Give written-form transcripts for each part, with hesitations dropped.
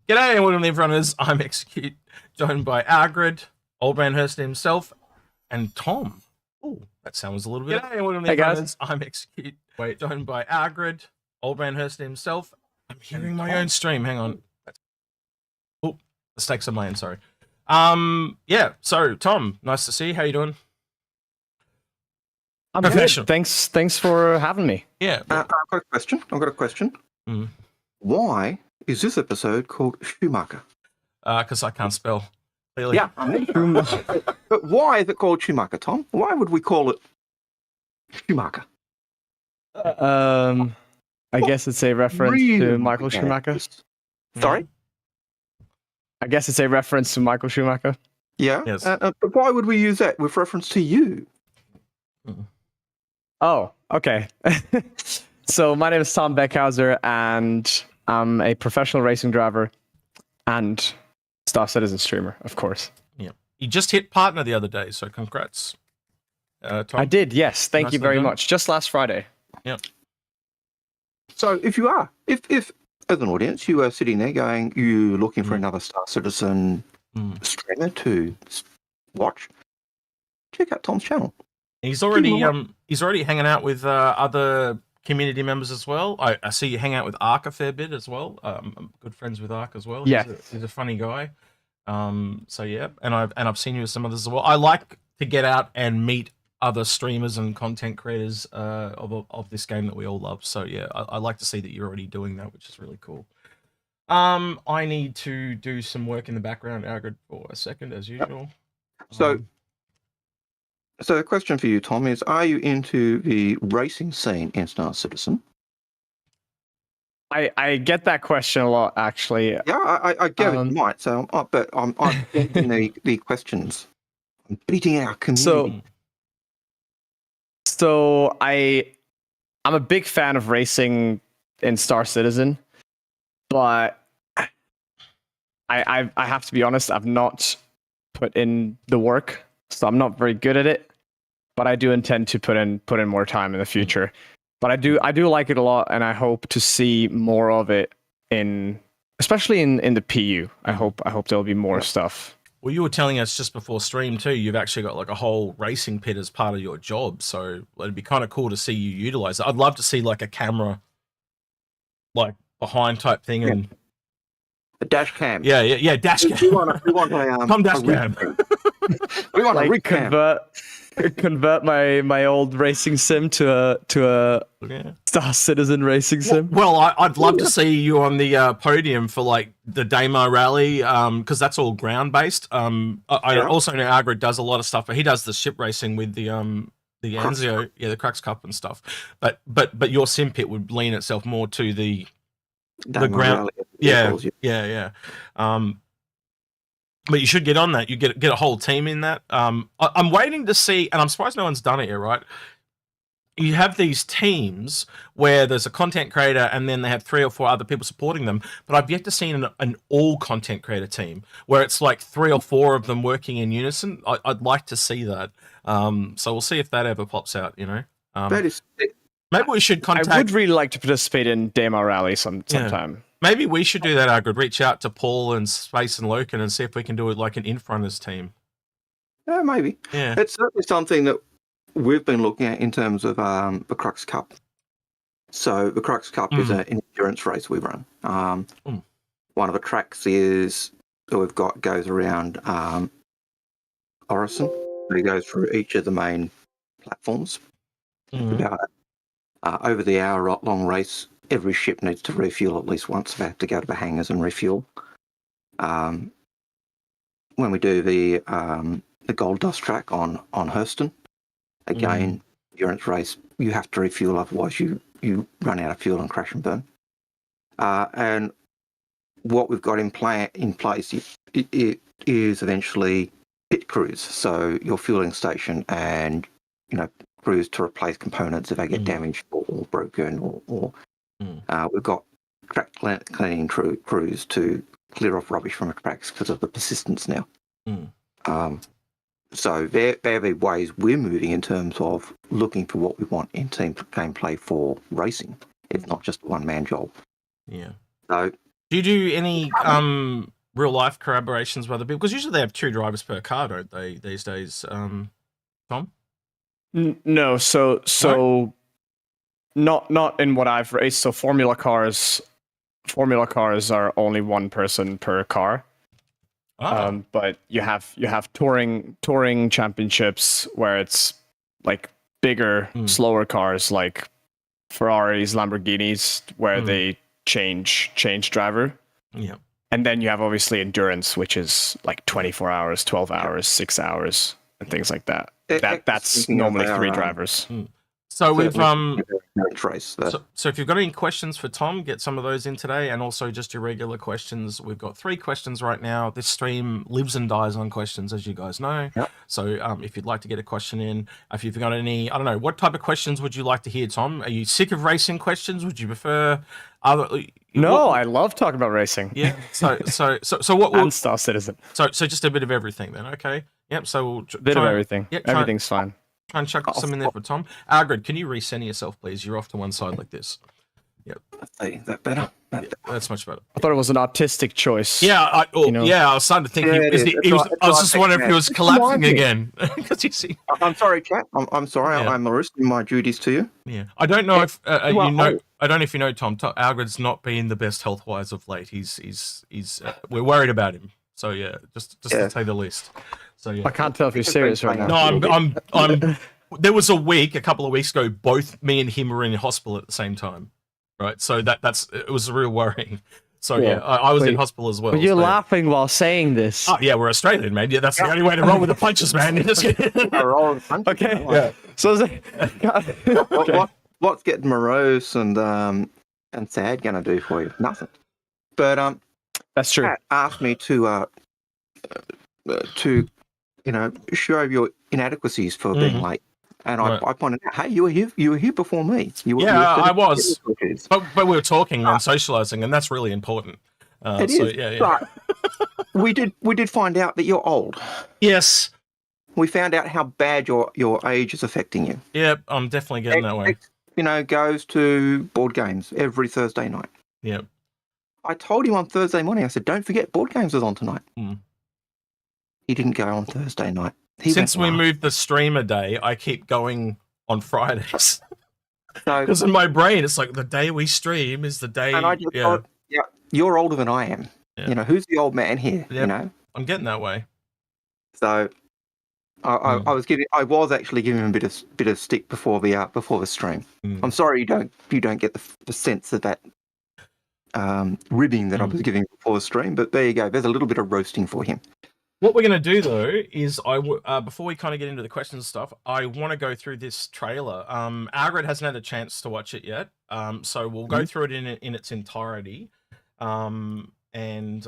G'day and welcome to Inforunners. I'm Execute, joined by Algared, Old Man Hurst himself, and Tom. Oh, that sounds a little bit. G'day and welcome to Inforunners. I'm Execute, joined by Algared, Old Man Hurst himself. I'm hearing my own stream. Hang on. Oh, mistakes on my end. Sorry. Yeah. So Tom, nice to see you. How you doing? I'm good. Thanks for having me. Yeah. I've got a question. Why is this episode called Schumacher? Because I can't spell. Clearly. Yeah, I mean, but why is it called Schumacher, Tom? Why would we call it Schumacher? I guess it's a reference to Michael Schumacher. Sorry? I guess it's a reference to Michael Schumacher. Yeah. Yes. But why would we use that with reference to you? Oh, okay. So my name is Tom Beckhäuser, and I'm a professional racing driver and Star-Citizen streamer, of course. Yeah. You just hit partner the other day, so congrats. Tom. I did, yes. Thank you very much. Just last Friday. Yeah. So if as an audience, you are sitting there going, you're looking for another Star-Citizen streamer to watch, check out Tom's channel. He's already hanging out with other community members as well. I see you hang out with Ark a fair bit as well. I'm good friends with Ark as well. Yeah, he's a funny guy. So yeah, and I've seen you with some others as well. I like to get out and meet other streamers and content creators of this game that we all love. So yeah, I like to see that you're already doing that, which is really cool. I need to do some work in the background, Algared, for a second as usual. So the question for you, Tom, is: are you into the racing scene in Star Citizen? I get that question a lot, actually. Yeah, I get it, might. So, but I'm getting the questions. I'm beating our community. So I'm a big fan of racing in Star Citizen, but I have to be honest. I've not put in the work, so I'm not very good at it. But I do intend to put in more time in the future. But I do like it a lot, and I hope to see more of it especially in the PU. I hope there'll be more stuff. Well, you were telling us just before stream too, you've actually got like a whole racing pit as part of your job. So it'd be kind of cool to see you utilize it. I'd love to see like a camera, like behind type thing, and a dash cam. Yeah, dash cam. We want a Come dash cam. We want like a rig cam. Convert my old racing sim to a Star Citizen racing sim. Well, I'd love to see you on the podium for like the demo rally, because that's all ground based. I also know Algared does a lot of stuff, but he does the ship racing with the Anzio, the Crux Cup and stuff. But your sim pit would lean itself more to the ground. Yeah. But you should get on that. You get a whole team in that. I'm waiting to see, and I'm surprised no one's done it yet, right? You have these teams where there's a content creator and then they have 3 or 4 other people supporting them. But I've yet to see an all content creator team where it's like 3 or 4 of them working in unison. I'd like to see that. So we'll see if that ever pops out, you know. That is. Maybe we should contact. I would really like to participate in Demo Rally sometime. Yeah. Maybe we should do that, Algared. Reach out to Paul and Space and Loken and see if we can do it like an Inforunners team. Yeah, maybe. Yeah. It's certainly something that we've been looking at in terms of the Crux Cup. So the Crux Cup is an endurance race we run. One of the tracks that we've got goes around Orison. It goes through each of the main platforms. About over the hour-long race, every ship needs to refuel at least once. They have to go to the hangars and refuel. When we do the Gold Dust track on Hurston, again, endurance race, you have to refuel, otherwise you run out of fuel and crash and burn. And what we've got in place it is eventually pit crews, so your fueling station and crews to replace components if they get damaged or broken, or we've got track cleaning crews to clear off rubbish from the tracks because of the persistence now. So they're the ways we're moving in terms of looking for what we want in team gameplay for racing. It's not just a one-man job. Yeah. So Do you do any real life collaborations with other people? Because usually they have 2 drivers per car, don't they, these days, Tom? No, so not in what I've raced. So Formula cars are only 1 person per car. Oh. But you have touring championships where it's like bigger, slower cars like Ferraris, Lamborghinis, where they change driver. Yeah. And then you have obviously endurance, which is like 24 hours, 12 hours, 6 hours, and things like that. That's normally 3 drivers. So we've race. So if you've got any questions for Tom, get some of those in today, and also just your regular questions. We've got 3 questions right now. This stream lives and dies on questions, as you guys know. Yep. So if you'd like to get a question in, if you've got any, I don't know, what type of questions would you like to hear, Tom? Are you sick of racing questions? Would you prefer other? No, I love talking about racing. Yeah. So what? And Star Citizen. So just a bit of everything then. Okay. Yep. So we'll bit of everything. Yep, everything's fine. Try and chuck some in there for Tom. Algared, can you recenter yourself, please? You're off to one side like this. Yep. Is that better? That's much better. I thought it was an artistic choice. Yeah, I was starting to think I was just wondering if he was collapsing again. Because you see, I'm sorry, chat. I'm sorry. Yeah. I'm arresting my duties to you. Yeah, I don't know if I don't know if you know Tom. Algared's not been the best health wise of late. He's we're worried about him. So yeah, just to say the least. So yeah, I can't tell if you're serious right now. No, I'm. There was a couple of weeks ago, both me and him were in hospital at the same time, right? So it was real worrying. So yeah, I was in hospital as well. But you're laughing while saying this. Oh yeah, we're Australian, man. Yeah, that's the only way to roll with the punches, man. Okay. Yeah. So what's getting morose and sad gonna do for you? Nothing. But that's true. Pat asked me to show your inadequacies for being late. And I pointed out, hey, you were here before me. I was. But we were talking and socializing, and that's really important. But we did find out that you're old. Yes. We found out how bad your age is affecting you. Yep, I'm definitely getting that way. Goes to board games every Thursday night. Yep. I told him on Thursday morning, I said, don't forget board games is on tonight. He didn't go on Thursday night. Since we moved the streamer day, I keep going on Fridays. Because in my brain, it's like the day we stream is the day. And I just thought, you're older than I am. Yeah. Who's the old man here? Yep. I'm getting that way. So I was actually giving him a bit of stick before the stream. I'm sorry you don't get the sense of that ribbing that I was giving before the stream, but there you go. There's a little bit of roasting for him. What we're going to do, though, is before we kind of get into the questions and stuff, I want to go through this trailer. Algared hasn't had a chance to watch it yet, so we'll go through it in its entirety, and then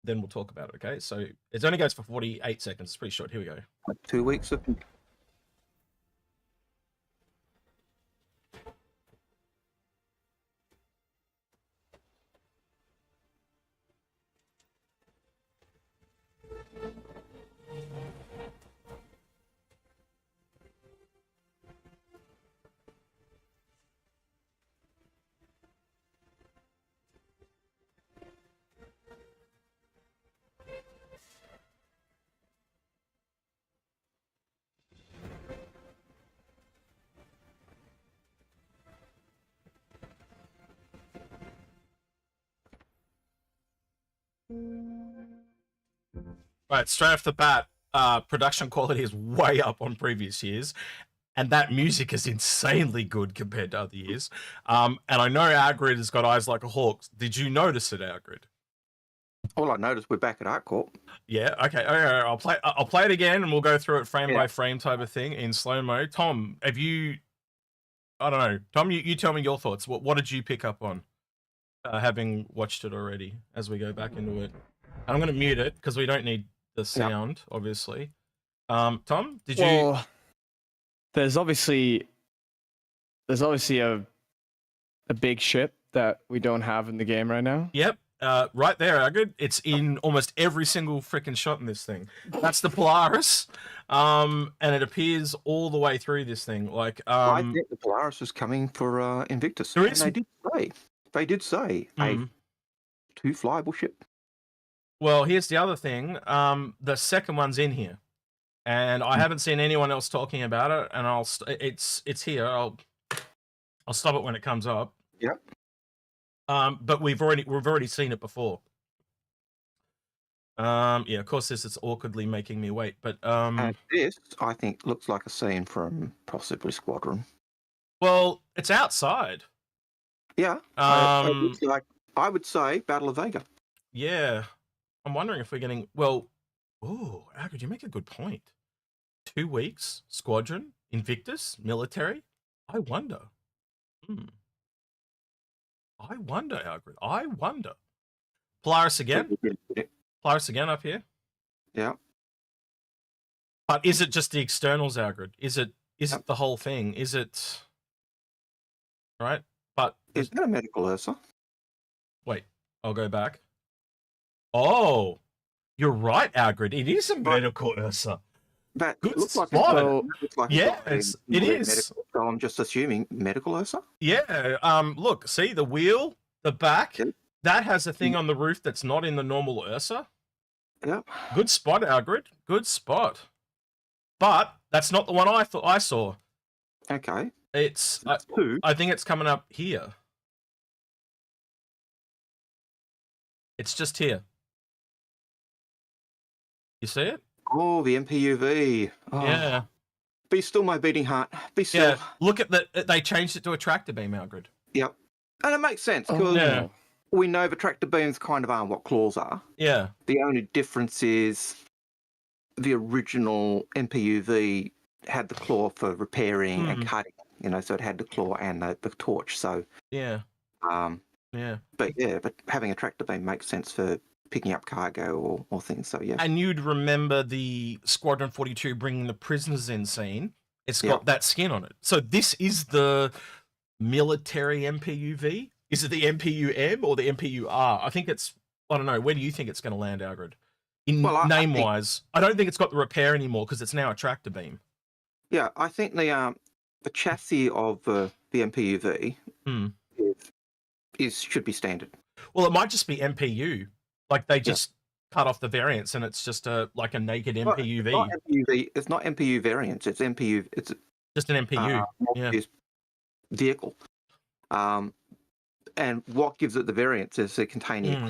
we'll talk about it, okay? So it only goes for 48 seconds. It's pretty short. Here we go. 2 weeks of... Right, straight off the bat, production quality is way up on previous years, and that music is insanely good compared to other years. And I know Algared has got eyes like a hawk. Did you notice it, Algared? All I noticed, we're back at Art Corp. Yeah, okay. I'll play it again, and we'll go through it frame by frame type of thing in slow mo. Tom, have you? I don't know. Tom, you tell me your thoughts. What did you pick up on, having watched it already? As we go back into it, and I'm going to mute it because we don't need the sound, obviously. Tom, did you? There's obviously a big ship that we don't have in the game right now. Yep. Right there, Algared. It's in almost every single freaking shot in this thing. That's the Polaris, and it appears all the way through this thing. Like, I think the Polaris is coming for Invictus. There is. And they did say 2 flyable ship. Well, here's the other thing. The second one's in here, and I haven't seen anyone else talking about it. And it's here. I'll stop it when it comes up. Yep. But we've already seen it before. Yeah, of course this is awkwardly making me wait, but And this, I think, looks like a scene from possibly Squadron. well, it's outside. Yeah. It looks like, I would say, Battle of Vega. Yeah. I'm wondering if we're getting well. Oh, Algared, you make a good point. 2 weeks, Squadron, Invictus, military. I wonder. I wonder, Algared. I wonder. Polaris again. Polaris again up here. Yeah. But is it just the externals, Algared? Is it the whole thing? Is it right? But Is that a medical Ursa? wait, I'll go back. Oh, you're right, Algared. It is a medical Ursa. That Good looks like spot. it is. Medical, so I'm just assuming medical Ursa. Yeah. Look, see the wheel, the back. Yep. That has a thing on the roof that's not in the normal Ursa. Yeah. Good spot, Algared. Good spot. But that's not the one I thought I saw. Okay. It's That's 2. I think it's coming up here. It's just here. You see it? Oh, the MPUV. Oh, Yeah. Be still, my beating heart. Be still. Yeah. Look at that. They changed it to a tractor beam, Algared. Yep. And it makes sense because Yeah. we know the tractor beams kind of are what claws are. Yeah. The only difference is the original MPUV had the claw for repairing and cutting, so it had the claw and the torch. So, Yeah. Yeah. but having a tractor beam makes sense for picking up cargo or things. So, yeah. And you'd remember the Squadron 42 bringing the prisoners in scene. It's got that skin on it. So this is the military MPUV. Is it the MPUM or the MPUR? I think it's, I don't know. Where do you think it's going to land, Algared? Name-wise, I don't think it's got the repair anymore because it's now a tractor beam. Yeah, I think the chassis of the MPUV should be standard. Well, it might just be MPU. Like they just cut off the variants and it's just like a naked MPUV. It's not MPU variants. It's MPU. It's just an MPU. Vehicle. And what gives it the variants is it containing a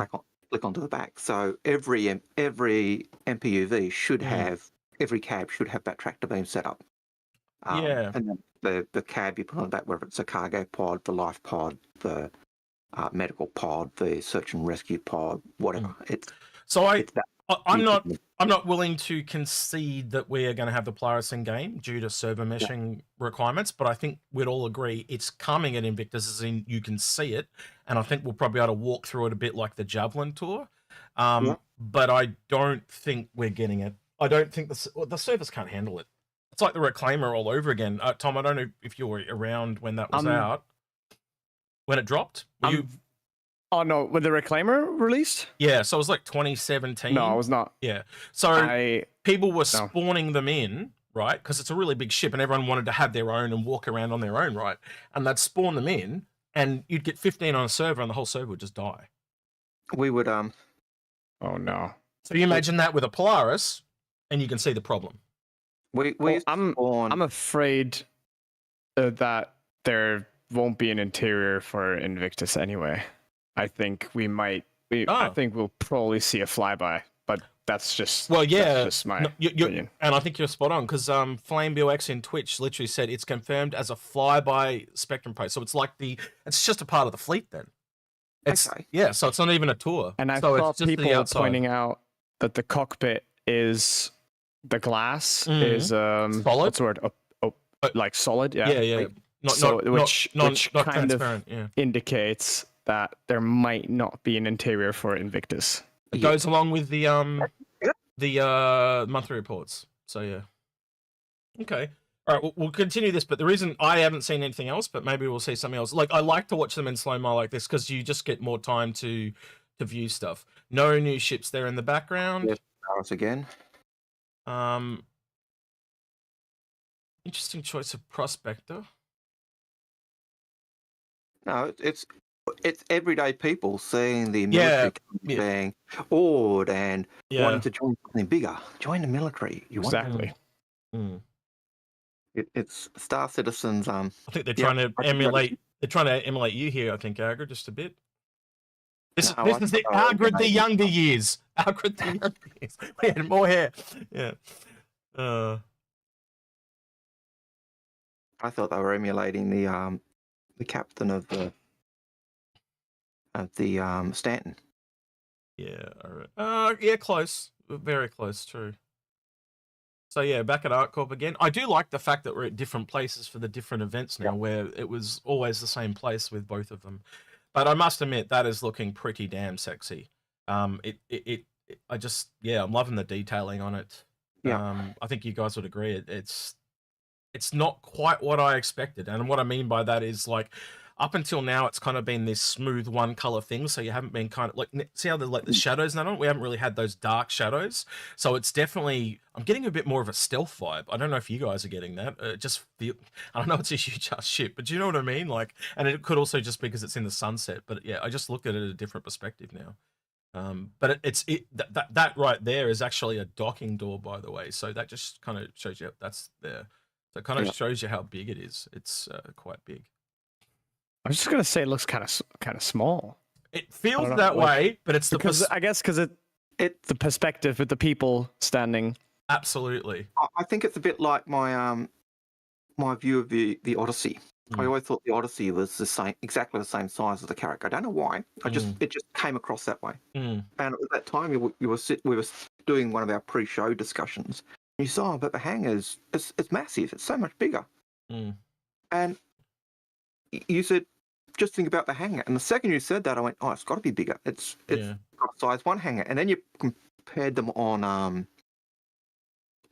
click onto the back. So every MPUV should have, every cab should have that tractor beam set up. And then the cab you put on the back, whether it's a cargo pod, the life pod, the medical pod, the search and rescue pod, whatever. I'm not willing to concede that we are going to have the Polaris in game due to server meshing requirements, but I think we'd all agree it's coming at Invictus, as in you can see it, and I think we'll probably be able to walk through it a bit like the Javelin tour. But I don't think we're getting it. I don't think the servers can't handle it. It's like the Reclaimer all over again. Tom, I don't know if you were around when that was out. When it dropped? Oh, no. When the Reclaimer released? Yeah, so it was like 2017. No, I was not. Yeah. So people were spawning them in, right? Because it's a really big ship and everyone wanted to have their own and walk around on their own, right? And they'd spawn them in and you'd get 15 on a server and the whole server would just die. We would... Oh, no. So you imagine that with a Polaris and you can see the problem. I'm afraid that there won't be an interior for Invictus anyway. I think I think we'll probably see a flyby, but that's just that's just my opinion. And I think you're spot on because FlameBOX in Twitch literally said it's confirmed as a flyby Spectrum post. So it's like it's just a part of the fleet then. Yeah, so it's not even a tour. And I saw people pointing out that the cockpit is the glass is solid. What's the word? Like solid, yeah. Yeah. Which kind of yeah. indicates that there might not be an interior for Invictus. It goes along with the monthly reports. So yeah. Okay. All right, we'll continue this, but the reason I haven't seen anything else, but maybe we'll see something else. Like I like to watch them in slow-mo like this because you just get more time to view stuff. No new ships there in the background. Yes, ours again. Interesting choice of Prospector. No, it's it's everyday people seeing the military being awed and wanting to join something bigger. Join the military. You want Exactly. it's Star Citizens. I think they're trying to emulate. They're trying to emulate you here. I think, Algared, just a bit. This is the Algared the younger years. Algared the younger years. We had more hair. Yeah. I thought they were emulating the captain of the Stanton. Yeah. All right. Yeah, close. Very close. True. So yeah, back at ArtCorp again. I do like the fact that we're at different places for the different events now, where it was always the same place with both of them. But I must admit that is looking pretty damn sexy. I'm loving the detailing on it. Yeah. I think you guys would agree. It's not quite what I expected, and what I mean by that is like up until now it's kind of been this smooth one color thing, so you haven't been kind of like, see how the shadows and that on? We haven't really had those dark shadows, so it's definitely, I'm getting a bit more of a stealth vibe. I don't know if you guys are getting that. I don't know, it's a huge ass ship, but do you know what I mean? Like, and it could also just because it's in the sunset, but yeah, I just look at it at a different perspective now. But that right there is actually a docking door, by the way, so that just kind of shows you that's there. So it kind of shows you how big it is. It's quite big. I was just gonna say it looks kind of small. It feels that way, but it's because it's the perspective with the people standing. Absolutely. I think it's a bit like my my view of the Odyssey. I always thought the Odyssey was exactly the same size as the character. I don't know why. It just came across that way. And at that time, we were doing one of our pre-show discussions. You saw, but the hangar's it's massive. It's so much bigger. And you said, just think about the hangar. And the second you said that, I went, oh, it's got to be bigger. It's got size one hangar. And then you compared them on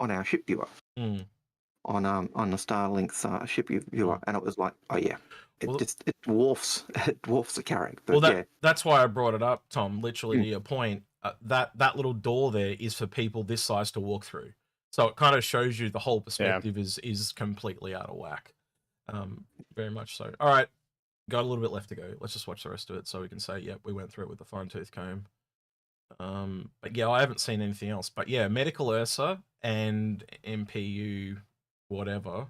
our ship viewer, on the Starlink's ship viewer, and it was like, oh yeah, it dwarfs the character. But that's why I brought it up, Tom. Literally to your point, that little door there is for people this size to walk through. So it kind of shows you the whole perspective is completely out of whack. Very much so. All right, got a little bit left to go. Let's just watch the rest of it so we can say, yep, we went through it with the fine-tooth comb. But yeah, I haven't seen anything else. But yeah, Medical Ursa and MPU whatever.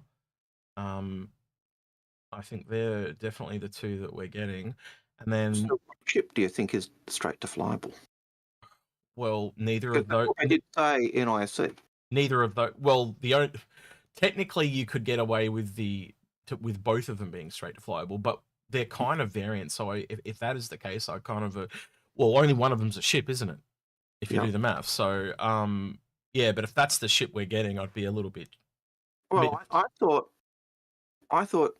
I think they're definitely the two that we're getting. And then, so what ship do you think is straight to flyable? Well, neither of those. I did say NISC. Neither of those. Well, technically you could get away with with both of them being straight to flyable, but they're kind of variant. So if that is the case, I kind of only one of them's a ship, isn't it? If you do the math. So yeah, but if that's the ship we're getting, I'd be a little bit. Well, I thought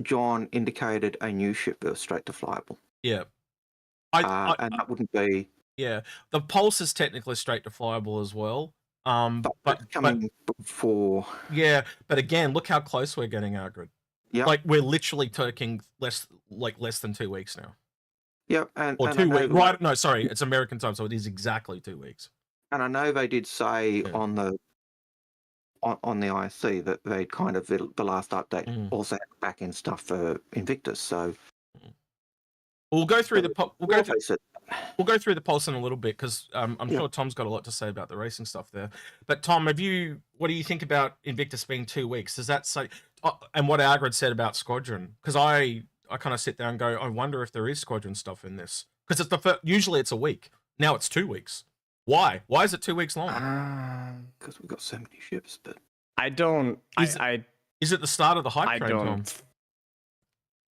John indicated a new ship that was straight to flyable. Yeah, and that wouldn't be. Yeah, the Pulse is technically straight to flyable as well. But coming before. Yeah, but again, look how close we're getting, Algared. Yeah, like we're literally talking less than 2 weeks now. Yep, and 2 weeks. Right? No, sorry, it's American time, so it is exactly 2 weeks. And I know they did say on the IC that they kind of the last update also had back end stuff for Invictus. So we'll go through we'll go through the Pulse in a little bit because I'm sure Tom's got a lot to say about the racing stuff there. But Tom, what do you think about Invictus being 2 weeks? Does that say, and what Algared said about Squadron? Because I kind of sit there and go, I wonder if there is Squadron stuff in this because it's usually it's a week. Now it's 2 weeks. Why? Why is it 2 weeks long? Because we've got so many ships. But I don't. Is it the start of the hype train, Tom?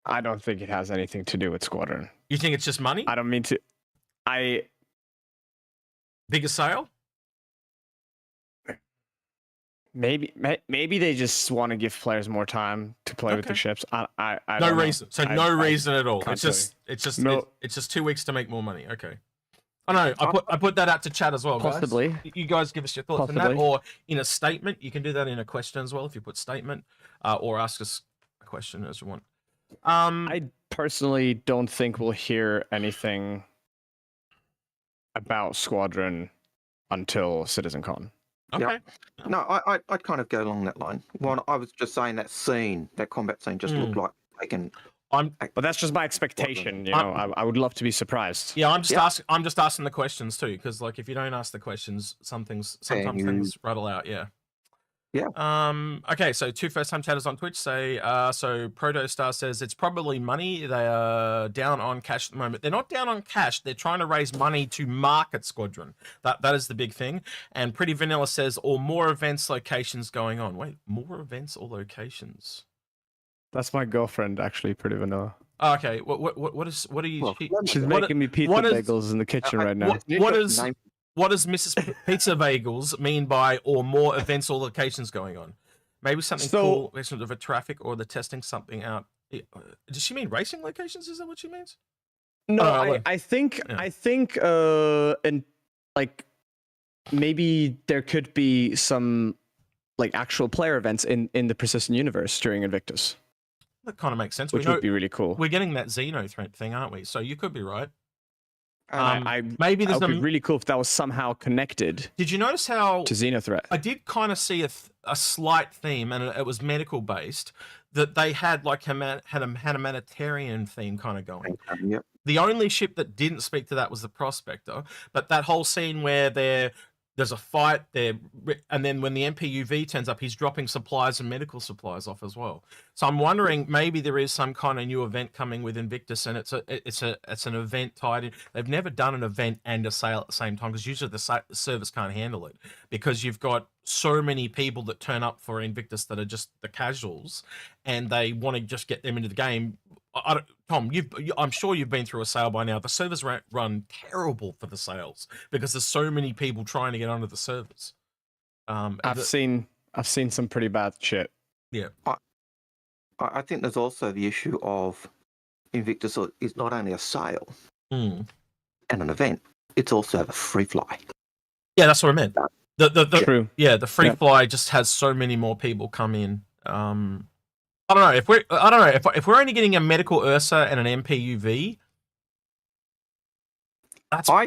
I don't think it has anything to do with Squadron. You think it's just money? I don't mean to. Bigger sale? Maybe they just want to give players more time to play with the ships. I no reason. So no reason at all. It's just 2 weeks to make more money. Okay. I know. I put that out to chat as well, guys. Possibly. You guys give us your thoughts on that, or in a statement. You can do that in a question as well if you put statement, or ask us a question as you want. I personally don't think we'll hear anything about Squadron until CitizenCon. Okay. Yep. No, I'd kind of go along that line. Well, I was just saying that combat scene just looked like taken But that's just my expectation. You know, I would love to be surprised. Yeah, I'm just asking the questions too, because like if you don't ask the questions, sometimes things rattle out. Yeah. Yeah. Okay, so 2 first-time chatters on Twitch say, so Protostar says it's probably money. They are down on cash at the moment. They're not down on cash. They're trying to raise money to market Squadron. That is the big thing. And Pretty Vanilla says, or more events, locations going on. Wait, more events or locations? That's my girlfriend, actually, Pretty Vanilla. Oh, okay, what are you? Well, She's making me pizza bagels in the kitchen right now. What does Mrs. Pizza Bagels mean by or more events or locations going on? Maybe something cool, sort of a traffic or the testing something out. Does she mean racing locations? Is that what she means? No, I think and like maybe there could be some like actual player events in the persistent universe during Invictus. That kind of makes sense. Which would be really cool. We're getting that Xeno thing, aren't we? So you could be right. Maybe there's be really cool if that was somehow connected. Did you notice how to Xenothreat? I did kind of see a slight theme, and it was medical based. That they had like had a humanitarian theme kind of going. Yep. The only ship that didn't speak to that was the Prospector. But that whole scene where there's a fight there, and then when the MPUV turns up, he's dropping supplies and medical supplies off as well. So I'm wondering maybe there is some kind of new event coming with Invictus, and it's an event tied in. They've never done an event and a sale at the same time because usually the service can't handle it because you've got so many people that turn up for Invictus that are just the casuals, and they want to just get them into the game. Tom, I'm sure you've been through a sale by now. The servers run terrible for the sales because there's so many people trying to get onto the servers. I've seen some pretty bad shit. Yeah, I think there's also the issue of Invictus is not only a sale and an event; it's also a free fly. Yeah, that's what I meant. True. Yeah, the free fly just has so many more people come in. I don't know if we're only getting a medical Ursa and an MPUV.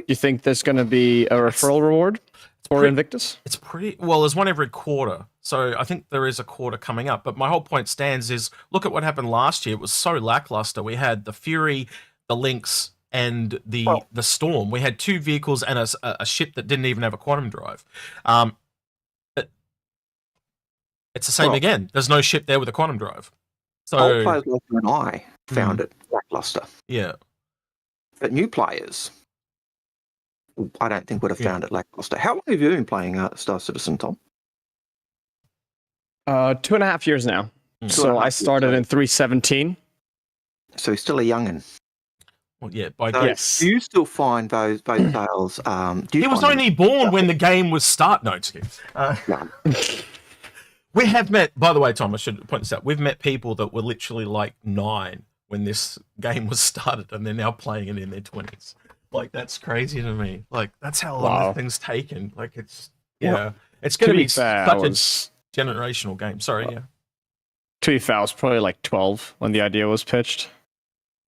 You think there's going to be a referral reward for Invictus? It's pretty well. There's one every quarter, so I think there is a quarter coming up. But my whole point stands is look at what happened last year. It was so lackluster. We had the Fury, the Lynx, and the Storm. We had 2 vehicles and a ship that didn't even have a quantum drive. It's the same again. There's no ship there with a quantum drive. So old players like you and I found it lackluster. Yeah. But new players, I don't think would have found it lackluster. How long have you been playing Star Citizen, Tom? 2.5 years now. So I started in 3.17. So he's still a young'un. Well, yeah. Yes. Do you still find those sales? He was only born when the game was start. No, excuse. No. We have met, by the way, Tom, I should point this out. We've met people that were literally like 9 when this game was started, and they're now playing it in their 20s. Like, that's crazy to me. Like, that's how long the thing's taken. Like, it's it's going to be such a generational game. Sorry, To be fair, I was probably like 12 when the idea was pitched.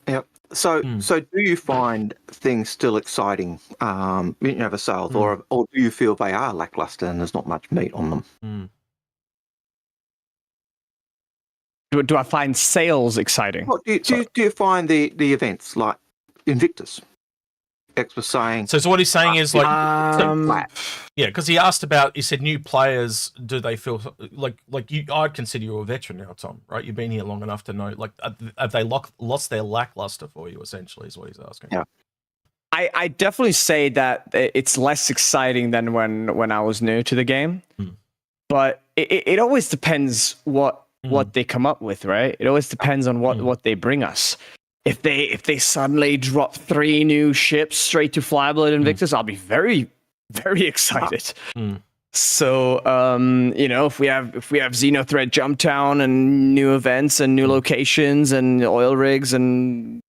Yep. So do you find things still exciting? You have a sales, or do you feel they are lackluster and there's not much meat on them? Do I find sales exciting? Well, do you find the events like Invictus? X was saying. So what he's saying is like, because he asked about. He said new players. Do they feel like you? I'd consider you a veteran now, Tom. Right? You've been here long enough to know. Like, have they lost their lackluster for you? Essentially, is what he's asking. Yeah. I definitely say that it's less exciting than when I was new to the game, but it always depends what they come up with, right? It always depends on what they bring us. If they suddenly drop 3 new ships straight to flyable at Invictus, I'll be very, very excited. So if we have Xenothreat Jumptown and new events and new locations and oil rigs and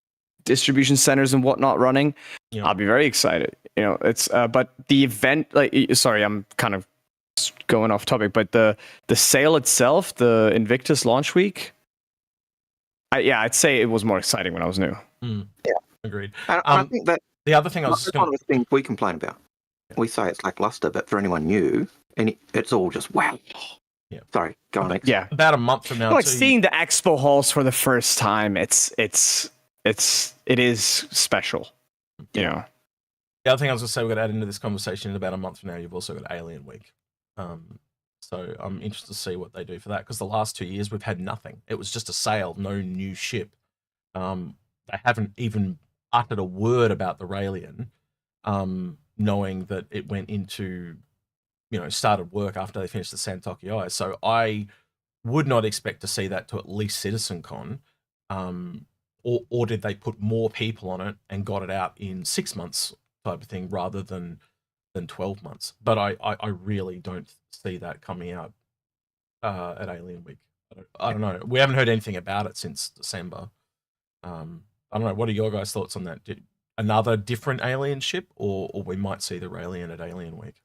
distribution centers and whatnot running, I'll be very excited. It's but the event, sorry, I'm kind of going off topic, but the sale itself, the Invictus launch week, I'd say it was more exciting when I was new. Yeah, agreed. And I think that the other thing I was one of the things we complain about. We say it's lackluster, but for anyone new, it's all just wow. Sorry, go on, Alex. Yeah, About a month from now, like too. seeing the expo halls for the first time. It is special. You know. The other thing I was going to say, we're going to add into this conversation in about a month from now, you've also got Alien Week. So I'm interested to see what they do for that, because the last 2 years we've had nothing. It was just a sale, no new ship. They haven't even uttered a word about the Raelian, knowing that it went into, started work after they finished the Santoki Eye. So I would not expect to see that to at least CitizenCon. Or did they put more people on it and got it out in 6 months type of thing rather than 12 months? But I really don't see that coming out at Alien Week. I don't know. We haven't heard anything about it since December. I don't know. What are your guys' thoughts on that? Another different alien ship, or we might see the Raelian at Alien Week?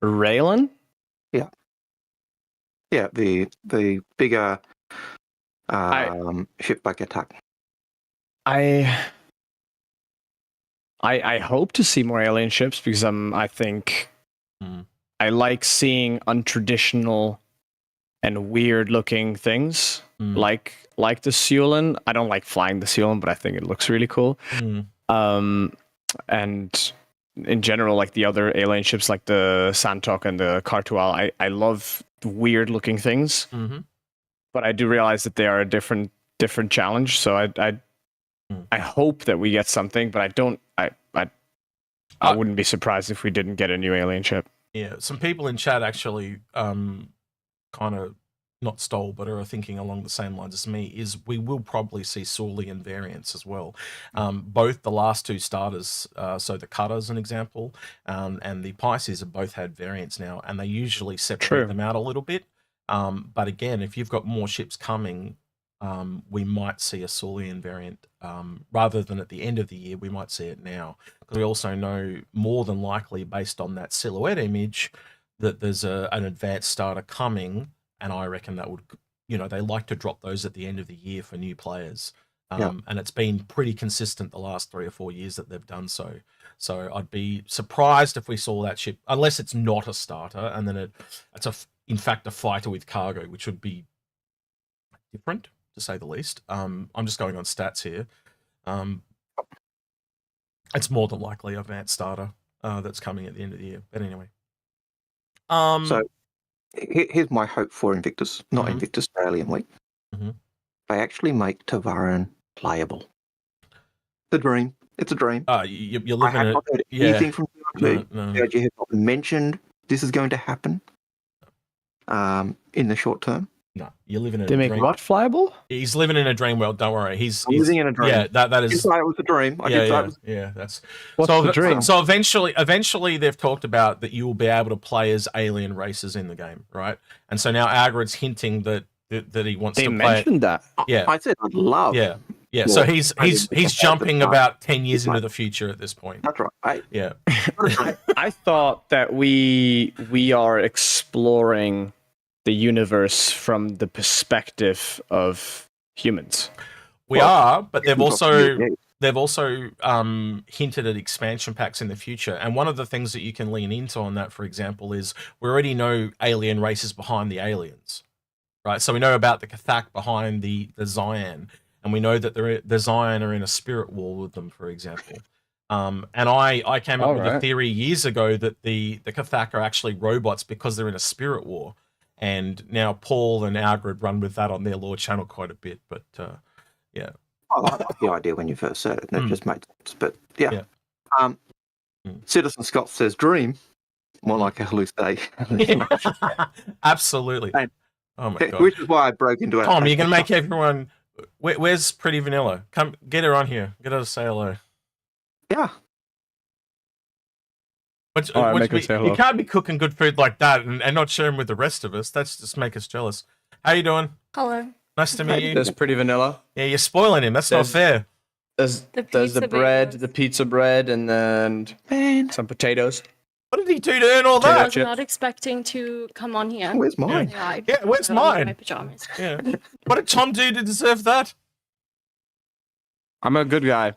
Raylan? Yeah, the bigger ship bug attack. I hope to see more alien ships because I think I like seeing untraditional and weird looking things like the Seulin. I don't like flying the Seulin, but I think it looks really cool. And in general, like the other alien ships like the Santok and the Kartual, I love weird looking things. But I do realize that they are a different challenge. So I hope that we get something, but I wouldn't be surprised if we didn't get a new alien ship. Yeah, some people in chat actually kind of not stole, but are thinking along the same lines as me, is we will probably see Saulian variants as well. Both the last two starters, so the Cutter as an example, and the Pisces have both had variants now, and they usually separate them out a little bit. But again, if you've got more ships coming, we might see a Saulian variant rather than at the end of the year. We might see it now, because we also know more than likely, based on that silhouette image, that there's an advanced starter coming, and I reckon that would, they like to drop those at the end of the year for new players. And it's been pretty consistent the last 3 or 4 years that they've done so. So I'd be surprised if we saw that ship, unless it's not a starter, and then it's in fact a fighter with cargo, which would be different, to say the least. I'm just going on stats here. It's more than likely a advanced starter that's coming at the end of the year. But anyway. So here's my hope for Invictus, not Invictus, Alien Week. They actually make Tavaran playable. The dream. It's a dream. You're living I have not heard anything from DRG. No. DRG has not mentioned this is going to happen in the short term. No, you're living in They a make dream. what flyable? He's living in a dream world. Don't worry. He's living in a dream. Yeah, that is. It was a dream. That's What's the dream? So eventually, they've talked about that you will be able to play as alien races in the game, right? And so now Algared's hinting that he wants They to play. mentioned that. Yeah, I said I'd love. Yeah. Well, So he's jumping about 10 years It's into the future at this point. That's right. Yeah. I thought that we are exploring the universe from the perspective of humans. We are, but they've also hinted at expansion packs in the future. And one of the things that you can lean into on that, for example, is we already know alien races behind the aliens, right? So we know about the Cathak behind the Zion, and we know that the Zion are in a spirit war with them, for example. And I came up with a theory years ago that the Cathak are actually robots because they're in a spirit war. And now Paul and Algared run with that on their lore channel quite a bit. But yeah. I like the idea when you first said it, and it just made sense. But yeah. Citizen Scott says dream, more like a hallucination. Absolutely. Oh my god. Which is why I broke into it. Tom, you're gonna make everyone. Where's Pretty Vanilla? Come get her on here. Get her to say hello. Yeah. You can't be cooking good food like that and not sharing with the rest of us. That's just make us jealous. How you doing? Hello. Nice to meet you. There's Pretty Vanilla. Yeah, you're spoiling him. That's not fair. There's the bread, the pizza bread, and then some potatoes. What did he do to earn all that? I was not expecting to come on here. Where's mine? Yeah, where's mine? My pajamas. Yeah. What did Tom do to deserve that? I'm a good guy.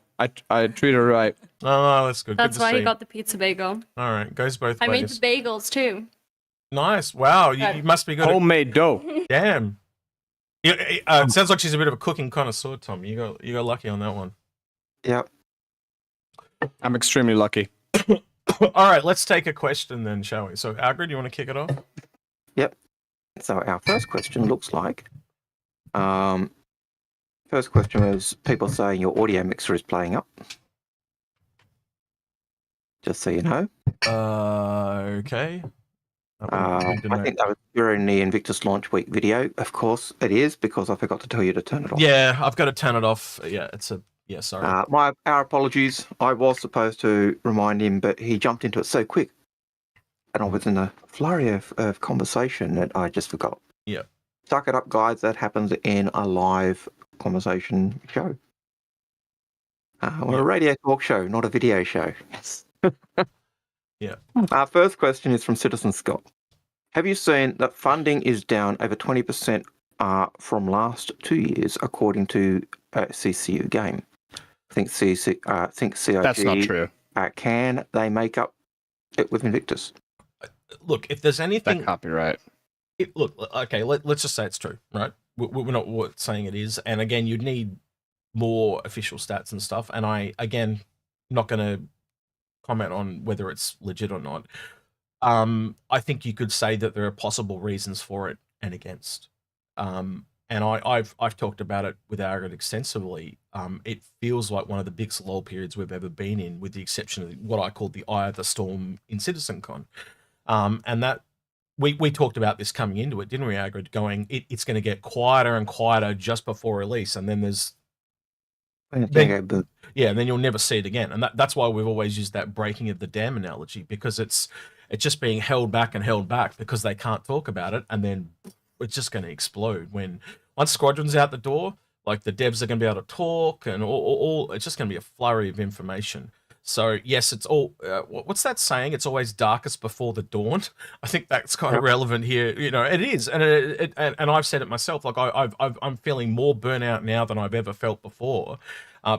I treat her right. Oh, that's good. That's good to why see. he got the pizza bagel. All right, goes both ways. I made the bagels too. Nice. Wow. You Good. must be good. Homemade dough. Damn. It sounds like she's a bit of a cooking connoisseur, Tom. You got lucky on that one. Yep. I'm extremely lucky. All right, let's take a question then, shall we? So, Algared, you want to kick it off? Yep. So our first question looks like, first question was people saying your audio mixer is playing up. Just so you know. Okay. I think that was during the Invictus launch week video. Of course it is, because I forgot to tell you to turn it off. Yeah, I've got to turn it off. Yeah, sorry. Our apologies. I was supposed to remind him, but he jumped into it so quick. And I was in a flurry of conversation that I just forgot. Yeah. Suck it up, guys. That happens in a live conversation show. We're a radio talk show, not a video show. Yes. Yeah. Our first question is from Citizen Scott. Have you seen that funding is down over 20% from last 2 years, according to CCU Game? I think CIG. That's not true. Can they make up it with Invictus? Look, if there's anything... That copyright. Look, okay, let's just say it's true, right? We're not saying it is. And again, you'd need more official stats and stuff. And I'm not going to comment on whether it's legit or not. I think you could say that there are possible reasons for it and against. And I've talked about it with Algared extensively. It feels like one of the biggest lull periods we've ever been in, with the exception of what I call the eye of the storm in CitizenCon. And that we talked about this coming into it, didn't we, Algared? Going, it's going to get quieter and quieter just before release, and then there's and then you'll never see it again. And that's why we've always used that breaking of the dam analogy, because it's just being held back because they can't talk about it, and then it's just going to explode once Squadron's out the door. Like, the devs are going to be able to talk, and all it's just going to be a flurry of information. So yes, it's all. What's that saying? It's always darkest before the dawn. I think that's kind of relevant here. You know, it is, and and I've said it myself. Like, I'm feeling more burnout now than I've ever felt before,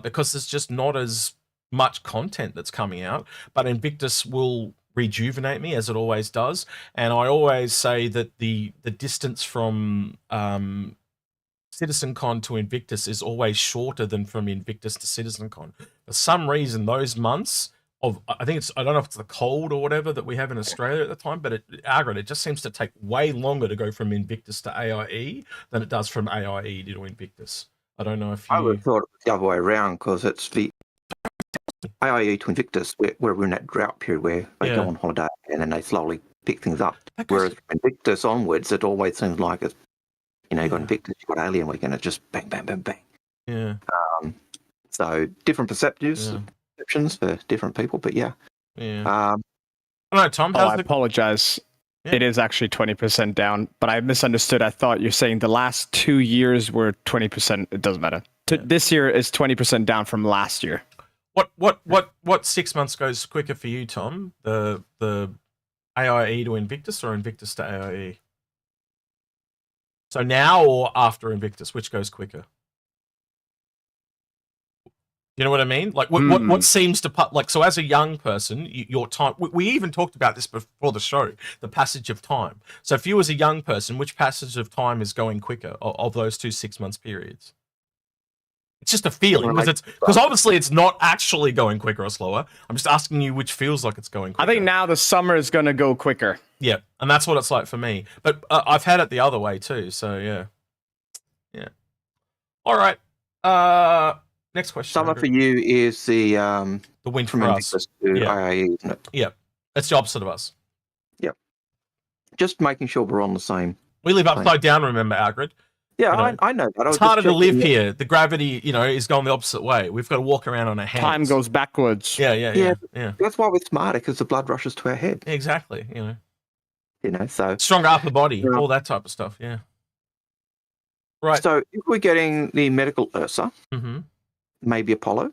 because there's just not as much content that's coming out. But Invictus will rejuvenate me, as it always does. And I always say that the distance from CitizenCon to Invictus is always shorter than from Invictus to CitizenCon. For some reason, those months of, I don't know if it's the cold or whatever that we have in Australia at the time, but it just seems to take way longer to go from Invictus to AIE than it does from AIE to Invictus. I don't know if you... I would have thought it was the other way around, because it's the AIE to Invictus, where we're in that drought period where they go on holiday and then they slowly pick things up. Whereas from Invictus onwards, it always seems like it's, you got Invictus, you've got Alien Weekend, it's just bang, bang, bang, bang. Yeah. So different perceptions for different people, but yeah. Yeah. No, Tom, I apologize. Yeah. It is actually 20% down, but I misunderstood. I thought you're saying the last 2 years were 20%. It doesn't matter. This year is 20% down from last year. What 6 months goes quicker for you, Tom? The AIE to Invictus or Invictus to AIE? So now or after Invictus, which goes quicker? You know what I mean? Like, what seems to put, like, so as a young person, your time, we even talked about this before the show, the passage of time. So if you as a young person, which passage of time is going quicker of those 2 6 months periods? It's just a feeling, because obviously it's not actually going quicker or slower. I'm just asking you which feels like it's going quicker. I think now the summer is going to go quicker. Yeah, and that's what it's like for me. But I've had it the other way too, so yeah. Yeah. All right. Next question. Summer for you is the winter from for us. To IAE, isn't it? Yeah. It's the opposite of us. Yep. Just making sure we're on the same. We live upside down, remember, Algared? Yeah, I know that. It's harder to live here. The gravity, is going the opposite way. We've got to walk around on our hands. Time goes backwards. Yeah. That's why we're smarter, because the blood rushes to our head. Exactly. So stronger upper body, all that type of stuff. Yeah. Right. So if we're getting the medical Ursa, maybe Apollo.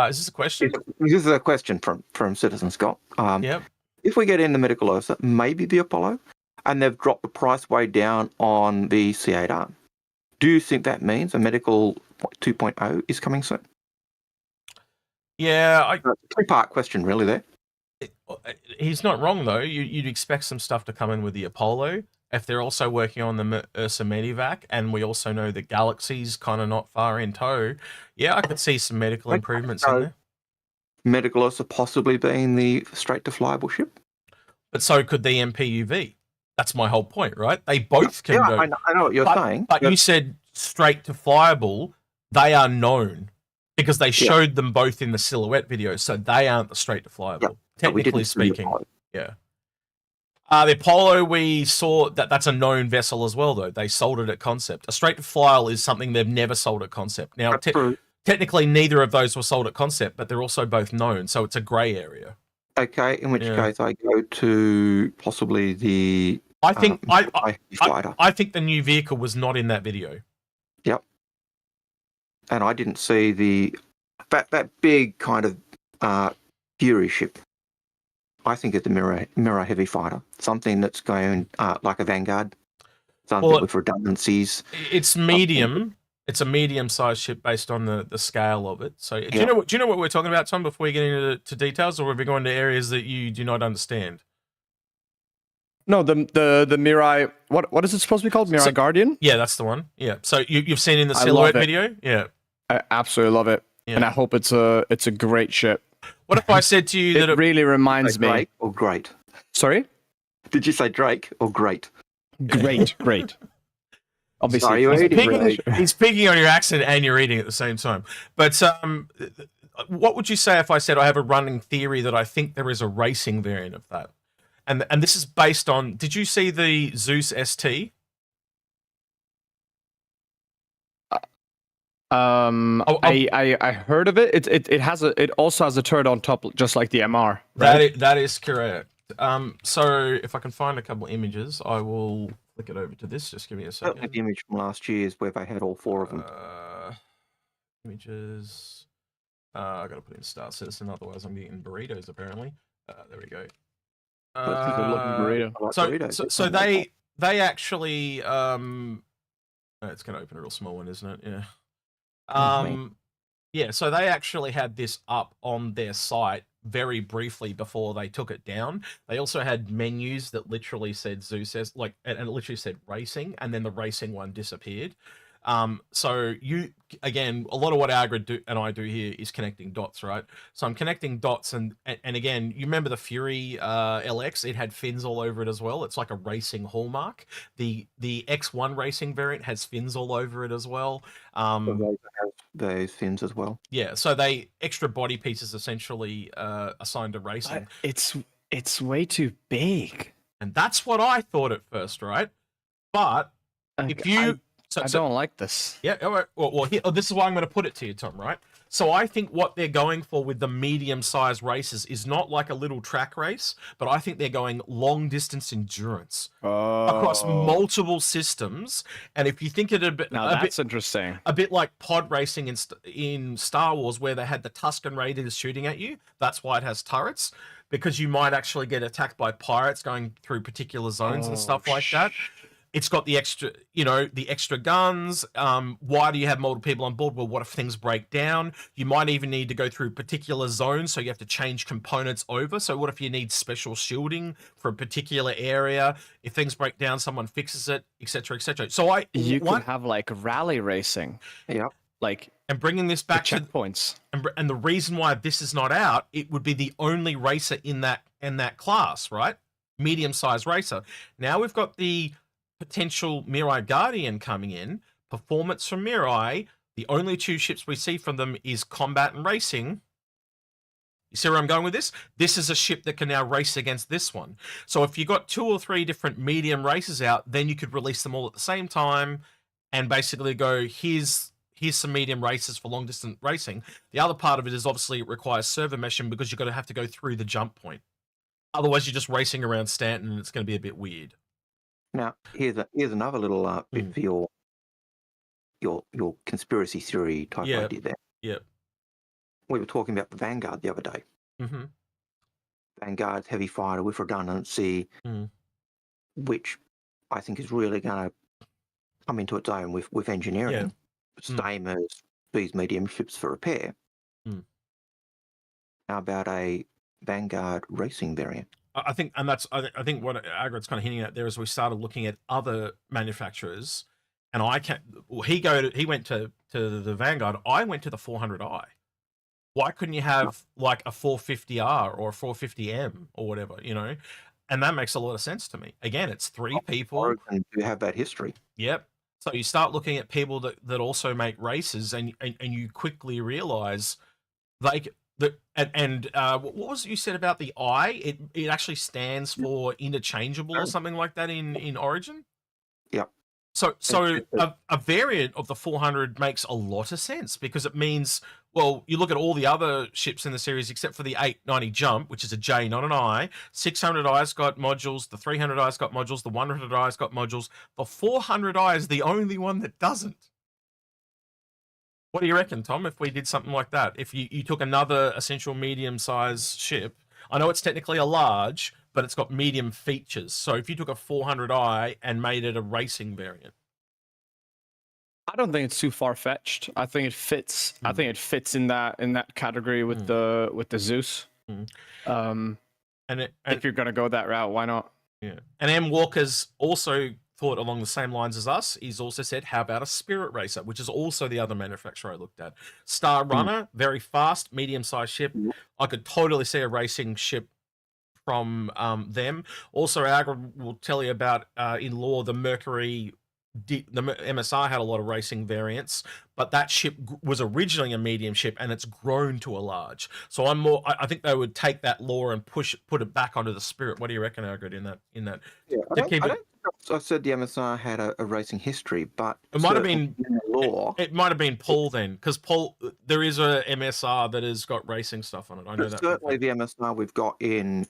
Is this a question? This is a question from Citizen Scott. Yep. If we get in the medical Ursa, maybe the Apollo, and they've dropped the price way down on the C8R. Do you think that means a medical 2.0 is coming soon? Yeah. Two-part question really there. He's not wrong though. You'd expect some stuff to come in with the Apollo. If they're also working on the Ursa Medivac, and we also know that Galaxy's kind of not far in tow, yeah, I could see some medical improvements in there. Medical Ursa possibly being the straight-to-flyable ship? But so could the MPUV. That's my whole point, right? They both can go. I know what you're saying. But you said straight to flyable. They are known because they showed them both in the silhouette video, so they aren't the straight to flyable. Technically speaking, yeah. The Apollo, we saw that's a known vessel as well, though. They sold it at concept. A straight to flyable is something they've never sold at concept. Now, technically, neither of those were sold at concept, but they're also both known, so it's a grey area. Okay, in which case I go to possibly the. I think I think the new vehicle was not in that video. Yep. And I didn't see that big kind of Fury ship. I think it's the mirror heavy fighter, something that's going like a Vanguard, something with redundancies. It's medium. It's a medium-sized ship based on the scale of it. So, do you know what we're talking about, Tom? Before we get into details, or are we going to areas that you do not understand? No, the Mirai. What is it supposed to be called? Mirai Guardian? Yeah, that's the one. Yeah. So you've seen in the silhouette video? Yeah. I absolutely love it, and I hope it's a great ship. What if I said to you that it really reminds me? Drake or great? Sorry? Did you say Drake or great? Great. Obviously, sorry, he's picking on your accent and you're eating at the same time. But what would you say if I said I have a running theory that I think there is a racing variant of that? And this is based on. Did you see the Zeus ST? I heard of it. It also has a turret on top, just like the MR. Right? That is correct. So if I can find a couple images, I will flick it over to this. Just give me a second. The image from last year is where they had all four of them. Images. I got to put in Star Citizen, otherwise I'm getting burritos. Apparently, there we go. So they actually it's going to open a real small one, isn't it? Yeah. Yeah, so they actually had this up on their site very briefly before they took it down. They also had menus that literally said Zeus, and it literally said racing, and then the racing one disappeared. So again, a lot of what Algared and I do here is connecting dots, right? So I'm connecting dots, and again, you remember the Fury LX? It had fins all over it as well. It's like a racing hallmark. The X1 racing variant has fins all over it as well. Those fins as well. Yeah, so they extra body pieces essentially assigned to racing. It's way too big, and that's what I thought at first, right? But if you I don't like this. Yeah, well this is why I'm going to put it to you, Tom, right? So I think what they're going for with the medium-sized races is not like a little track race, but I think they're going long-distance endurance across multiple systems. And if you think it that's interesting. A bit like pod racing in Star Wars, where they had the Tusken Raiders shooting at you, that's why it has turrets, because you might actually get attacked by pirates going through particular zones and stuff like that. It's got the extra guns. Why do you have multiple people on board? Well, what if things break down? You might even need to go through particular zones, so you have to change components over. So what if you need special shielding for a particular area? If things break down, someone fixes it, etc., etc. So you could have like rally racing. Yeah. And bringing this back to checkpoints. And the reason why this is not out, it would be the only racer in that class, right? Medium-sized racer. Now we've got the potential Mirai Guardian coming in, performance from Mirai. The only two ships we see from them is combat and racing. You see where I'm going with this? This is a ship that can now race against this one. So if you got 2 or 3 different medium races out, then you could release them all at the same time and basically go, here's some medium races for long distance racing. The other part of it is obviously it requires server meshing because you're going to have to go through the jump point. Otherwise, you're just racing around Stanton and it's going to be a bit weird. Now, here's another little bit for your conspiracy theory type idea there. Yeah. We were talking about the Vanguard the other day. Mm-hmm. Vanguard's heavy fighter with redundancy, which I think is really going to come into its own with engineering. Steamers, these medium ships for repair. How about a Vanguard racing variant. I think, and that's I think what Algared's kind of hinting at there is we started looking at other manufacturers, and I can't. He went to the Vanguard. I went to the 400i. Why couldn't you have like a 450R or a 450M or whatever, you know? And that makes a lot of sense to me. Again, it's three people. Origin do have that history. Yep. So you start looking at people that also make races, and you quickly realize what was it you said about the I? It actually stands for interchangeable or something like that in Origin. Yep. So a variant of the 400 makes a lot of sense because it means, well, you look at all the other ships in the series except for the 890 Jump, which is a J, not an I. 600i's got modules. The 300i's got modules. The 100i's got modules. The 400i is the only one that doesn't. What do you reckon, Tom, if we did something like that? If you took another essential medium-sized ship, I know it's technically a large, but it's got medium features. So if you took a 400i and made it a racing variant. I don't think it's too far-fetched. I think it fits. I think it fits in that category with the Zeus. And if you're gonna go that route, why not? Yeah. And M Walker's also thought along the same lines as us. He's also said, how about a Spirit Racer, which is also the other manufacturer I looked at. Star Runner, very fast, medium-sized ship. I could totally see a racing ship from them. Also, Algared will tell you about, in lore, the Mercury... the MSR had a lot of racing variants, but that ship was originally a medium ship and it's grown to a large. So I think they would take that lore and put it back onto the Spirit. What do you reckon, Algared, in that? Yeah, I don't think I said the MSR had a racing history, but it might have been lore. It might have been Paul then, because Paul, there is a MSR that has got racing stuff on it. I know that. Certainly, the MSR we've got in,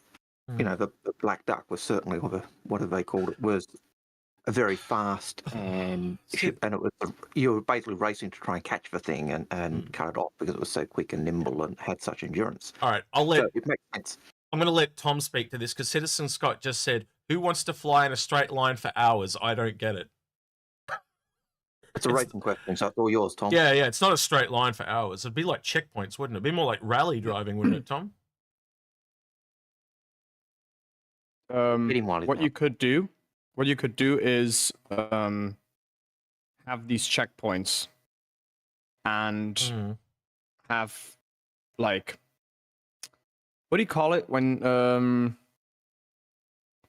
the Black Duck was certainly what have they called it? Was a very fast ship, and it was you were basically racing to try and catch the thing and cut it off because it was so quick and nimble and had such endurance. All right, so it makes sense. I'm going to let Tom speak to this because Citizen Scott just said, "Who wants to fly in a straight line for hours? I don't get it." It's a racing question, so it's all yours, Tom. Yeah, it's not a straight line for hours. It'd be like checkpoints, wouldn't it? It'd be more like rally driving, wouldn't it, Tom? What you could do is have these checkpoints and have, like, what do you call it when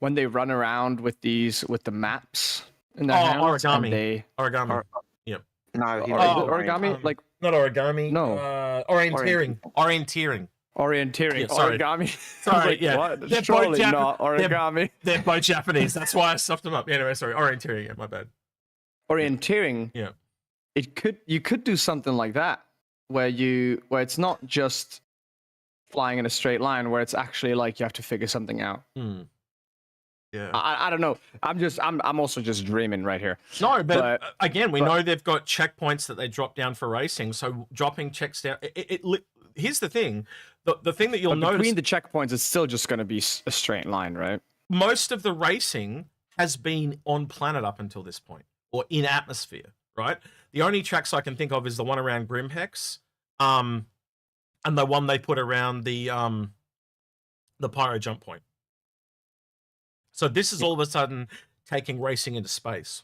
they run around with the maps in their hands? Origami. Origami. No, origami? Like, not origami. No. Orienteering. Orienteering. Yeah, sorry. Origami. Sorry, like, yeah. What? They're Surely both not origami. They're both Japanese. That's why I stuffed them up. Anyway, sorry. Orienteering. Yeah, my bad. Orienteering. Yeah. You could do something like that where it's not just flying in a straight line, where it's actually like you have to figure something out. Yeah. I don't know. I'm also just dreaming right here. No, but again, we know they've got checkpoints that they drop down for racing. So dropping checks down. Here's the thing. The thing that you'll notice between the checkpoints, it's still just going to be a straight line, right? Most of the racing has been on planet up until this point, or in atmosphere, right? The only tracks I can think of is the one around Grimhex, and the one they put around the Pyro jump point. So this is all of a sudden taking racing into space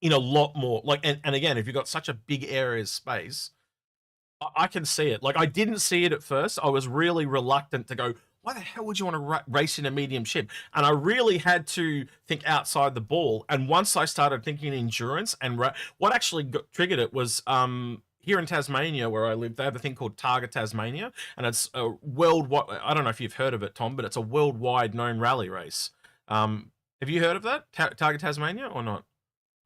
in a lot more, like, and again, if you've got such a big area of space, I can see it. Like, I didn't see it at first. I was really reluctant to go, why the hell would you want to race in a medium ship? And I really had to think outside the ball. And once I started thinking endurance, and what actually triggered it was here in Tasmania, where I live, they have a thing called Target Tasmania, and it's a worldwide. I don't know if you've heard of it, Tom, but it's a worldwide known rally race. Have you heard of that, Target Tasmania, or not?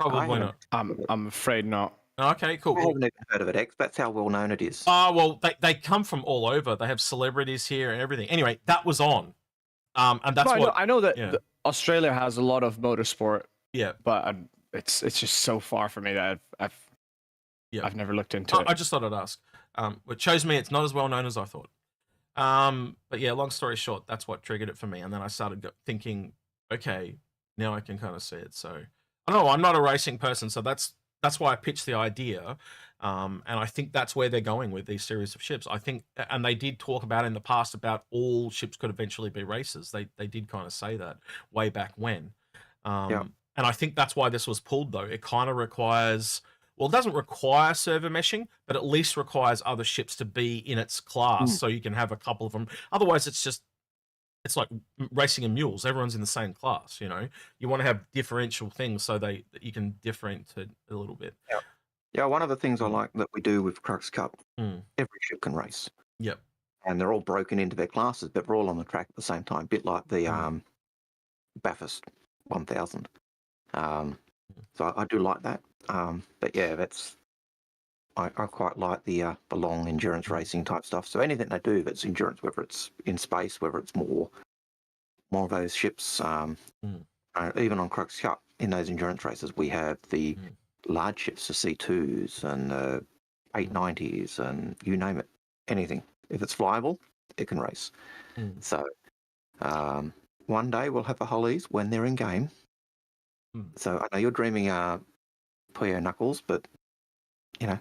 Probably not. I'm afraid not. Okay, cool. I haven't even heard of it, X. That's how well known it is. Well, they come from all over. They have celebrities here and everything. Anyway, that was on, and that's I know that Australia has a lot of motorsport. Yeah, but it's just so far for me that I've never looked into it. I just thought I'd ask. Which shows me it's not as well known as I thought. But yeah, long story short, that's what triggered it for me. And then I started thinking, okay, now I can kind of see it. So I don't know. I'm not a racing person, so that's that's why I pitched the idea, and I think that's where they're going with these series of ships. I think, and they did talk about in the past about all ships could eventually be races. They did kind of say that way back when. And I think that's why this was pulled, though. It kind of requires, well, it doesn't require server meshing, but at least requires other ships to be in its class, so you can have a couple of them. Otherwise, it's like racing in mules. Everyone's in the same class, you know. You want to have differential things so that you can differentiate a little bit. Yeah, one of the things I like that we do with Crux Cup, every ship can race. Yep. And they're all broken into their classes, but we're all on the track at the same time, a bit like the Bathurst 1000. So I do like that. But yeah, I quite like the long endurance racing type stuff. So anything they do that's endurance, whether it's in space, whether it's more of those ships, even on Crux Cup, in those endurance races, we have the large ships, the C2s and 890s and you name it, anything. If it's flyable, it can race. So one day we'll have a Hollies when they're in game. So I know you're dreaming Puyo Knuckles, but you know,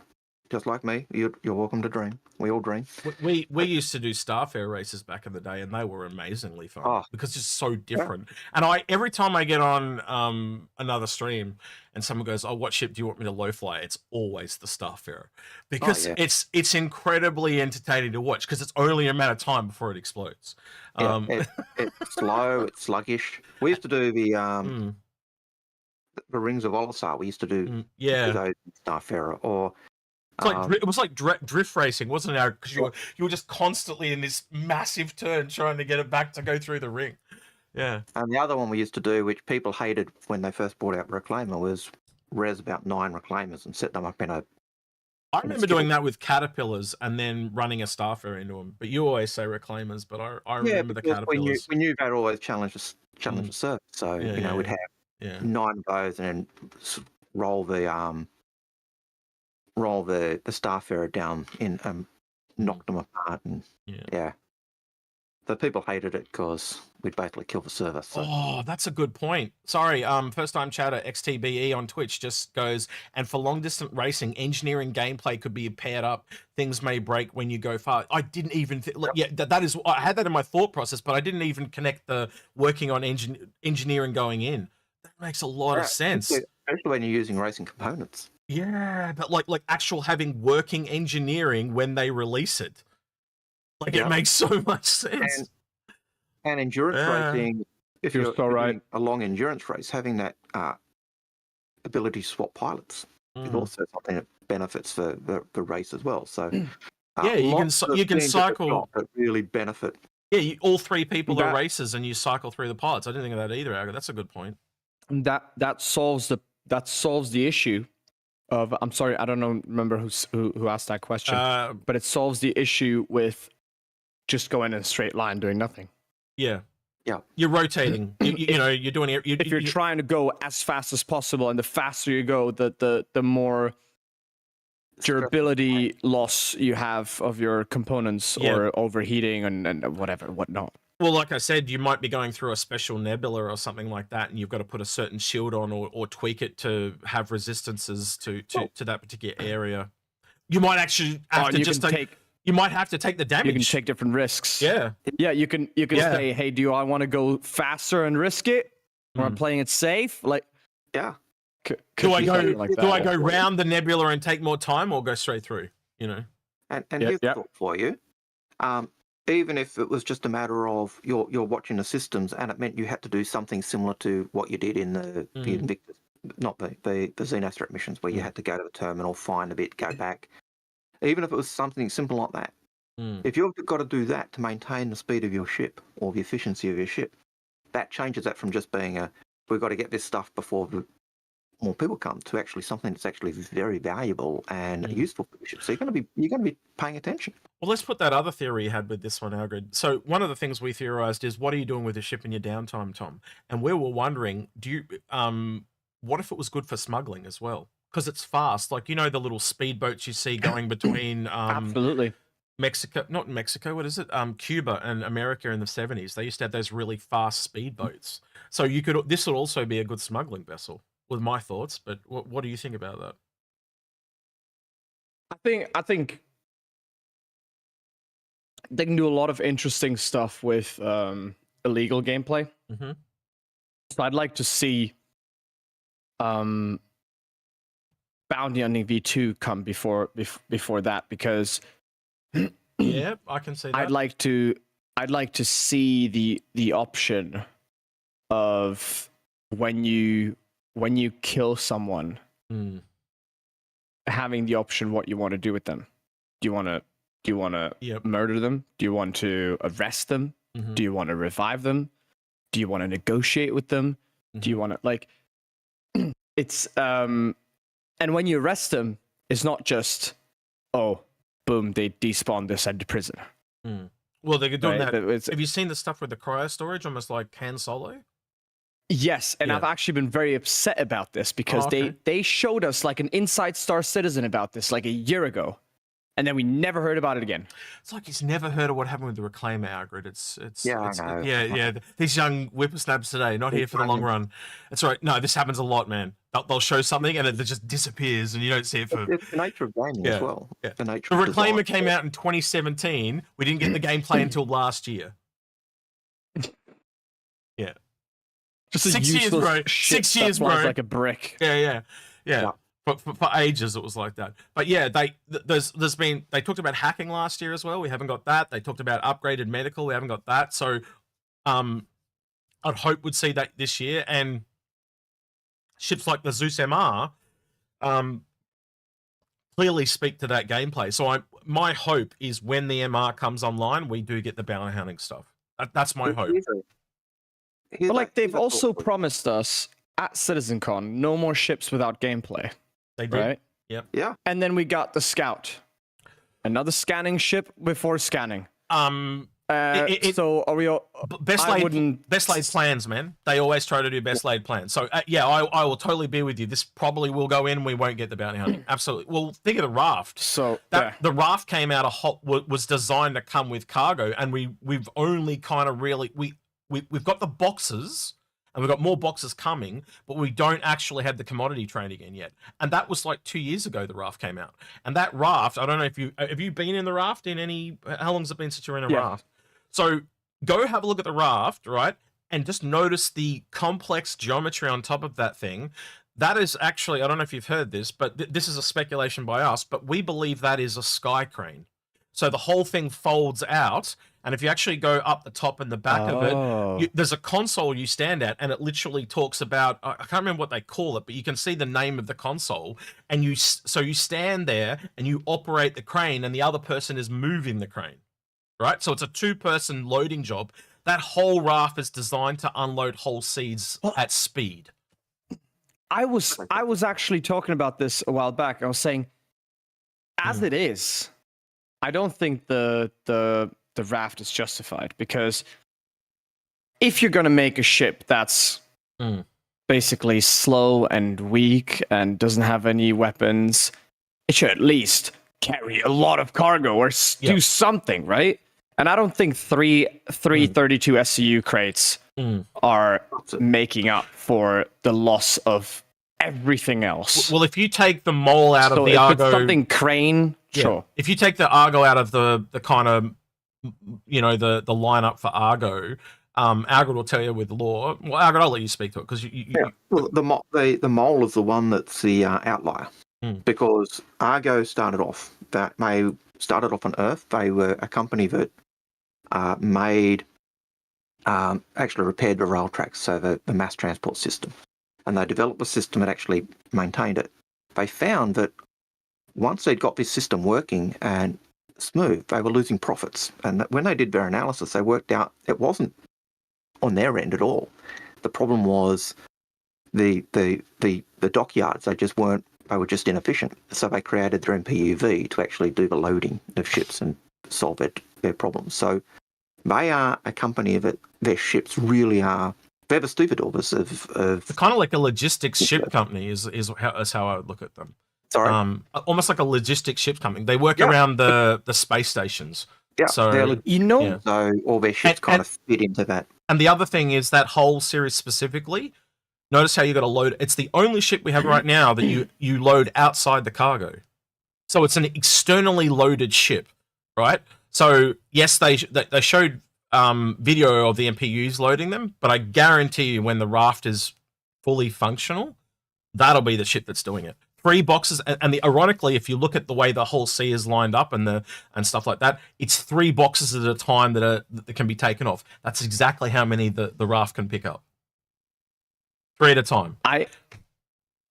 just like me, you're welcome to dream. We all dream. We used to do Starfare races back in the day, and they were amazingly fun because it's so different. And every time I get on another stream and someone goes, "Oh, what ship do you want me to low fly?" It's always the Starfare because it's incredibly entertaining to watch because it's only a matter of time before it explodes. It's slow, it's sluggish. We used to do the Rings of Olisar. We used to do those Starfare or. It was like drift racing, wasn't it? Because you were just constantly in this massive turn trying to get it back to go through the ring. Yeah. And the other one we used to do, which people hated when they first brought out Reclaimer, was res about 9 Reclaimers and set them up in a... I remember doing that with Caterpillars and then running a Starfare into them. But you always say Reclaimers, but I remember the Caterpillars. We knew that always challenge the service. So, we'd have 9 of those and then roll the Starfarer down in knocked them apart and the people hated it because we'd basically kill the server. So. Oh, that's a good point. Sorry, first time chatter XTBE on Twitch just goes, and for long distance racing, engineering gameplay could be paired up. Things may break when you go far. I didn't even that is, I had that in my thought process, but I didn't even connect the working on engineering going in. That makes a lot of sense, especially when you're using racing components. Yeah, but like actual having working engineering when they release it. Like it makes so much sense. And endurance racing, if you're so right, a long endurance race, having that ability to swap pilots is also something that benefits for the race as well. So you can cycle. That really benefit. Yeah, all 3 people are racers, and you cycle through the pilots. I didn't think of that either, Algared. That's a good point. That solves the issue. I'm sorry, I don't remember who asked that question, but it solves the issue with just going in a straight line doing nothing. Yeah. You're rotating. You're doing it. If you're trying to go as fast as possible, and the faster you go, the more durability loss you have of your components or overheating and whatnot. Well, like I said, you might be going through a special nebula or something like that, and you've got to put a certain shield on or tweak it to have resistances to that particular area. You might actually have to you might have to take the damage. You can take different risks. Yeah. You can say, hey, do I want to go faster and risk it, or I'm playing it safe? Like, do I go round the nebula and take more time, or go straight through? And here's the thought for you. Even if it was just a matter of you're watching the systems and it meant you had to do something similar to what you did in the Invictus, not the Xenastrat missions where you had to go to the terminal, find a bit, go back. Even if it was something simple like that, if you've got to do that to maintain the speed of your ship or the efficiency of your ship, that changes that from just being we've got to get this stuff before more people come to actually something that's actually very valuable and useful for the ship. So you're going to be paying attention. Well, let's put that other theory you had with this one, Algared. So one of the things we theorized is, what are you doing with the ship in your downtime, Tom? And we were wondering, what if it was good for smuggling as well? Because it's fast. Like, the little speedboats you see going between absolutely not Mexico, what is it? Cuba and America in the 70s. They used to have those really fast speedboats. So this would also be a good smuggling vessel, with my thoughts. But what do you think about that? I think they can do a lot of interesting stuff with illegal gameplay. Mm-hmm. So I'd like to see Bounty Hunting V2 come before that, because Yeah, I can see that. I'd like to see the option of when you kill someone, having the option what you want to do with them. Do you want to Yep. murder them? Do you want to arrest them? Mhm. Do you want to revive them? Do you want to negotiate with them? Do you want to, like, it's and when you arrest them, it's not just, oh, boom, they despawn, they sent to prison. Well, they're doing Right? that. Have you seen the stuff with the cryo storage, almost like Han Solo? Yes, and Yeah. I've actually been very upset about this because okay. they showed us like an Inside Star Citizen about this like a year ago, and then we never heard about it again. It's like he's never heard of what happened with the Reclaimer, Algared. Yeah, I know. Yeah. These young whippersnappers today, not here for the long run. That's right. No, this happens a lot, man. They'll show something and it just disappears, and you don't see it for. It's the nature of gaming Yeah, as well. yeah. The nature The of Reclaimer design. came out in 2017. We didn't get the gameplay until last year. Yeah. Just a 6 years, useless bro. shit 6 that years, flies bro. like a brick. Yeah. Yeah. For ages it was like that. But yeah, they talked about hacking last year as well. We haven't got that. They talked about upgraded medical. We haven't got that. So I'd hope we'd see that this year. And ships like the Zeus MR clearly speak to that gameplay. So my hope is when the MR comes online, we do get the bounty hunting stuff. That's my hope. But like they've also promised us at CitizenCon, no more ships without gameplay, They did. right? Yeah. And then we got the Scout, another scanning ship before scanning. So are we all? Best laid plans, man. They always try to do best laid plans. So yeah, I will totally be with you. This probably will go in. We won't get the bounty hunting. Absolutely. Well, think of the raft. So the raft came out was designed to come with cargo, and we've only kind of really we've got the boxes. And we've got more boxes coming, but we don't actually have the commodity train again yet. And that was like 2 years ago the raft came out. And that raft, I don't know if have you been in the raft how long's it been since you're in a raft? So go have a look at the raft, right? And just notice the complex geometry on top of that thing. That is actually, I don't know if you've heard this, but this is a speculation by us, but we believe that is a sky crane. So the whole thing folds out, and if you actually go up the top and the back of it, there's a console you stand at, and it literally talks about, I can't remember what they call it, but you can see the name of the console, and you stand there and you operate the crane, and the other person is moving the crane, right? So it's a two-person loading job. That whole raft is designed to unload whole seeds at speed. I was actually talking about this a while back. I was saying, as it is, I don't think the raft is justified, because if you're going to make a ship that's basically slow and weak and doesn't have any weapons, it should at least carry a lot of cargo or do something, right? And I don't think three 32 SCU crates are making up for the loss of everything else. Well, if you take the mole out of the Argo, something crane, sure. If you take the Argo out of the kind of, the lineup for Argo, Algared will tell you with lore. Well, Algared, I'll let you speak to it because Well, the mole is the one that's the outlier, because Argo started off on Earth. They were a company that actually repaired the rail tracks, so the mass transport system, and they developed a system that actually maintained it. They found that once they'd got this system working and smooth, they were losing profits, and that when they did their analysis, they worked out it wasn't on their end at all. The problem was the dockyards. They were just inefficient, so they created their own PUV to actually do the loading of ships and solve their problems. So they are a company that their ships really are. They're the stevedores of kind of like a logistics ship company is how I would look at them. Sorry. Almost like a logistics ship company. They work around the space stations. Yeah, so so all their ships kind of fit into that. And the other thing is that whole series specifically. Notice how you got to load. It's the only ship we have right now that you load outside the cargo. So it's an externally loaded ship, right? So yes, they showed video of the MPUs loading them, but I guarantee you when the raft is fully functional, that'll be the ship that's doing it. 3 boxes, and ironically, if you look at the way the whole sea is lined up and stuff like that, it's 3 boxes at a time that can be taken off. That's exactly how many the raft can pick up. 3 at a time.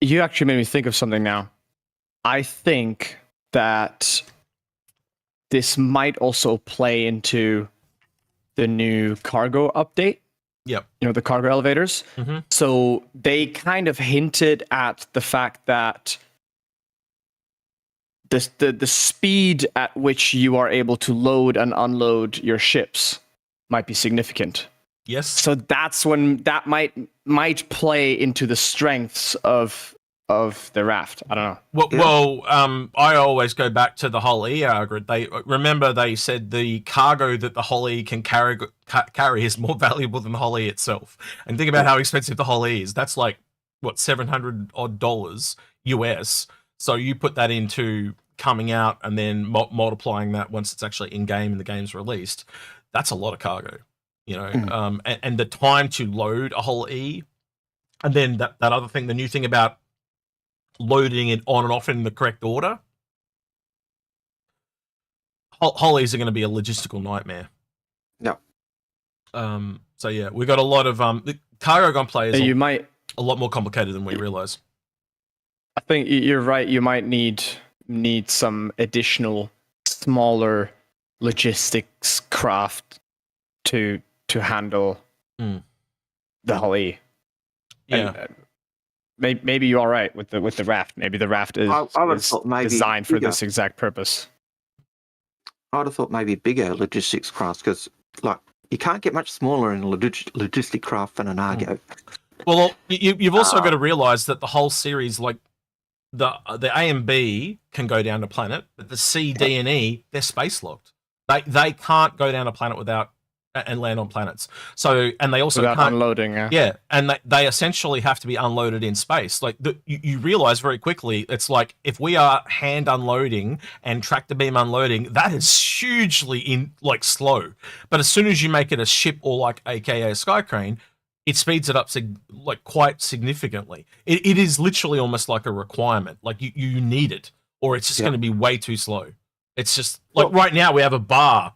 You actually made me think of something now. I think that this might also play into the new cargo update. Yep. You know, the cargo elevators. Mm-hmm. So they kind of hinted at the fact that the speed at which you are able to load and unload your ships might be significant. Yes. So that's when that might play into the strengths of the raft. I don't know. Well, I always go back to the whole Algared. They said the cargo that the whole E can carry is more valuable than the whole E itself. And think about how expensive the whole E is. That's like what, $700 odd US. So you put that into coming out and then multiplying that once it's actually in game and the game's released. That's a lot of cargo, you know. And the time to load a whole E, and then that other thing, the new thing about loading it on and off in the correct order. Holies are going to be a logistical nightmare. No. So yeah, we got a lot of the cargo gun players. You might a lot more complicated than we realize. I think you're right. You might need some additional smaller logistics craft to handle the whole E. Yeah. Maybe you're all right with the raft. Maybe the raft is designed for this exact purpose. I would have thought maybe bigger logistics crafts, because like you can't get much smaller in a logistic craft than an Argo. Well, you've also got to realize that the whole series, like the A and B can go down to planet, but the C, D, and E, they're space locked. They can't go down a planet without and land on planets. So, and they also without can't unloading. Yeah, and they essentially have to be unloaded in space. Like you realize very quickly, it's like if we are hand unloading and tractor beam unloading, that is hugely slow. But as soon as you make it a ship or like AKA a sky crane, it speeds it up quite significantly. It is literally almost like a requirement. Like you need it, or it's just going to be way too slow. It's just like right now we have a bar.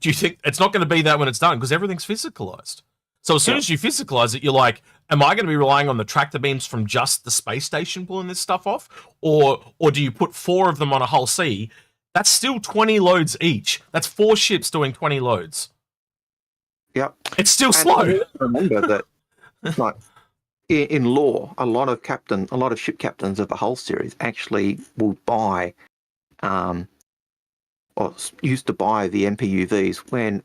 Do you think it's not going to be that when it's done? Because everything's physicalized. So as soon as you physicalize it, you're like, am I going to be relying on the tractor beams from just the space station pulling this stuff off? Or do you put 4 of them on a whole sea? That's still 20 loads each. That's 4 ships doing 20 loads. Yep. It's still slow. Remember that, like, in lore, a lot of ship captains of the whole series actually will buy or used to buy the MPUVs when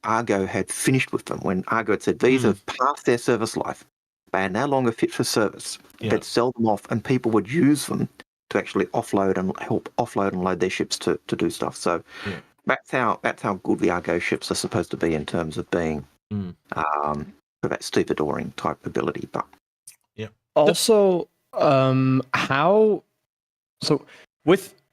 Argo had finished with them, when Argo had said, these have passed their service life. They are no longer fit for service. They'd sell them off and people would use them to actually offload and help offload and load their ships to do stuff. So that's how good the Argo ships are supposed to be in terms of being for that stevedoring type ability. But also,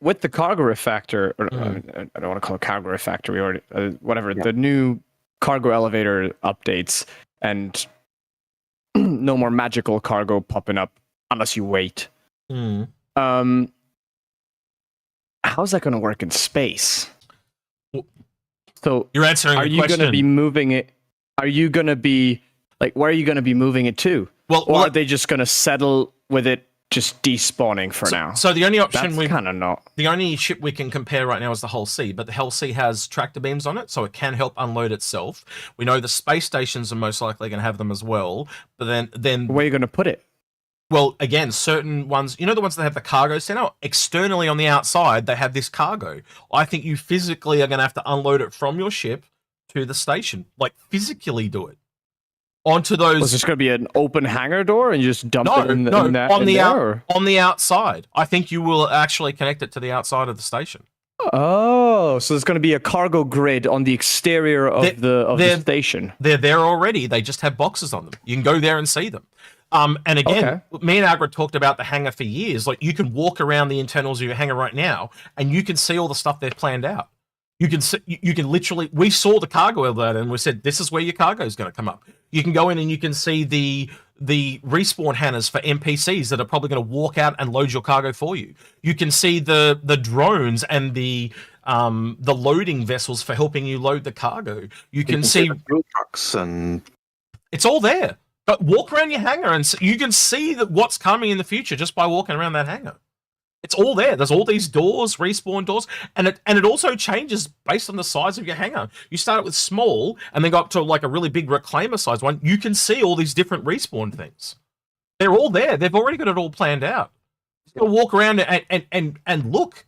with the cargo refactor, or I don't want to call it cargo refactor. We already the new cargo elevator updates, and no more magical cargo popping up unless you wait. How's that going to work in space? So you're answering. Are you going to be moving it? Are you going to be like where are you going to be moving it to? Or are they just going to settle with it? Just despawning for now. So the only option the only ship we can compare right now is the Hull C, but the Hull C has tractor beams on it, so it can help unload itself. We know the space stations are most likely going to have them as well, but then where are you going to put it? Well, again, certain ones, the ones that have the cargo center, externally on the outside, they have this cargo. I think you physically are going to have to unload it from your ship to the station, like physically do it. Onto those. Was this going to be an open hangar door and you just dump it in on the outside? I think you will actually connect it to the outside of the station. Oh, so there's going to be a cargo grid on the exterior of the station. They're there already. They just have boxes on them. You can go there and see them. And again, Okay. me and Algared talked about the hangar for years. Like, you can walk around the internals of your hangar right now, and you can see all the stuff they've planned out. You can see, you can literally. We saw the cargo elevator, and we said, "This is where your cargo is going to come up." You can go in and you can see the respawn hangars for NPCs that are probably going to walk out and load your cargo for you. You can see the drones and the loading vessels for helping you load the cargo. You can see the fuel trucks and it's all there. But walk around your hangar and you can see that what's coming in the future just by walking around that hangar. It's all there. There's all these doors, respawn doors, and it also changes based on the size of your hangar. You start with small and then go up to like a really big reclaimer size one. You can see all these different respawn things. They're all there. They've already got it all planned out. Just gotta walk around and look.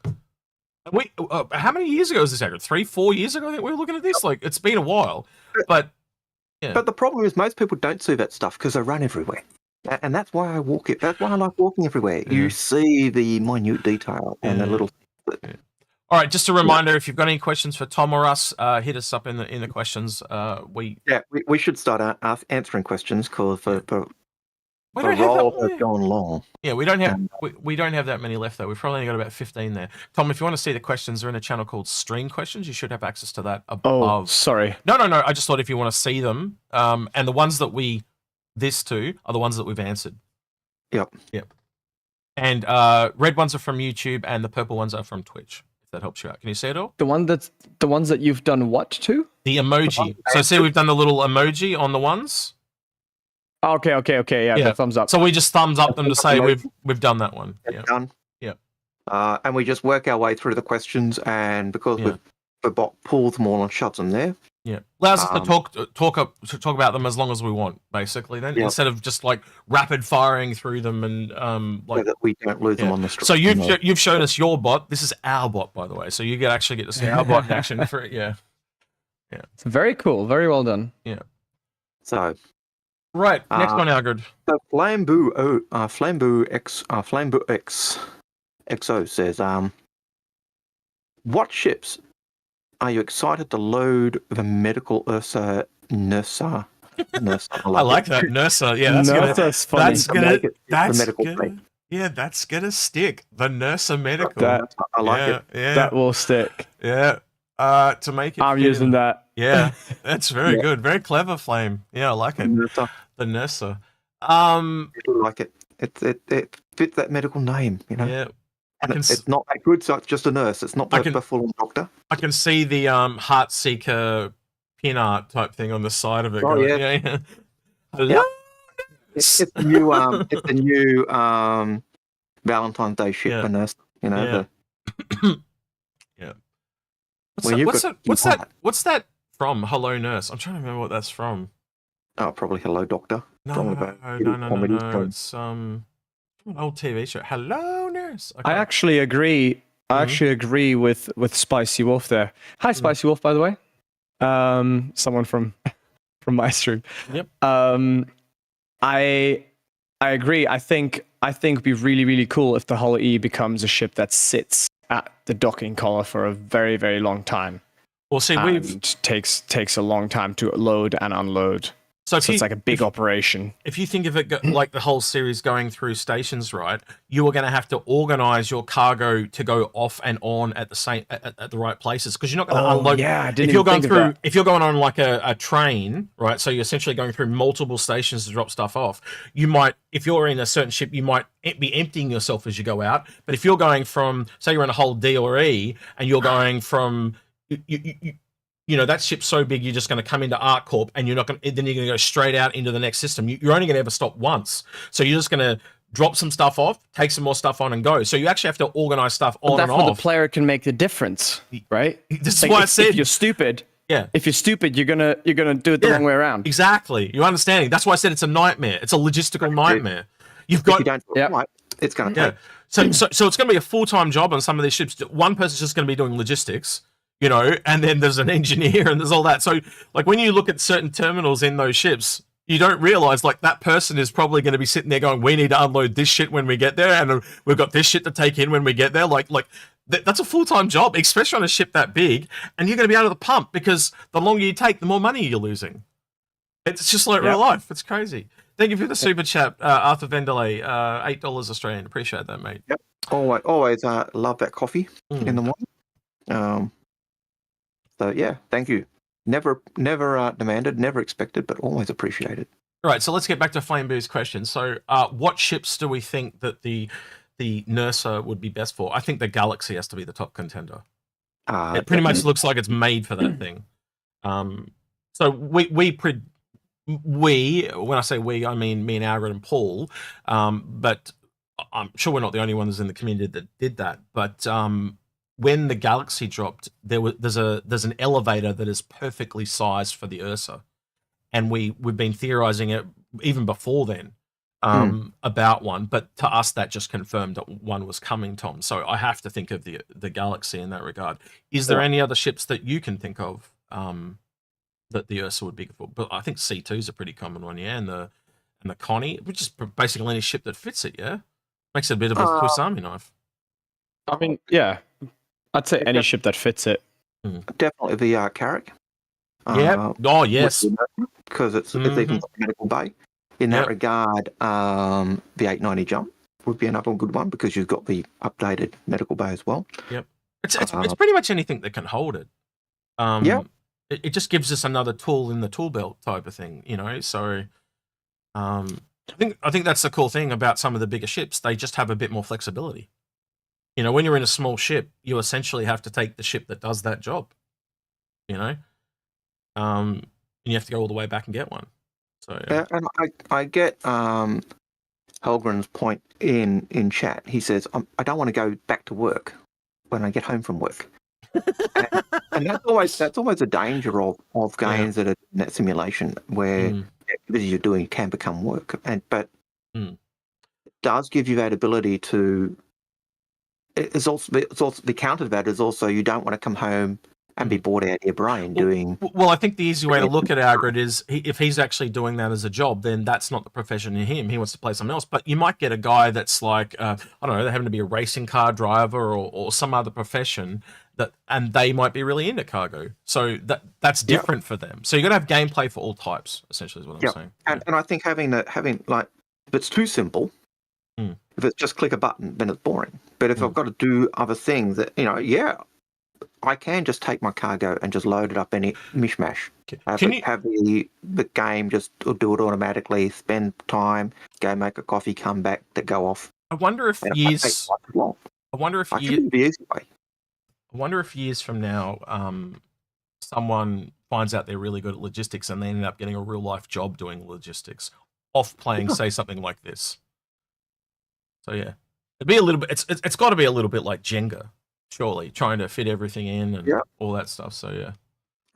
We how many years ago was this, Algared? 3-4 years ago? I think we were looking at this. Like, it's been a while, but yeah. But the problem is most people don't see that stuff because they run everywhere. And that's why I walk it. That's why I like walking everywhere. Yeah. You see the minute detail and the little. All right, just a reminder: if you've got any questions for Tom or us, hit us up in the questions. We should start answering questions because the we don't have roll that, has gone long. yeah, we don't have we don't have that many left though. We've probably only got about 15 there. Tom, if you want to see the questions, they're in a channel called Stream Questions. You should have access to that above. Oh, sorry. No. I just thought if you want to see them, and the ones that this to are the ones that we've answered. Yep. And red ones are from YouTube, and the purple ones are from Twitch. If that helps you out, can you see it all? The ones that you've done what to? The emoji. So see, we've done the little emoji on the ones. Okay. Yeah, Yeah. the thumbs up. So we just thumbs up them to say we've done that one. It's Yeah. done. Yep. And we just work our way through the questions, and because the bot pulls them all and shoves them there. Yeah, allows us to talk about them as long as we want, basically. Then instead of just like rapid firing through them and So like that we don't lose them on the street. So you've shown us your bot. This is our bot, by the way. So you actually get to see our bot in action for it. Yeah. It's very cool. Very well done. Yeah. So Right. Next one, Algared. So Flambeau X XO says, what ships are you excited to load the medical Ursa Nursa? I like that Nursa. Yeah, Nursa's funny. That's gonna stick. The Nursa medical. I like it. Yeah. That will stick. Yeah. To make it. I'm using that. Yeah, that's very good. Very clever, Flame. Yeah, I like it. Nursa. The Nursa. I like it. It fits that medical name, you know. Yeah. And it's not that good, so it's just a nurse. It's not the full-on doctor. I can see the Heartseeker pin art type thing on the side of it. Oh, going, yeah. Hello? Yeah. It's the new Valentine's Day ship, Yeah. the nurse. You know. Yeah. Yeah. What's that from? Hello Nurse. I'm trying to remember what that's from. Oh, probably Hello Doctor. No. It's an old TV show. Hello Nurse. Okay. I actually agree. I actually agree with Spicy Wolf there. Hi, Spicy Wolf, by the way. Someone from my stream. Yep. I agree. I think it'd be really, really cool if the Hull E becomes a ship that sits at the docking collar for a very, very long time. Well, see, takes a long time to load and unload. So it's like a big operation. If you think of it like the whole series going through stations, right? You are going to have to organize your cargo to go off and on at the right places because you're not going to unload. Yeah, I didn't if you're even going think through, of that. if you're going on like a train, right? So you're essentially going through multiple stations to drop stuff off. You might, if you're in a certain ship, you might be emptying yourself as you go out. But if you're going from, say, you're in a whole D or E, and you're going from you know, that ship's so big, you're just going to come into ArcCorp and then you're going to go straight out into the next system. You're only going to ever stop once. So you're just going to drop some stuff off, take some more stuff on and go. So you actually have to organize stuff on and off. That's where the player can make the difference, right? This is why I said, if you're stupid, you're gonna do it the wrong way around. Exactly. You're understanding. That's why I said it's a nightmare. It's a logistical nightmare. You've got, if you don't do it right, it's going to take. So it's going to be a full-time job on some of these ships. One person's just going to be doing logistics, you know, and then there's an engineer and there's all that. So like when you look at certain terminals in those ships, you don't realize like that person is probably going to be sitting there going, we need to unload this shit when we get there. And we've got this shit to take in when we get there. That's a full-time job, especially on a ship that big. And you're going to be out of the pump because the longer you take, the more money you're losing. It's just like real life. It's crazy. Thank you for the super chat, Arthur Vendelay, $8 Australian. Appreciate that, mate. Yep. Always love that coffee in the morning. So yeah, thank you. Never demanded, never expected, but always appreciated. All right, so let's get back to Flambeau's question. So, what ships do we think that the NERSA would be best for? I think the Galaxy has to be the top contender. It pretty much looks like it's made for that thing. So we when I say we, I mean me and Algared and Paul. But I'm sure we're not the only ones in the community that did that. But when the Galaxy dropped, there's an elevator that is perfectly sized for the Ursa, and we've been theorizing it even before then about one. But to us, that just confirmed that one was coming, Tom. So I have to think of the Galaxy in that regard. Is there any other ships that you can think of that the Ursa would be good for? But I think C2 is a pretty common one, yeah, and the Connie, which is basically any ship that fits it, yeah, makes it a bit of a Swiss Army knife. I mean, yeah, I'd say any ship that fits it. Definitely the Carrack. Yeah. Oh yes. Because it's even got medical bay. In that regard, the 890 jump would be another good one because you've got the updated medical bay as well. Yep. It's pretty much anything that can hold it. It just gives us another tool in the tool belt type of thing, you know. So I think that's the cool thing about some of the bigger ships. They just have a bit more flexibility. You know, when you're in a small ship, you essentially have to take the ship that does that job. You know, and you have to go all the way back and get one. So and I get Helgren's point in chat. He says, I don't want to go back to work when I get home from work. and that's always a danger of games that are in that simulation where activities you're doing can become work. But it does give you that ability to. It's also the counter to that is also you don't want to come home and be bored out of your brain doing. Well, I think the easy way to look at Algared is if he's actually doing that as a job, then that's not the profession in him. He wants to play something else. But you might get a guy that's like, I don't know, they're having to be a racing car driver or some other profession and they might be really into cargo. So that's different for them. So you got to have gameplay for all types. Essentially, is what I'm saying. And I think having like if it's too simple. If it's just click a button, then it's boring. But if I've got to do other things that, I can just take my cargo and just load it up any mishmash. Have the game just do it automatically, spend time, go make a coffee, come back, to go off. I wonder if years from now, someone finds out they're really good at logistics and they end up getting a real life job doing logistics off playing, say, something like this. So yeah, it'd be a little bit. It's got to be a little bit like Jenga, surely, trying to fit everything in and all that stuff. So yeah,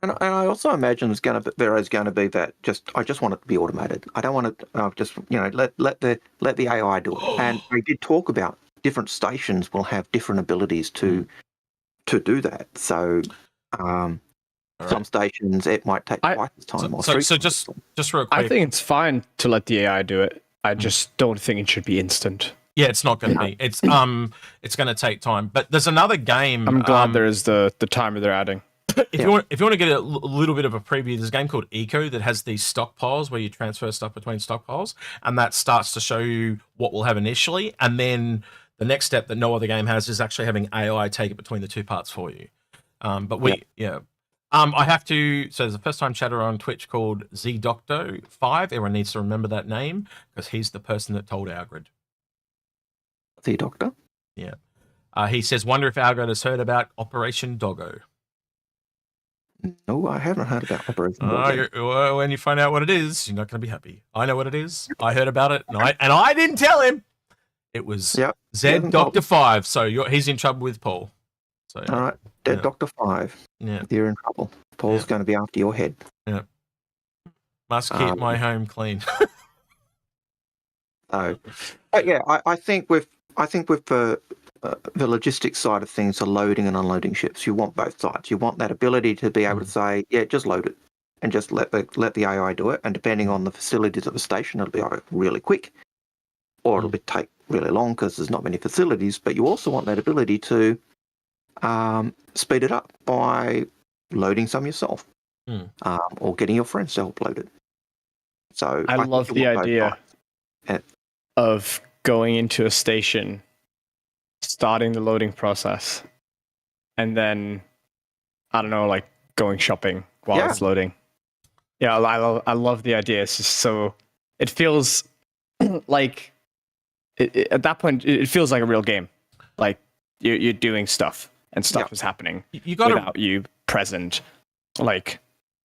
and I also imagine there is going to be that I just want it to be automated. I don't want to just let the AI do it. And we did talk about different stations will have different abilities to do that. So some stations it might take twice as time. So just real quick, I think it's fine to let the AI do it. I just don't think it should be instant. Yeah, it's not going to be. It's going to take time. But there's another game. I'm glad there is the timer they're adding. If you want to get a little bit of a preview, there's a game called Eco that has these stockpiles where you transfer stuff between stockpiles, and that starts to show you what we'll have initially, and then the next step that no other game has is actually having AI take it between the two parts for you. I have to. So there's a first-time chatter on Twitch called ZDocto5. Everyone needs to remember that name because he's the person that told Algared. The doctor? Yeah. He says, wonder if Algared has heard about Operation Doggo. No, I haven't heard about Operation Doggo. When you find out what it is, you're not going to be happy. I know what it is. I heard about it, and I didn't tell him. It was ZDoctor5, so he's in trouble with Paul. So, all right, Doctor5. Yeah. You're in trouble. Paul's going to be after your head. Yeah. Must keep my home clean. But yeah, I think with the logistics side of things, the loading and unloading ships, you want both sides. You want that ability to be able to say, just load it, and just let the AI do it. And depending on the facilities at the station, it'll be really quick, or it'll take really long because there's not many facilities. But you also want that ability to speed it up by loading some yourself, or getting your friends to help load it. So I love think the you want both idea sides. of going into a station, starting the loading process, and then I don't know, like going shopping while Yeah. it's loading. Yeah, I love the idea. It's just so it feels like at that point it feels like a real game. Like you're doing stuff and stuff is happening You got to without you present. Like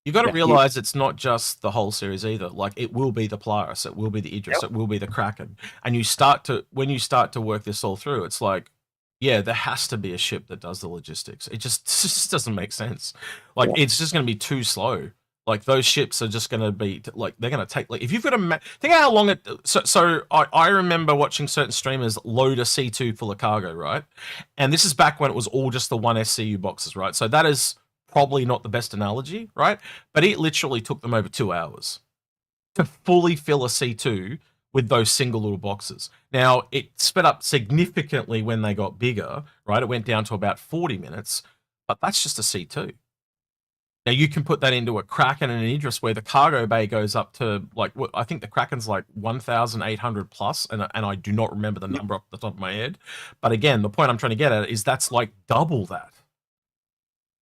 you got to Yeah. realize it's not just the whole series either. Like it will be the Polaris, it will be the Idris, it will be the Kraken, and when you start to work this all through, it's like, yeah, there has to be a ship that does the logistics. It just doesn't make sense. Like it's just going to be too slow. Like those ships are just going to be like they're going to take like if you've got a think how long it. So I remember watching certain streamers load a C2 full of cargo, right? And this is back when it was all just the one SCU boxes, right? So that is probably not the best analogy, right? But it literally took them over 2 hours to fully fill a C2 with those single little boxes. Now, it sped up significantly when they got bigger, right? It went down to about 40 minutes, but that's just a C2. Now, you can put that into a Kraken and an Idris where the cargo bay goes up to, like, I think the Kraken's like 1,800 plus, and I do not remember the number off the top of my head. But again, the point I'm trying to get at is that's like double that.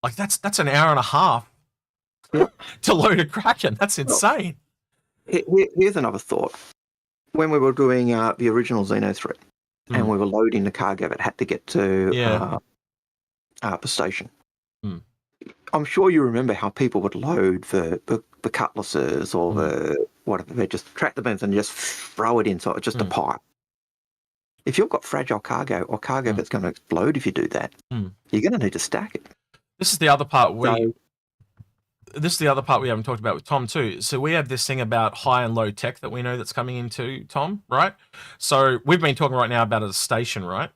Like that's an hour and a half to load a Kraken. That's insane. Here's another thought. When we were doing the original Xeno 3, and we were loading the cargo that had to get to the station, I'm sure you remember how people would load the cutlasses or the whatever. They just track the beams and just throw it in, so it's just a pipe. If you've got fragile cargo or cargo that's going to explode if you do that, you're going to need to stack it. This is the other part this is the other part we haven't talked about with Tom too. So we have this thing about high and low tech that we know that's coming into Tom, right? So we've been talking right now about a station, right?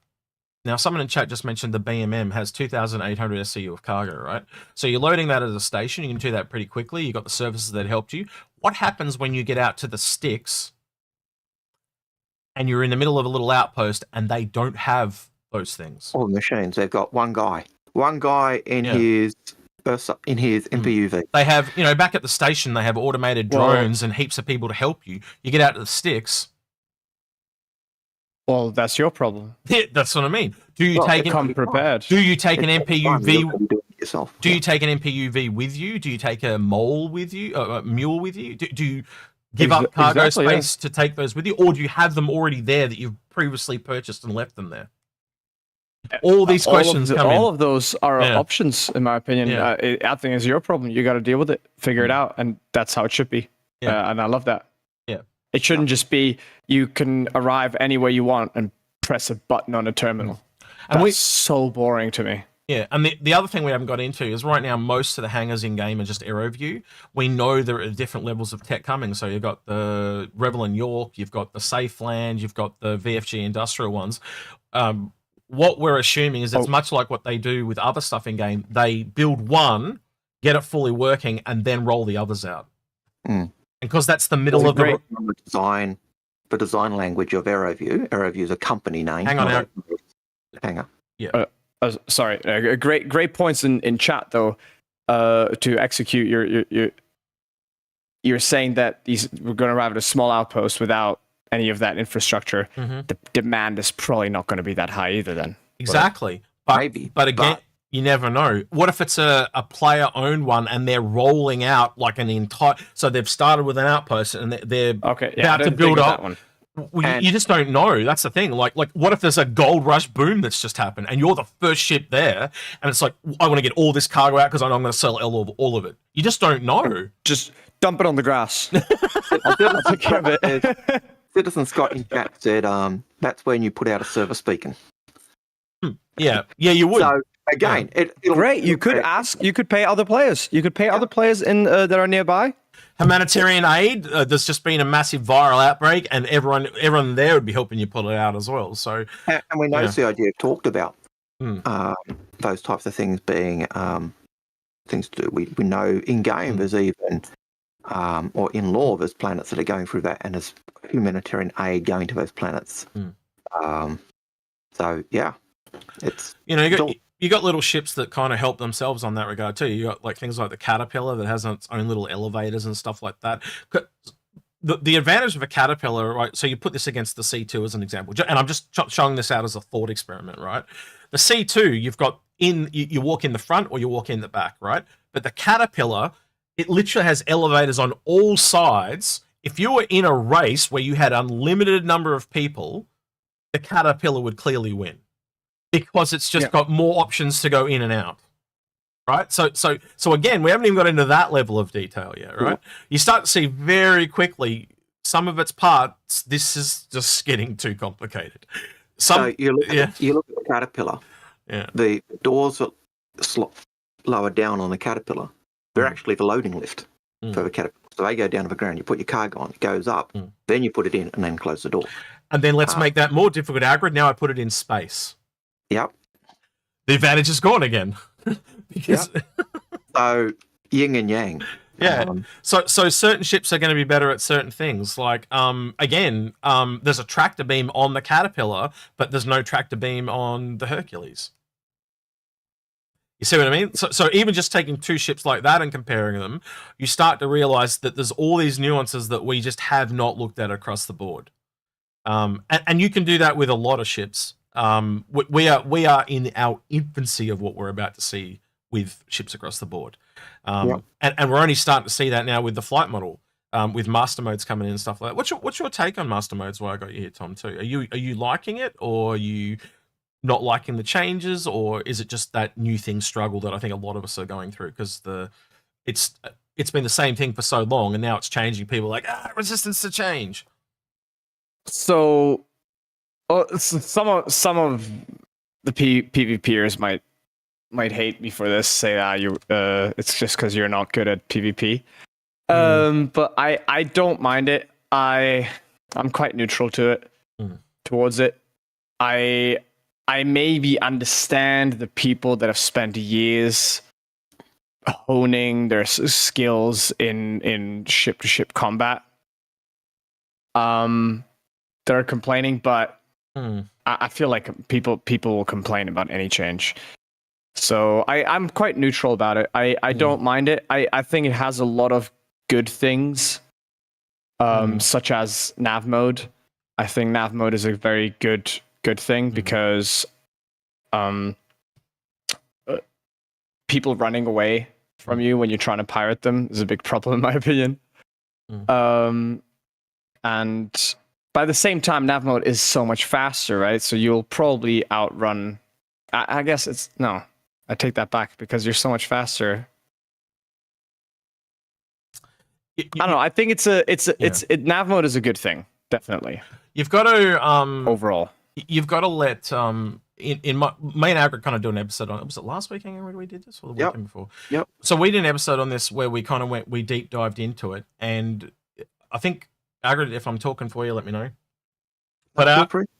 Now someone in chat just mentioned the BMM has 2,800 SCU of cargo, right? So you're loading that at a station. You can do that pretty quickly. You've got the services that helped you. What happens when you get out to the sticks and you're in the middle of a little outpost and they don't have those things? All the machines, they've got one guy in his MPUV. They have, back at the station, they have automated drones and heaps of people to help you. You get out to the sticks. Well, that's your problem. Yeah, that's what I mean. Do you take come prepared? Do you take an MPUV? Yourself. Do you take an MPUV with you? Do you take a mole with you? A mule with you? Do you give up cargo space to take those with you, or do you have them already there that you've previously purchased and left them there? All these questions come in. All of those are options, in my opinion. I think it's your problem. You got to deal with it, figure it out, and that's how it should be. And I love that. Yeah, it shouldn't just be you can arrive anywhere you want and press a button on a terminal. And that's so boring to me. Yeah, and the other thing we haven't got into is right now most of the hangars in game are just AeroView. We know there are different levels of tech coming. So you've got the Revel and York, you've got the Safeland, you've got the VFG industrial ones. What we're assuming is it's much like what they do with other stuff in game. They build one, get it fully working, and then roll the others out. And because that's the middle of the design language of AeroView. AeroView is a company name. Hang on. Hangar. Yeah. Sorry. Great points in chat though. To execute, you're saying that we're going to arrive at a small outpost without any of that infrastructure. The demand is probably not going to be that high either then. Exactly. But again, you never know. What if it's a player-owned one and they're rolling out like an entire... So they've started with an outpost and they're about to build up. That one. Well, you just don't know. That's the thing. Like, what if there's a gold rush boom that's just happened and you're the first ship there and it's like, I want to get all this cargo out because I know I'm going to sell all of it. You just don't know. Just dump it on the grass. Citizen Scott in chat said, that's when you put out a service beacon. Yeah, you would. So again, great. You could pay other players. You could pay other players in that are nearby. Humanitarian aid. There's just been a massive viral outbreak, and everyone there would be helping you pull it out as well. So, and we know CIG have talked about those types of things being things to do. We know in game there's even or in lore there's planets that are going through that, and there's humanitarian aid going to those planets. So yeah. It's you got little ships that kind of help themselves on that regard too. You got like things like the Caterpillar that has its own little elevators and stuff like that. the advantage of a caterpillar, right? So you put this against the C2 as an example, and I'm just showing this out as a thought experiment, right? The C2, you've got you walk in the front or you walk in the back, right? But the caterpillar, it literally has elevators on all sides. If you were in a race where you had unlimited number of people, the caterpillar would clearly win because it's just got more options to go in and out. Right, so again, we haven't even got into that level of detail yet, right? You start to see very quickly some of its parts. This is just getting too complicated. So you look at the caterpillar. Yeah, the doors are lower down on the caterpillar. They're actually the loading lift for the caterpillar. So they go down to the ground. You put your cargo on, it goes up, then you put it in, and then close the door. And then let's make that more difficult, Algared. Now I put it in space. Yep. The advantage is gone again. Because so yin and yang. Yeah. So certain ships are going to be better at certain things. Like again, there's a tractor beam on the Caterpillar, but there's no tractor beam on the Hercules. You see what I mean? So even just taking two ships like that and comparing them, you start to realize that there's all these nuances that we just have not looked at across the board. And you can do that with a lot of ships. We are in our infancy of what we're about to see with ships across the board. And we're only starting to see that now with the flight model, with master modes coming in and stuff like that. What's your take on master modes while I got you here, Tom, too? Are you liking it, or are you not liking the changes, or is it just that new thing struggle that I think a lot of us are going through? Because it's been the same thing for so long, and now it's changing. People are like, resistance to change. So some of the PvPers might hate me for this, say it's just because you're not good at PvP. But I don't mind it. I'm quite neutral to it, towards it. I maybe understand the people that have spent years honing their skills in ship to ship combat. They're complaining, but I feel like people will complain about any change. So I'm quite neutral about it. I don't mind it. I think it has a lot of good things, such as nav mode. I think nav mode is a very good thing because people running away from you when you're trying to pirate them is a big problem in my opinion. And by the same time, nav mode is so much faster, right? So you'll probably outrun. I guess it's no. I take that back because you're so much faster. I don't know. I think nav mode is a good thing, definitely. You've got to overall. You've got to let in my main Algared kind of do an episode on it. Was it last week we did this, or the weekend before? Yep. So we did an episode on this where we kind of we deep dived into it, and I think Algared, if I'm talking for you, let me know. But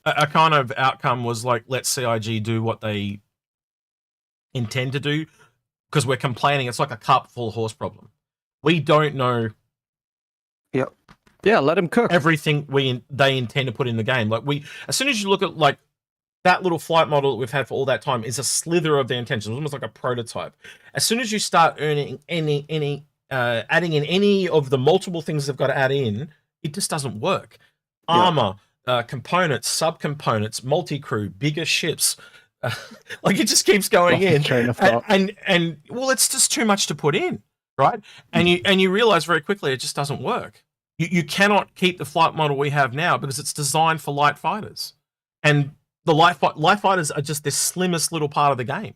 our kind of outcome was like, let CIG do what they intend to do, because we're complaining. It's like a cart full of horse problem. We don't know. Yep. Yeah, let them cook everything they intend to put in the game. Like as soon as you look at like that little flight model that we've had for all that time is a slither of their intentions. It's almost like a prototype. As soon as you start earning adding in any of the multiple things they've got to add in, it just doesn't work. Armor, components, subcomponents, multi-crew, bigger ships. Like it just keeps going in, and well, it's just too much to put in, right? And you realize very quickly it just doesn't work. You cannot keep the flight model we have now because it's designed for light fighters, and the light fighters are just this slimmest little part of the game.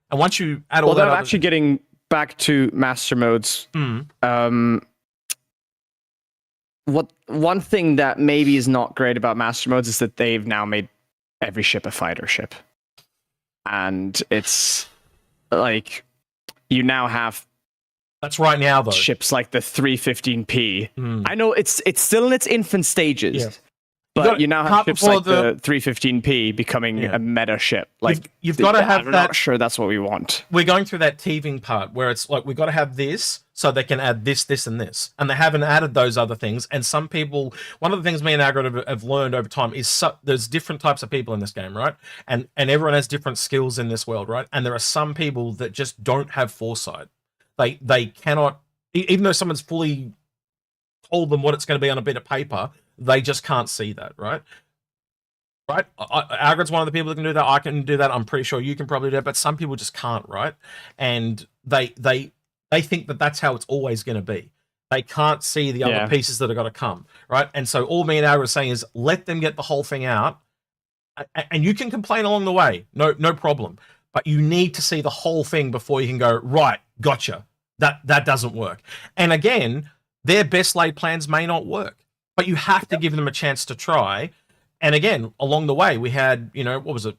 And once you add all that, actually getting back to master modes. One thing that maybe is not great about master modes is that they've now made every ship a fighter ship. And it's like you now have that's right now though ships like the 315p. I know it's still in its infant stages, but you now have ships like the 315p becoming a meta ship. Like you've got to have I'm not sure that's what we want. We're going through that teething part where it's like we've got to have this so they can add this, this, and this, and they haven't added those other things. And some people, one of the things me and Algared have learned over time is there's different types of people in this game, right? And everyone has different skills in this world, right? And there are some people that just don't have foresight. They cannot, even though someone's fully told them what it's going to be on a bit of paper, they just can't see that, right? Right? Algared's one of the people that can do that. I can do that. I'm pretty sure you can probably do it, but some people just can't, right? And they think that that's how it's always going to be. They can't see the other pieces that are going to come, right? And so all me and Algared are saying is let them get the whole thing out, and you can complain along the way, no problem. But you need to see the whole thing before you can go, right, gotcha. That doesn't work. And again, their best laid plans may not work, but you have to give them a chance to try. And again, along the way, we had, what was it?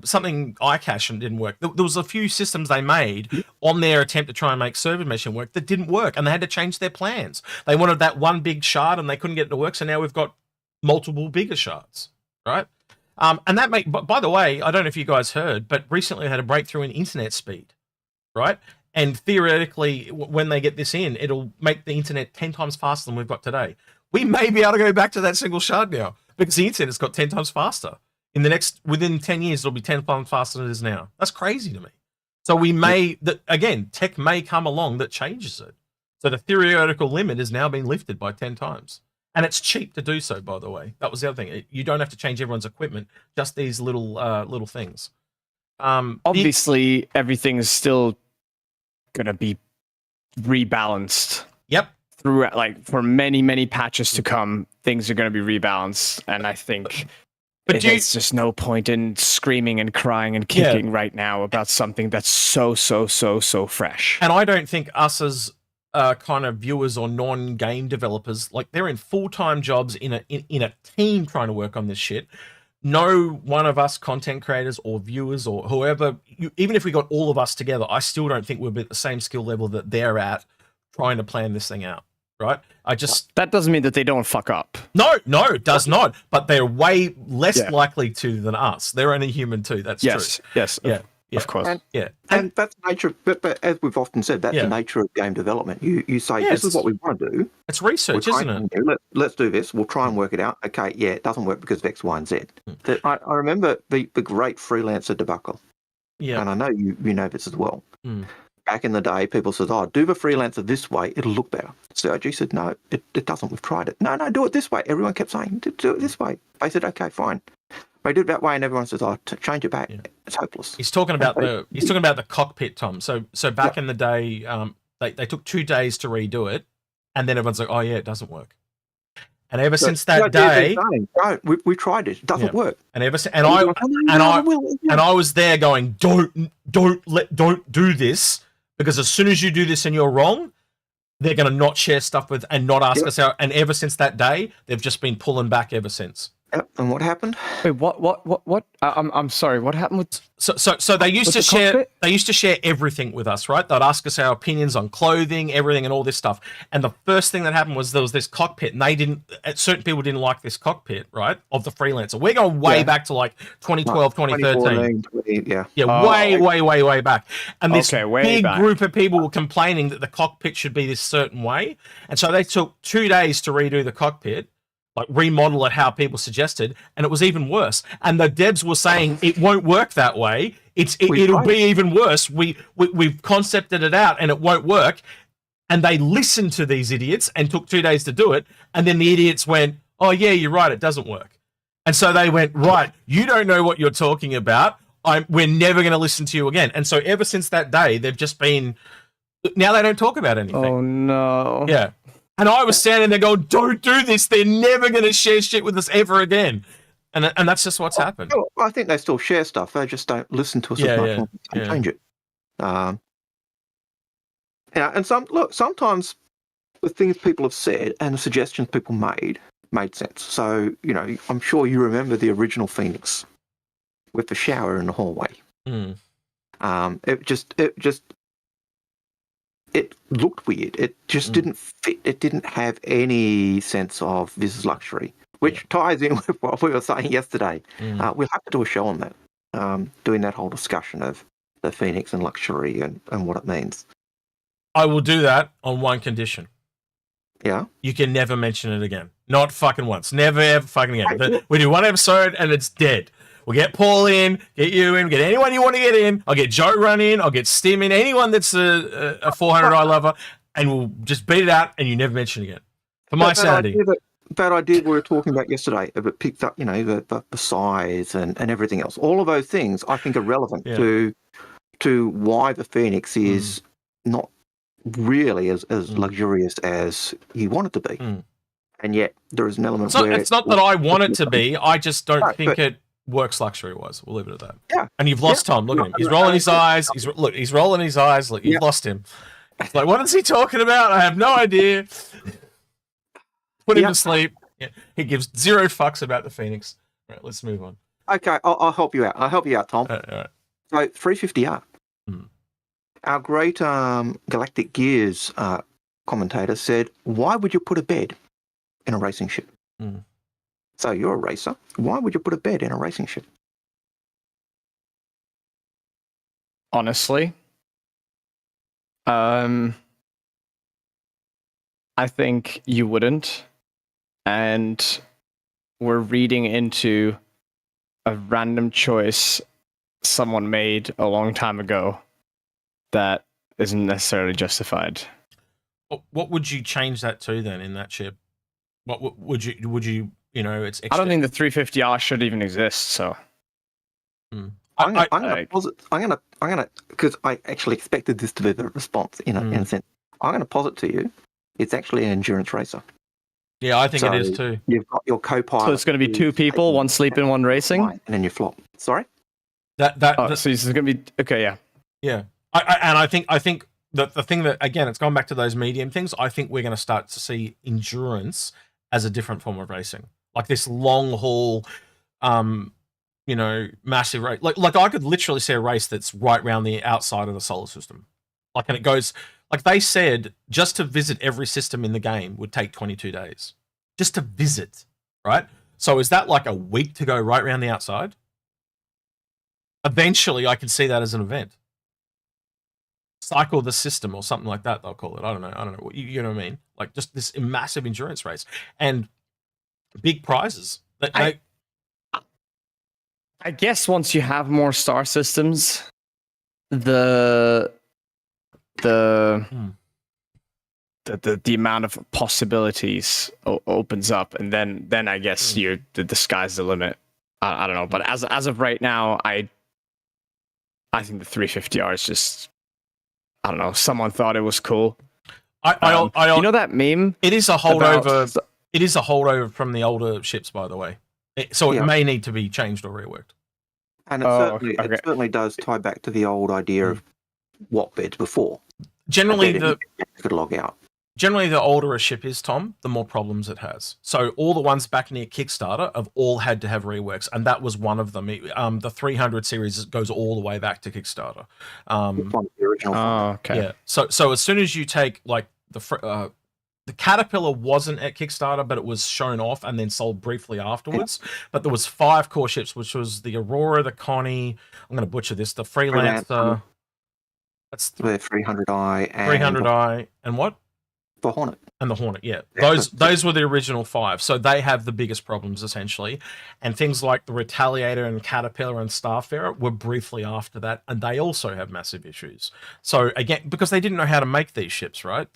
Something iCache and didn't work. There was a few systems they made on their attempt to try and make server meshing work that didn't work, and they had to change their plans. They wanted that one big shard, and they couldn't get it to work, so now we've got multiple bigger shards, right? And that by the way, I don't know if you guys heard, but recently I had a breakthrough in internet speed, right? And theoretically, when they get this in, it'll make the internet 10 times faster than we've got today. We may be able to go back to that single shard now because the internet's got 10 times faster. Within 10 years, it'll be 10 times faster than it is now. That's crazy to me. So tech may come along that changes it. So the theoretical limit has now been lifted by 10 times. And it's cheap to do so, by the way. That was the other thing. You don't have to change everyone's equipment, just these little things. Obviously, everything is still going to be rebalanced. Yep. Throughout, for many patches to come, things are going to be rebalanced, and I think there's just no point in screaming and crying and kicking right now about something that's so fresh. And I don't think us as kind of viewers or non-game developers, they're in full-time jobs in a team trying to work on this shit. No one of us content creators or viewers or whoever, even if we got all of us together, I still don't think we'll be at the same skill level that they're at trying to plan this thing out. Right? That doesn't mean that they don't fuck up. No, it does not. But they're way less likely to than us. They're only human too. That's true. Yes. Yeah. Of course. And that's the nature. But as we've often said, that's the nature of game development. You say this is what we want to do. It's research, isn't it? Let's do this. We'll try and work it out. Okay, it doesn't work because of X, Y, and Z. I remember the great freelancer debacle. Yeah. And I know you know this as well. Mm. Back in the day, people said, do the freelancer this way, it'll look better. Sergi said, no, it doesn't. We've tried it. No, do it this way. Everyone kept saying, do it this way. I said, okay, fine. They did it that way, and everyone says, change it back. Yeah. It's hopeless. He's talking about the cockpit, Tom. So back in the day, they took 2 days to redo it, and then everyone's like, it doesn't work. And ever since that day, we tried it. It doesn't work. And I was there going, don't do this. Because as soon as you do this and you're wrong, they're going to not share stuff with and not ask us out. And ever since that day, they've just been pulling back ever since. And what happened? Wait, what? I'm sorry. What happened with? So they used to share. Cockpit? They used to share everything with us, right? They'd ask us our opinions on clothing, everything, and all this stuff. And the first thing that happened was there was this cockpit, and certain people didn't like this cockpit, right? Of the freelancer. We're going way back to 2012, 2013. Way back. And this big group of people were complaining that the cockpit should be this certain way, and so they took 2 days to redo the cockpit. Remodel it how people suggested, and it was even worse. And the devs were saying it won't work that way. It'll be even worse. We've concepted it out, and it won't work. And they listened to these idiots and took 2 days to do it. And then the idiots went, "Oh yeah, you're right. It doesn't work." And so they went, "Right, you don't know what you're talking about. We're never going to listen to you again." And so ever since that day, they've just been. Now they don't talk about anything. Oh no. Yeah. And I was standing there going, don't do this. They're never going to share shit with us ever again. And that's just what's happened. Well, I think they still share stuff. They just don't listen to us as much and change it. And sometimes the things people have said and the suggestions people made sense. So, I'm sure you remember the original Phoenix with the shower in the hallway. Mm. It looked weird. It just didn't fit. It didn't have any sense of this is luxury, which ties in with what we were saying yesterday. We'll have to do a show on that, doing that whole discussion of the Phoenix and luxury and what it means. I will do that on one condition. Yeah? You can never mention it again. Not fucking once. Never, ever fucking again. We do one episode and it's dead. We'll get Paul in, get you in, get anyone you want to get in. I'll get Joe Run in, I'll get Stim in, anyone that's a $400 lover, and we'll just beat it out, and you never mention it again. For my sanity. That idea we were talking about yesterday, of it picked up, the size and everything else. All of those things I think are relevant to why the Phoenix is not really as luxurious as you want it to be. And yet there is an element it's not that I want it to be. I just don't think it works luxury-wise. We'll leave it at that. Yeah. And you've lost Tom. Look at him. He's rolling his eyes. He's rolling his eyes. Look, you've lost him. It's like, what is he talking about? I have no idea. Put him to sleep. Yeah. He gives 0 fucks about the Phoenix. All right, let's move on. Okay, I'll help you out. Tom. All right. So 350R. Our great Galactic Gears commentator said, why would you put a bed in a racing ship? So you're a racer. Why would you put a bed in a racing ship? Honestly, I think you wouldn't. And we're reading into a random choice someone made a long time ago that isn't necessarily justified. What would you change that to then in that ship? What would you it's extra. I don't think the 350R should even exist, so I'm gonna because I actually expected this to be the response in a sense. I'm gonna posit to you, it's actually an endurance racer. Yeah, I think it is too. You've got your co-pilot. So it's going to be 2 people, one sleeping, one racing, and then you flop. Sorry. So it's going to be okay. Yeah. Yeah, I think the thing that, again, it's gone back to those medium things. I think we're going to start to see endurance as a different form of racing, like this long haul, massive race. Like I could literally see a race that's right around the outside of the solar system, and it goes. Like they said, just to visit every system in the game would take 22 days. Just to visit, right? So is that like a week to go right around the outside? Eventually, I can see that as an event. Cycle the system or something like that, they'll call it. I don't know. You know what I mean? Like just this massive endurance race. And big prizes. I guess once you have more star systems, the amount of possibilities opens up, and then I guess the sky's the limit. I don't know, but as of right now, I think the 350R is just, I don't know. Someone thought it was cool. You know that meme? It is a holdover. It is a holdover from the older ships, by the way. It may need to be changed or reworked. And it certainly does tie back to the old idea of what beds before. Generally, could log out. Generally, the older a ship is, Tom, the more problems it has. So all the ones back near Kickstarter have all had to have reworks, and that was one of them. The 300 series goes all the way back to Kickstarter. The original. Okay. Yeah. So as soon as you take like the Caterpillar wasn't at Kickstarter, but it was shown off and then sold briefly afterwards. But there was 5 core ships, which was the Aurora, the Connie. I'm going to butcher this. The Freelancer. That's the 300i and 300i and what? The Hornet. And the Hornet, yeah. Those were the original 5. So they have the biggest problems essentially. And things like the Retaliator and Caterpillar and Starfarer were briefly after that, and they also have massive issues. So again, because they didn't know how to make these ships, right?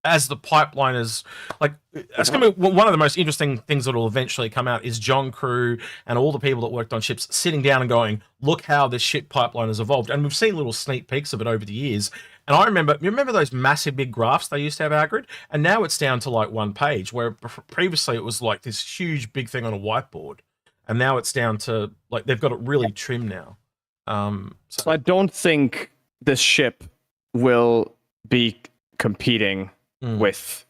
As the pipeline is like, it's going to be one of the most interesting things that will eventually come out is John Crew and all the people that worked on ships sitting down and going, look how this ship pipeline has evolved. And we've seen little sneak peeks of it over the years. And you remember those massive big graphs they used to have, Algared? And now it's down to like 1 page, where previously it was like this huge big thing on a whiteboard. And now it's down to like, they've got it really trimmed now. So I don't think this ship will be competing with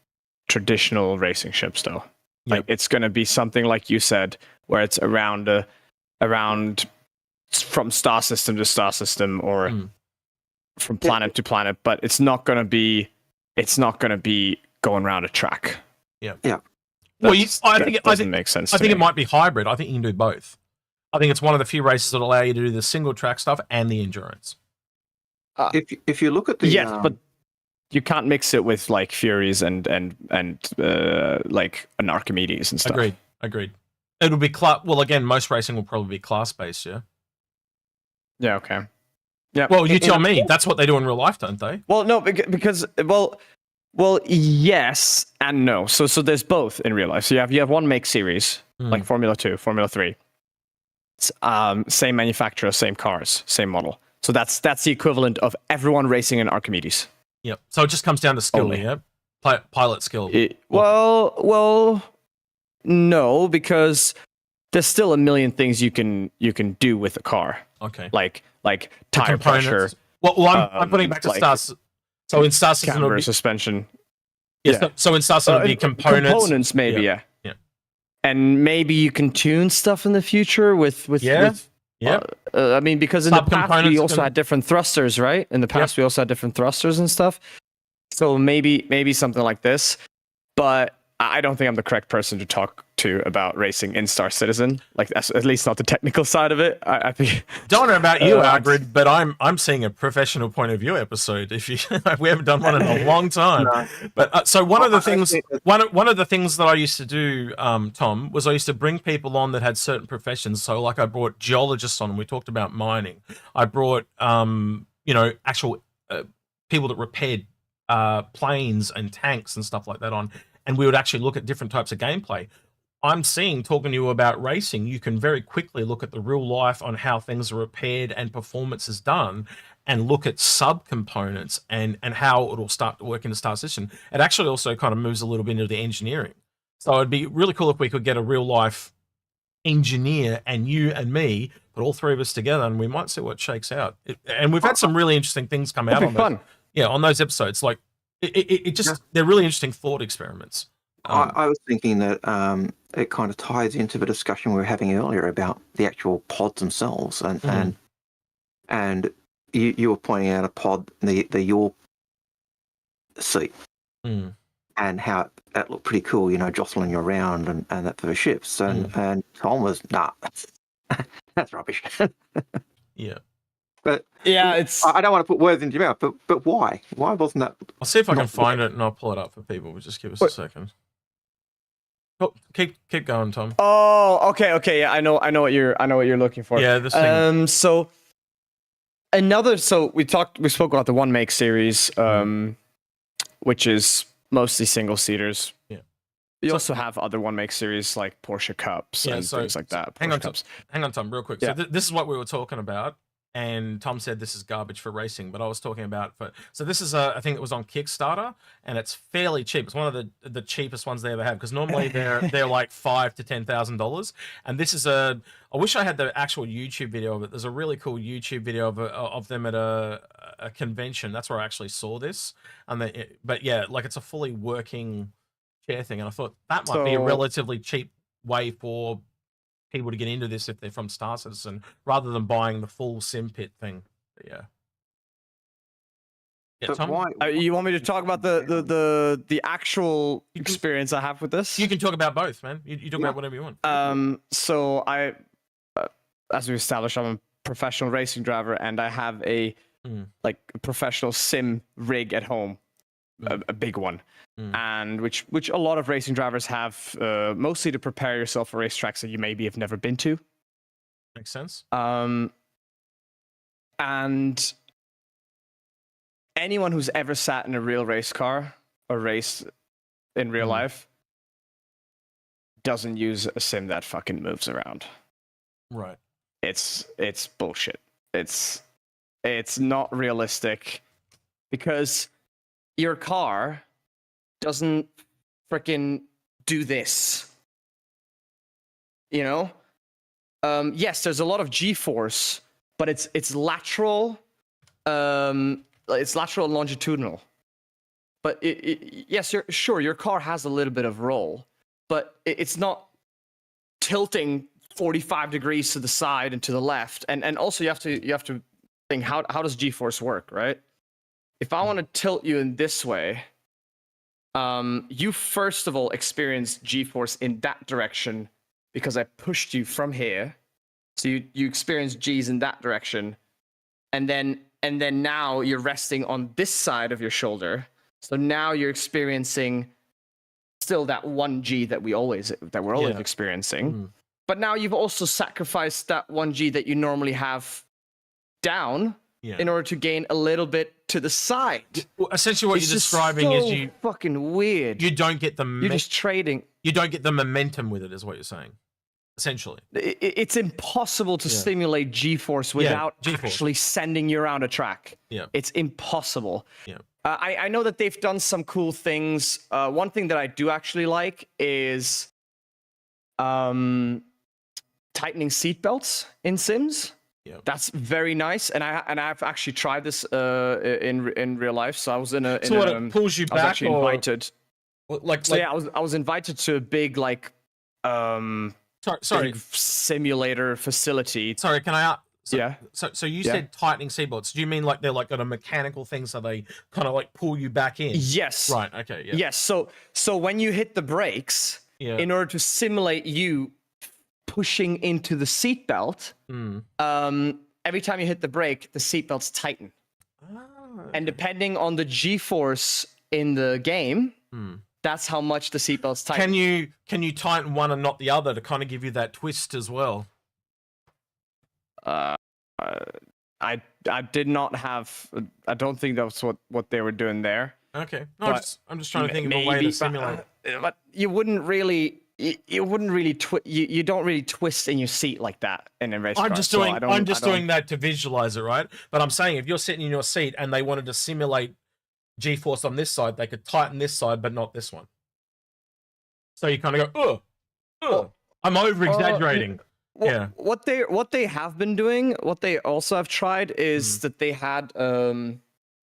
traditional racing ships, though. Like it's going to be something like you said, where it's around from star system to star system, or from planet to planet. But it's not going to be going around a track. Yeah. Well, I think it doesn't make sense. I think it might be hybrid. I think you can do both. I think it's one of the few races that allow you to do the single track stuff and the endurance. If you look at the but you can't mix it with like Furies and like an Archimedes and stuff. Agreed. It'll be well, again, most racing will probably be class based, yeah. Yeah, okay. Yeah. Well, you tell me. That's what they do in real life, don't they? Well, no, because yes and no. So there's both in real life. So you have one make series like Formula 2, Formula 3. It's, same manufacturer, same cars, same model. So that's the equivalent of everyone racing in Archimedes. Yep. So it just comes down to skill, Only. yeah. Pilot skill. Well, no, because there's still a million things you can do with a car. Okay. Like tire pressure. Well, I'm putting it back to Stars. So in Star Citizen, Camber suspension. Yes. Yeah. So in Star Citizen, it'll be components. Components, maybe, yeah. And maybe you can tune stuff in the future with I mean, because in the past we also had different thrusters, right? In the past we also had different thrusters and stuff. So maybe something like this. But I don't think I'm the correct person to talk to about racing in Star Citizen. Like, that's at least not the technical side of it. I think. Don't know about you, Algared, but I'm seeing a professional point of view episode. If you, we haven't done one in a long time. No. But so one of the things that I used to do, Tom, was I used to bring people on that had certain professions. So like I brought geologists on, and we talked about mining. I brought actual people that repaired planes and tanks and stuff like that on. And we would actually look at different types of gameplay. I'm talking to you about racing, you can very quickly look at the real life on how things are repaired and performance is done, and look at subcomponents and how it will start to work in the Star Citizen. It actually also kind of moves a little bit into the engineering. So it'd be really cool if we could get a real life engineer and you and me, put all three of us together, and we might see what shakes out. And we've had some really interesting things come out on on those episodes. Like, they're really interesting thought experiments. I was thinking that it kind of ties into the discussion we were having earlier about the actual pods themselves, and you were pointing out a pod, the yaw seat, and how that looked pretty cool, jostling you around and that for the ships, and Tom was that's rubbish. Yeah. But yeah, it's. I don't want to put words into your mouth, but why? Why wasn't that? I'll see if I can find it and I'll pull it up for people. Just give us a second. Oh, keep going, Tom. Oh, okay. Yeah, I know what you're looking for. Yeah, this thing. So we spoke about the one make series, which is mostly single seaters. Yeah. You also have other one make series like Porsche Cups and things like that. Hang on, Tom, real quick. Yeah. So this is what we were talking about. And Tom said this is garbage for racing, but I was talking about so this is I think it was on Kickstarter, and it's fairly cheap. It's one of the cheapest ones they ever have, because normally they're like $5,000 to $10,000. And this is I wish I had the actual YouTube video of it. There's a really cool YouTube video of them at a convention. That's where I actually saw this. But yeah, like, it's a fully working chair thing, and I thought that might be a relatively cheap way for people to get into this if they're from Star Citizen, rather than buying the full sim pit thing. But yeah, Tom? You want me to talk about the actual experience I have with this? You can talk about both, man. You talk about whatever you want. So I, as we established, I'm a professional racing driver, and I have a professional sim rig at home, a big one. And which a lot of racing drivers have, mostly to prepare yourself for racetracks that you maybe have never been to. Makes sense. And anyone who's ever sat in a real race car or raced in real life doesn't use a sim that fucking moves around. Right. It's bullshit. It's not realistic, because your car doesn't freaking do this. Yes, there's a lot of G-force, but it's lateral. It's lateral and longitudinal. But yes, your car has a little bit of roll, but it's not tilting 45 degrees to the side and to the left. And also you have to think, how does G-force work, right? If I want to tilt you in this way, you first of all experience G-force in that direction because I pushed you from here. So you experience G's in that direction, and then now you're resting on this side of your shoulder. So now you're experiencing still that 1G that we're always experiencing. But now you've also sacrificed that 1G that you normally have down in order to gain a little bit to the side. Well, essentially, what It's you're just describing so is you fucking weird. don't get the You're just trading. you don't get the momentum with it, is what you're saying. Essentially, It's impossible to Yeah. simulate G-force without G-force. actually sending you around a track. Yeah. It's impossible. Yeah. I know that they've done some cool things. One thing that I do actually like is tightening seatbelts in Sims. Yeah. That's very nice, and I've actually tried this in real life. So I was in a. So what, it pulls you I was back, actually or invited. like? So yeah, I was invited to a big Sorry, big simulator facility. sorry. Can I? Yeah. So you said tightening seatbelts. Do you mean like they're like got a mechanical thing, so they kind of like pull you back in? Yes. Right. Okay. Yeah. Yes. So when you hit the brakes, Yeah. in order to simulate you pushing into the seatbelt, every time you hit the brake, the seatbelts tighten. And depending on the G-force in the game, that's how much the seatbelts tighten. Can you tighten one and not the other to kind of give you that twist as well? I did not have. I don't think that's what they were doing there. Okay. No, But I'm just trying to think of a way to simulate. But you wouldn't really. You wouldn't really you don't really twist in your seat like that in a race car. I'm just doing that to visualize it, right? But I'm saying if you're sitting in your seat and they wanted to simulate G-force on this side, they could tighten this side but not this one. So you kind of go, oh, I'm over exaggerating. Yeah. What they have been doing, what they also have tried is that they had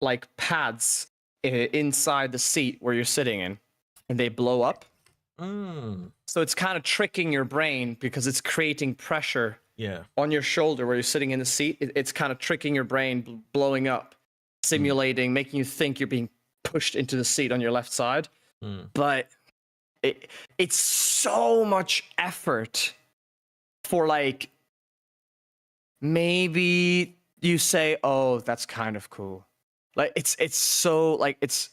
like pads inside the seat where you're sitting in, and they blow up. So it's kind of tricking your brain because it's creating pressure on your shoulder where you're sitting in the seat. It's kind of tricking your brain, blowing up, simulating, making you think you're being pushed into the seat on your left side. But it's so much effort for like, maybe you say, oh, that's kind of cool. Like it's so like it's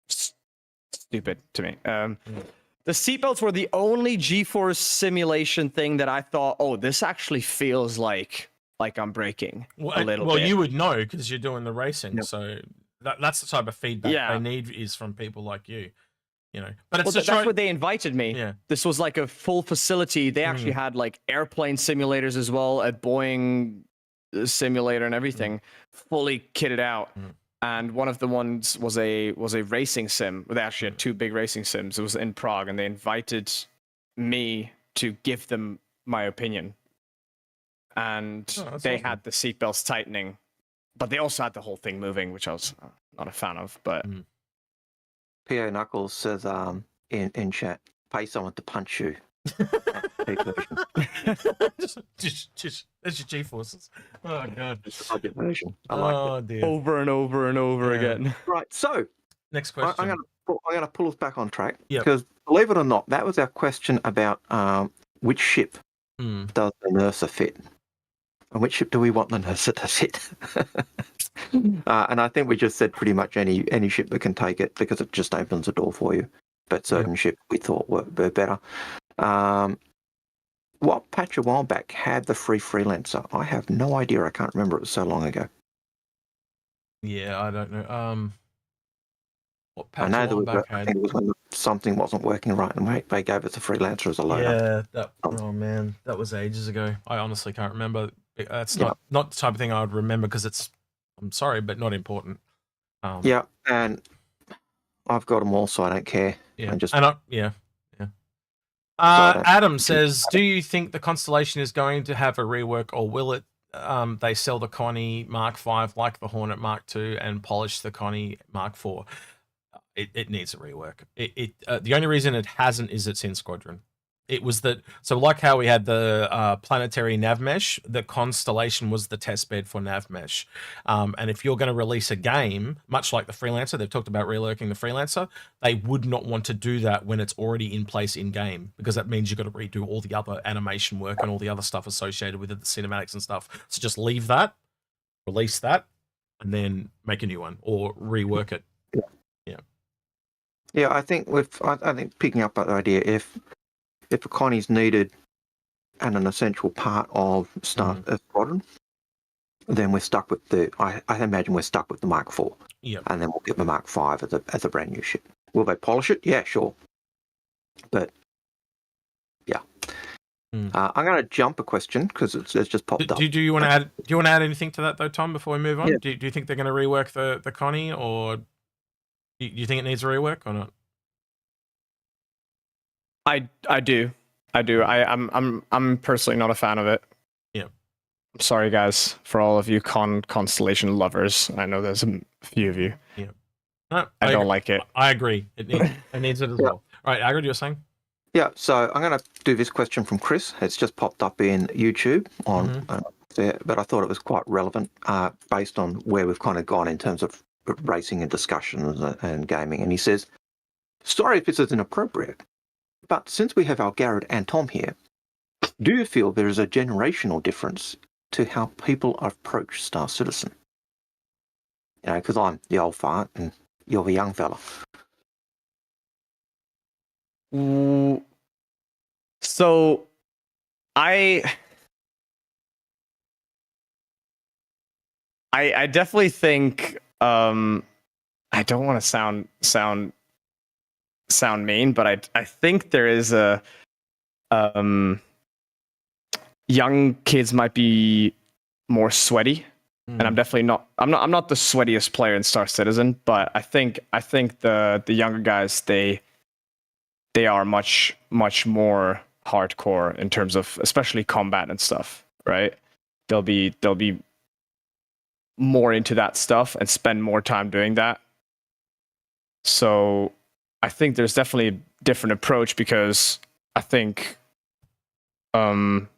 stupid to me. The seatbelts were the only G-force simulation thing that I thought, oh, this actually feels like I'm braking a little bit. Well, you would know because you're doing the racing, so that's the type of feedback they need is from people like you. You know, but it's that's what they invited me. Yeah. This was like a full facility. They actually had like airplane simulators as well, a Boeing simulator and everything, fully kitted out. And one of the ones was a racing sim. They actually had two big racing sims. It was in Prague, and they invited me to give them my opinion. And they had the seatbelts tightening, but they also had the whole thing moving, which I was not a fan of. But P.O. Knuckles says in chat, pay someone to punch you. just that's your G-forces. Oh god. It's a budget version. I like it. Dear. over and over and over again. Right, so Next question. I'm gonna pull us back on track. Yep. Because believe it or not, that was our question about which ship does the Nurser fit? And which ship do we want the Nurser to fit? And I think we just said pretty much any ship that can take it because it just opens the door for you. But certain ships we thought were better. What patch a while back had the free freelancer? I have no idea. I can't remember. It was so long ago. Yeah, I don't know. What I patch know there was. back I had? think it was when something wasn't working right, and they gave us a freelancer as a loader. Yeah, oh man, that was ages ago. I honestly can't remember. That's not the type of thing I would remember because I'm sorry, but not important. Yeah, and I've got them all, so I don't care. Yeah, Yeah. Adam says, do you think the Constellation is going to have a rework, or will it? They sell the Connie Mark V like the Hornet Mark II and polish the Connie Mark IV? It needs a rework. The only reason it hasn't is it's in Squadron. It was that, so like how we had the planetary nav mesh, the Constellation was the test bed for nav mesh. And if you're going to release a game, much like the Freelancer, they've talked about reworking the Freelancer, they would not want to do that when it's already in place in game, because that means you've got to redo all the other animation work and all the other stuff associated with it, the cinematics and stuff. So just leave that, release that, and then make a new one or rework it. Yeah, I think I think picking up that idea, if a Connie's needed and an essential part of Squadron, then we're stuck with I imagine we're stuck with the Mark IV. Yep. And then we'll get the Mark V as a brand new ship. Will they polish it? Yeah, sure. But yeah, I'm going to jump a question because it's just popped up. Do you want to add? Do you want to add anything to that though, Tom? Before we move on, Yeah. do you think they're going to rework the Connie, or do you think it needs a rework or not? I do. I'm personally not a fan of it. Yeah. I'm sorry, guys, for all of you Constellation lovers. I know there's a few of you. Yeah. No, I don't like it. I agree. It needs it as well. All right, Algared, you're saying? Yeah, so I'm going to do this question from Chris. It's just popped up in YouTube on there, but I thought it was quite relevant based on where we've kind of gone in terms of racing and discussions and gaming. And he says, sorry if this is inappropriate, but since we have Algared and Tom here, do you feel there is a generational difference to how people approach Star Citizen? You know, because I'm the old fart and you're the young fella. So I definitely think I don't want to sound mean, but I think there is a young kids might be more sweaty. And I'm definitely not. I'm not the sweatiest player in Star Citizen, but I think the younger guys they are much more hardcore in terms of especially combat and stuff, right? They'll be more into that stuff and spend more time doing that. So I think there's definitely a different approach because I think the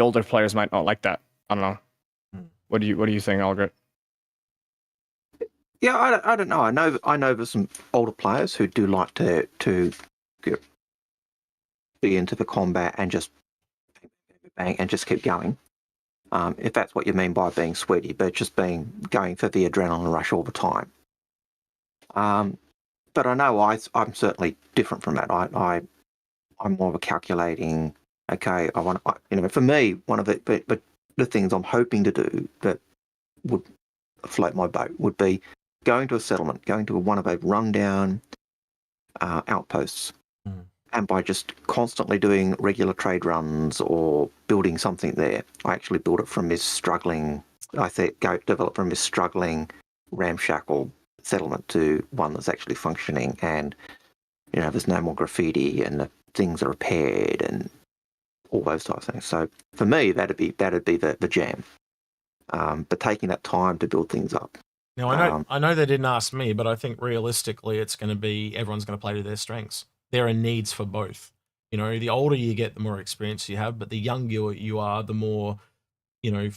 older players might not like that. I don't know. What do you think, Algared? Yeah, I don't know. I know there's some older players who do like to be into the combat and just bang and just keep going. If that's what you mean by being sweaty, but just going for the adrenaline rush all the time. But I know I'm certainly different from that. I'm more of a calculating. Okay, for me, one of the things I'm hoping to do that would float my boat would be going to a settlement, going to one of those rundown outposts, and by just constantly doing regular trade runs or building something there, I actually build it from this struggling. Develop from this struggling, ramshackle settlement to one that's actually functioning, and there's no more graffiti and the things are repaired and all those types of things. So for me, that'd be the jam. But taking that time to build things up. Now I know they didn't ask me, but I think realistically, it's going to be everyone's going to play to their strengths. There are needs for both. The older you get, the more experience you have, but the younger you are, the more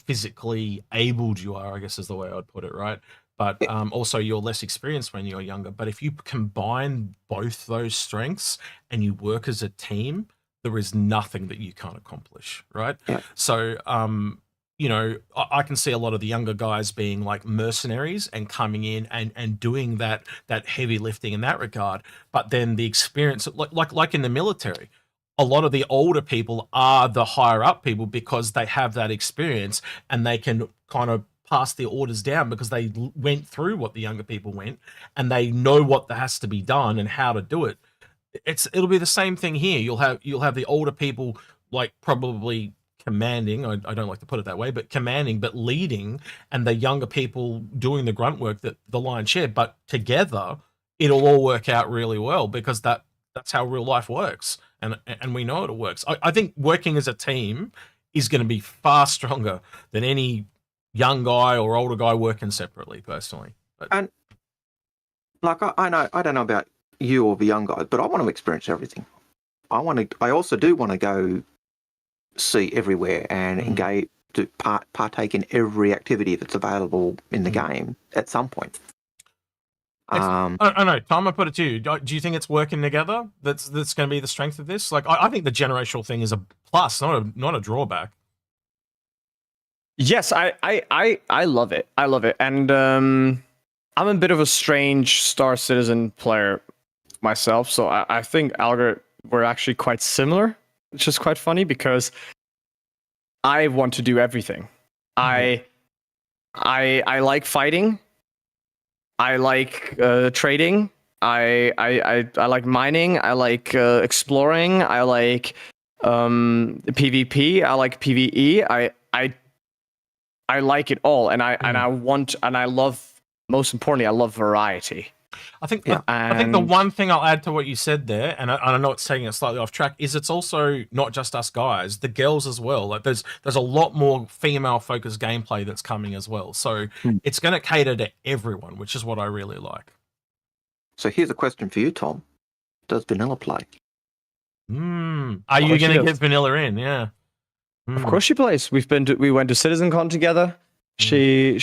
physically abled you are, I guess is the way I'd put it, right? But also you're less experienced when you're younger. But if you combine both those strengths and you work as a team, there is nothing that you can't accomplish, right? Yeah. So, I can see a lot of the younger guys being like mercenaries and coming in and doing that heavy lifting in that regard. But then the experience, like in the military, a lot of the older people are the higher up people because they have that experience and they can kind of pass the orders down because they went through what the younger people went and they know what has to be done and how to do it. It'll be the same thing here. You'll have the older people like probably commanding. I don't like to put it that way, but commanding, but leading, and the younger people doing the grunt work that the lion's share. But together, it'll all work out really well because that's how real life works, and we know it works. I think working as a team is going to be far stronger than any young guy or older guy working separately. Personally, and like I don't know about you or the young guys, but I want to experience everything. I also do want to go see everywhere and engage, to partake in every activity that's available in the game at some point. I know, Tom, I put it to you. Do you think it's working together? That's going to be the strength of this. Like, I think the generational thing is a plus, not a drawback. Yes, I love it. I love it, and I'm a bit of a strange Star Citizen player myself, so I think Algared were actually quite similar, which is quite funny because I want to do everything. I I like fighting. I like trading. I like mining. I like exploring. I like PvP. I like PvE. I like it all, and I love. Most importantly, I love variety. I think the one thing I'll add to what you said there, and I know it's taking it slightly off track, is it's also not just us guys, the girls as well. Like there's a lot more female focused gameplay that's coming as well. So it's going to cater to everyone, which is what I really like. So here's a question for you, Tom. Does vanilla play? Are you going to get vanilla in? Yeah. Of course she plays. We went to CitizenCon together. She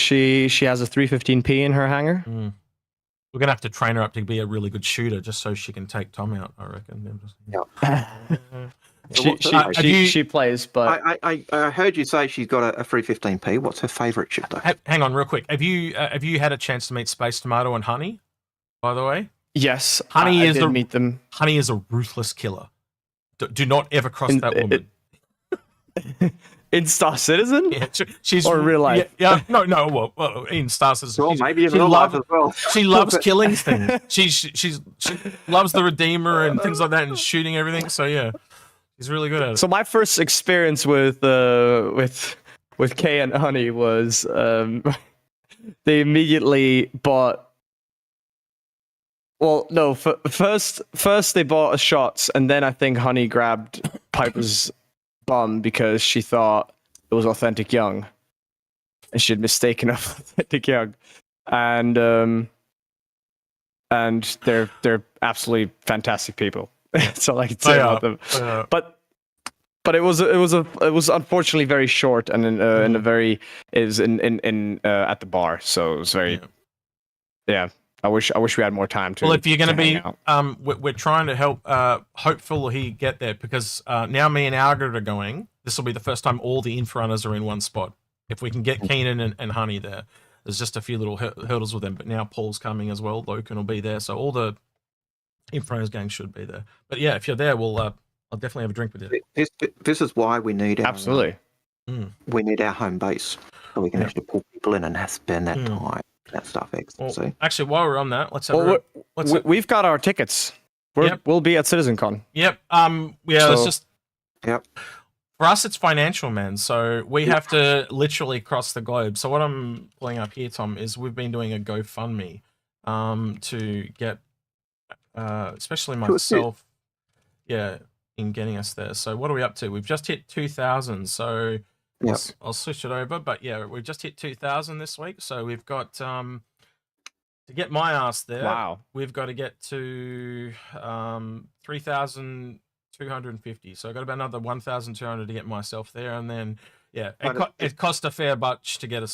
has a 315p in her hangar. We're gonna have to train her up to be a really good shooter, just so she can take Tom out. I reckon. She plays, but I heard you say she's got a 315p. What's her favourite ship, though? Hang on, real quick. Have you had a chance to meet Space Tomato and Honey? By the way, yes, Honey I did meet them. Honey is a ruthless killer. Do not ever cross that woman. In Star Citizen? Yeah, she's or real life. Yeah, no. Well, in Star Citizen, well, maybe in real life as well. She loves killing things. She loves the Redeemer and things like that, and shooting everything. So yeah, she's really good at it. So my first experience with Kay and Honey was they immediately bought. Well, no. First they bought us shots, and then I think Honey grabbed Piper's bum because she thought it was Authentic Young, and she had mistaken Authentic Young, and they're absolutely fantastic people. That's all I can say about them. But it was unfortunately very short, and in a very at the bar, so it was very I wish we had more time to. Well, if you're going to be, we're trying to help. Hopeful he get there, because now me and Algared are going. This will be the first time all the Inforunners are in one spot. If we can get Keenan and Honey there, there's just a few little hurdles with them. But now Paul's coming as well. Loken will be there, so all the Inforunners gang should be there. But yeah, if you're there, I'll definitely have a drink with you. This is why we need absolutely. We need our home base, so we can actually pull people in and spend that time. That stuff. Well, actually, while we're on that, we've got our tickets. We'll be at CitizenCon. Yep. It's just. Yep. For us, it's financial, man. So we have to literally cross the globe. So what I'm pulling up here, Tom, is we've been doing a GoFundMe to get, especially myself, in getting us there. So what are we up to? We've just hit 2,000. So. Yes. I'll switch it over, but yeah, we've just hit 2,000 this week, so we've got to get my ass there. Wow, we've got to get to 3,250. So I got about another 1,200 to get myself there, and then it cost a fair bunch to get us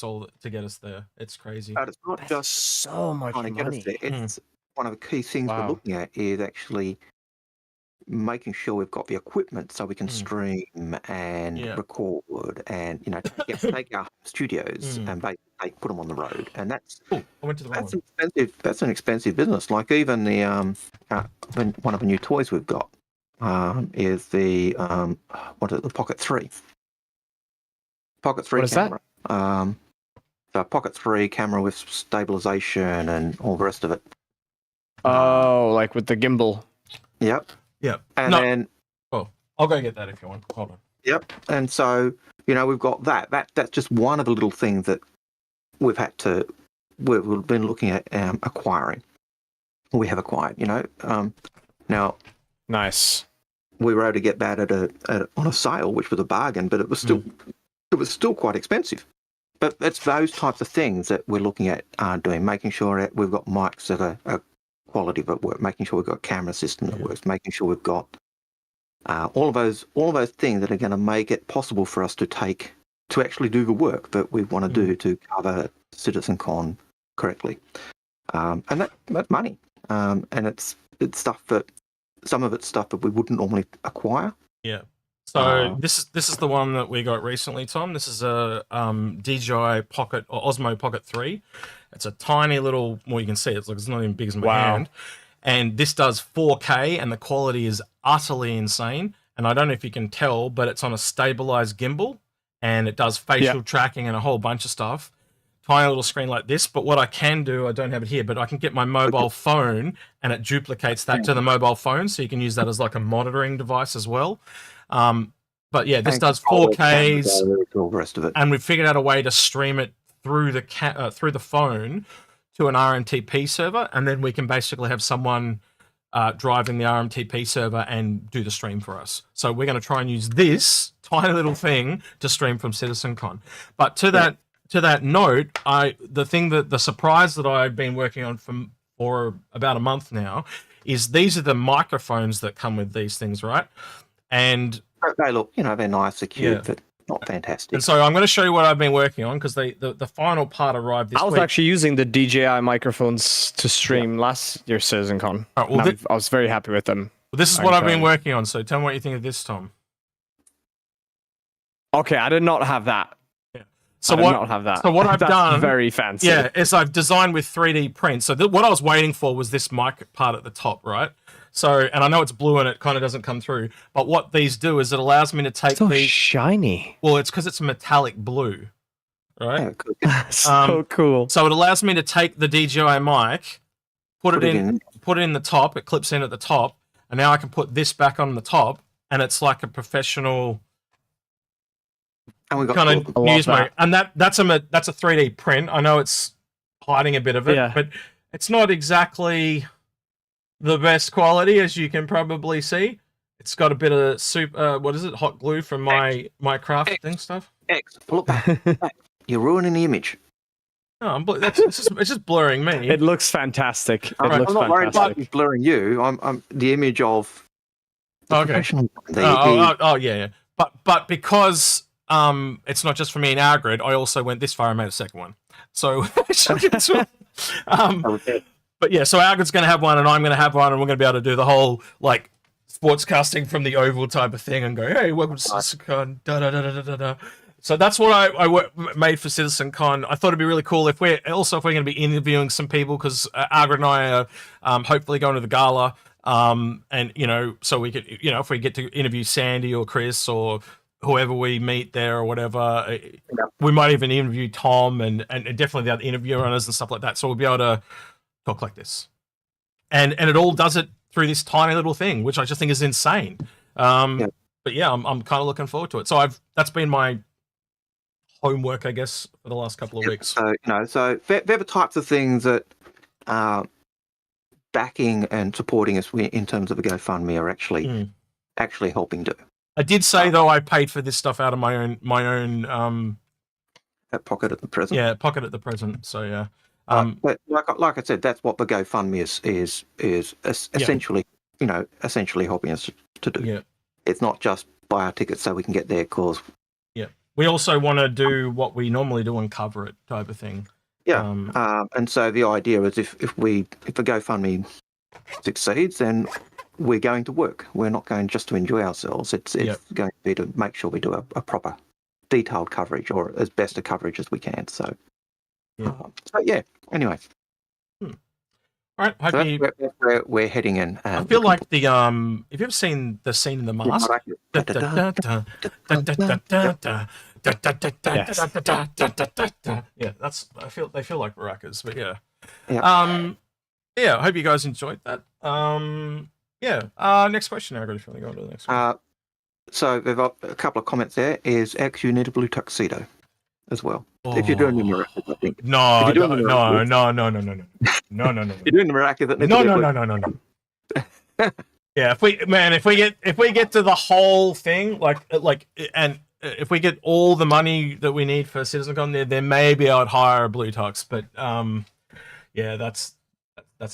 there. It's crazy. But it's not just so much money. It's one of the key things we're looking at is actually making sure we've got the equipment so we can stream and record and take our studios and basically put them on the road, and that's an expensive business. Like even the one of the new toys we've got is the the Pocket 3. Pocket 3 what camera. Is that? The Pocket 3 camera with stabilization and all the rest of it. Oh, like with the gimbal. Yep. Yep. And then I'll go get that if you want. Hold on. Yep. And so, we've got that. That's just one of the little things that we've been looking at acquiring. We have acquired, now. Nice. We were able to get that on a sale, which was a bargain, but it was still quite expensive. But it's those types of things that we're looking at doing, making sure that we've got mics that are quality that work, making sure we've got a camera system that works, making sure we've got all of those things that are going to make it possible for us to actually do the work that we want to do to cover CitizenCon correctly. And that's money. And it's stuff that some of it's stuff that we wouldn't normally acquire. Yeah. So this is the one that we got recently, Tom. This is a DJI Pocket or Osmo Pocket 3. It's a tiny little. Well, you can see it's not even big as my hand. And this does 4K, and the quality is utterly insane. And I don't know if you can tell, but it's on a stabilized gimbal, and it does facial tracking and a whole bunch of stuff. tiny little screen like this, but what I can do, I don't have it here, but I can get my mobile phone and it duplicates that to the mobile phone, so you can use that as like a monitoring device as well. But yeah, this does 4Ks, all the rest of it. and we've figured out a way to stream it through the phone to an RMTP server, and then we can basically have someone driving the RMTP server and do the stream for us. So we're going to try and use this tiny little thing to stream from CitizenCon. But to that note, the surprise that I've been working on for about a month now is these are the microphones that come with these things, right? And they look, they're nice, they're cute, but not fantastic. And so I'm going to show you what I've been working on, because the final part arrived this week. I was actually using the DJI microphones to stream last year's CitizenCon. Right, well, I was very happy with them. Well, this is what I've been working on, so tell me what you think of this, Tom. Okay, I did not have that. Yeah. So I did not have that. So what I've done, very fancy. Yeah, is I've designed with 3D print. So what I was waiting for was this mic part at the top, right? So, and I know it's blue and it kind of doesn't come through, but what these do is it allows me to take so shiny. Well, it's because it's metallic blue, right? Yeah, so cool. So it allows me to take the DJI mic, put it in the top. It clips in at the top, and now I can put this back on the top, and it's like a professional and we got kind of news mic. And that's a 3D print. I know it's hiding a bit of it, but it's not exactly the best quality, as you can probably see. It's got a bit of hot glue from my crafting stuff. Pull it back. You're ruining the image. No, it's just blurring me. It looks fantastic. I'm not worried about it blurring you. I'm the image of the professional. Yeah. But because it's not just for me and Algared, I also went this far and made a second one. So but yeah, so Algared's going to have one, and I'm going to have one, and we're going to be able to do the whole like sportscasting from the Oval type of thing, and go, hey, welcome to CitizenCon. Da da da da da da. So that's what I made for CitizenCon. I thought it'd be really cool if we're going to be interviewing some people, because Algared and I are hopefully going to the gala, and so we could, if we get to interview Sandy or Chris or whoever we meet there or whatever, we might even interview Tom and definitely the other Inforunners and stuff like that. So we'll be able to talk like this, and it all does it through this tiny little thing, which I just think is insane. But yeah, I'm kind of looking forward to it. So that's been my homework, I guess, for the last couple of weeks. So they're the types of things that backing and supporting us in terms of a GoFundMe are actually helping do. I did say though I paid for this stuff out of my own pocket at the present. Yeah, pocket at the present. So yeah. But like I said, that's what the GoFundMe is essentially, essentially helping us to do. Yeah. It's not just buy our tickets so we can get their cause. Yeah. We also want to do what we normally do and cover it type of thing. Yeah. And so the idea is if the GoFundMe succeeds, then we're going to work. We're not going just to enjoy ourselves. It's going to be to make sure we do a proper, detailed coverage, or as best a coverage as we can. So. Yeah. Anyway. All right. That's where we're heading in. I feel like the have you ever seen the scene in The Mask? Yeah, they feel like maracas, but yeah. I hope you guys enjoyed that. Next question, Algared, if you want to go on to the next one. So we've got a couple of comments there. Is X, you need a blue tuxedo as well. If you're doing the miraculous, I think. No. You're doing the miraculous, no. Yeah, if we get to the whole thing, and if we get all the money that we need for CitizenCon, then maybe I would hire a blue tux. But that's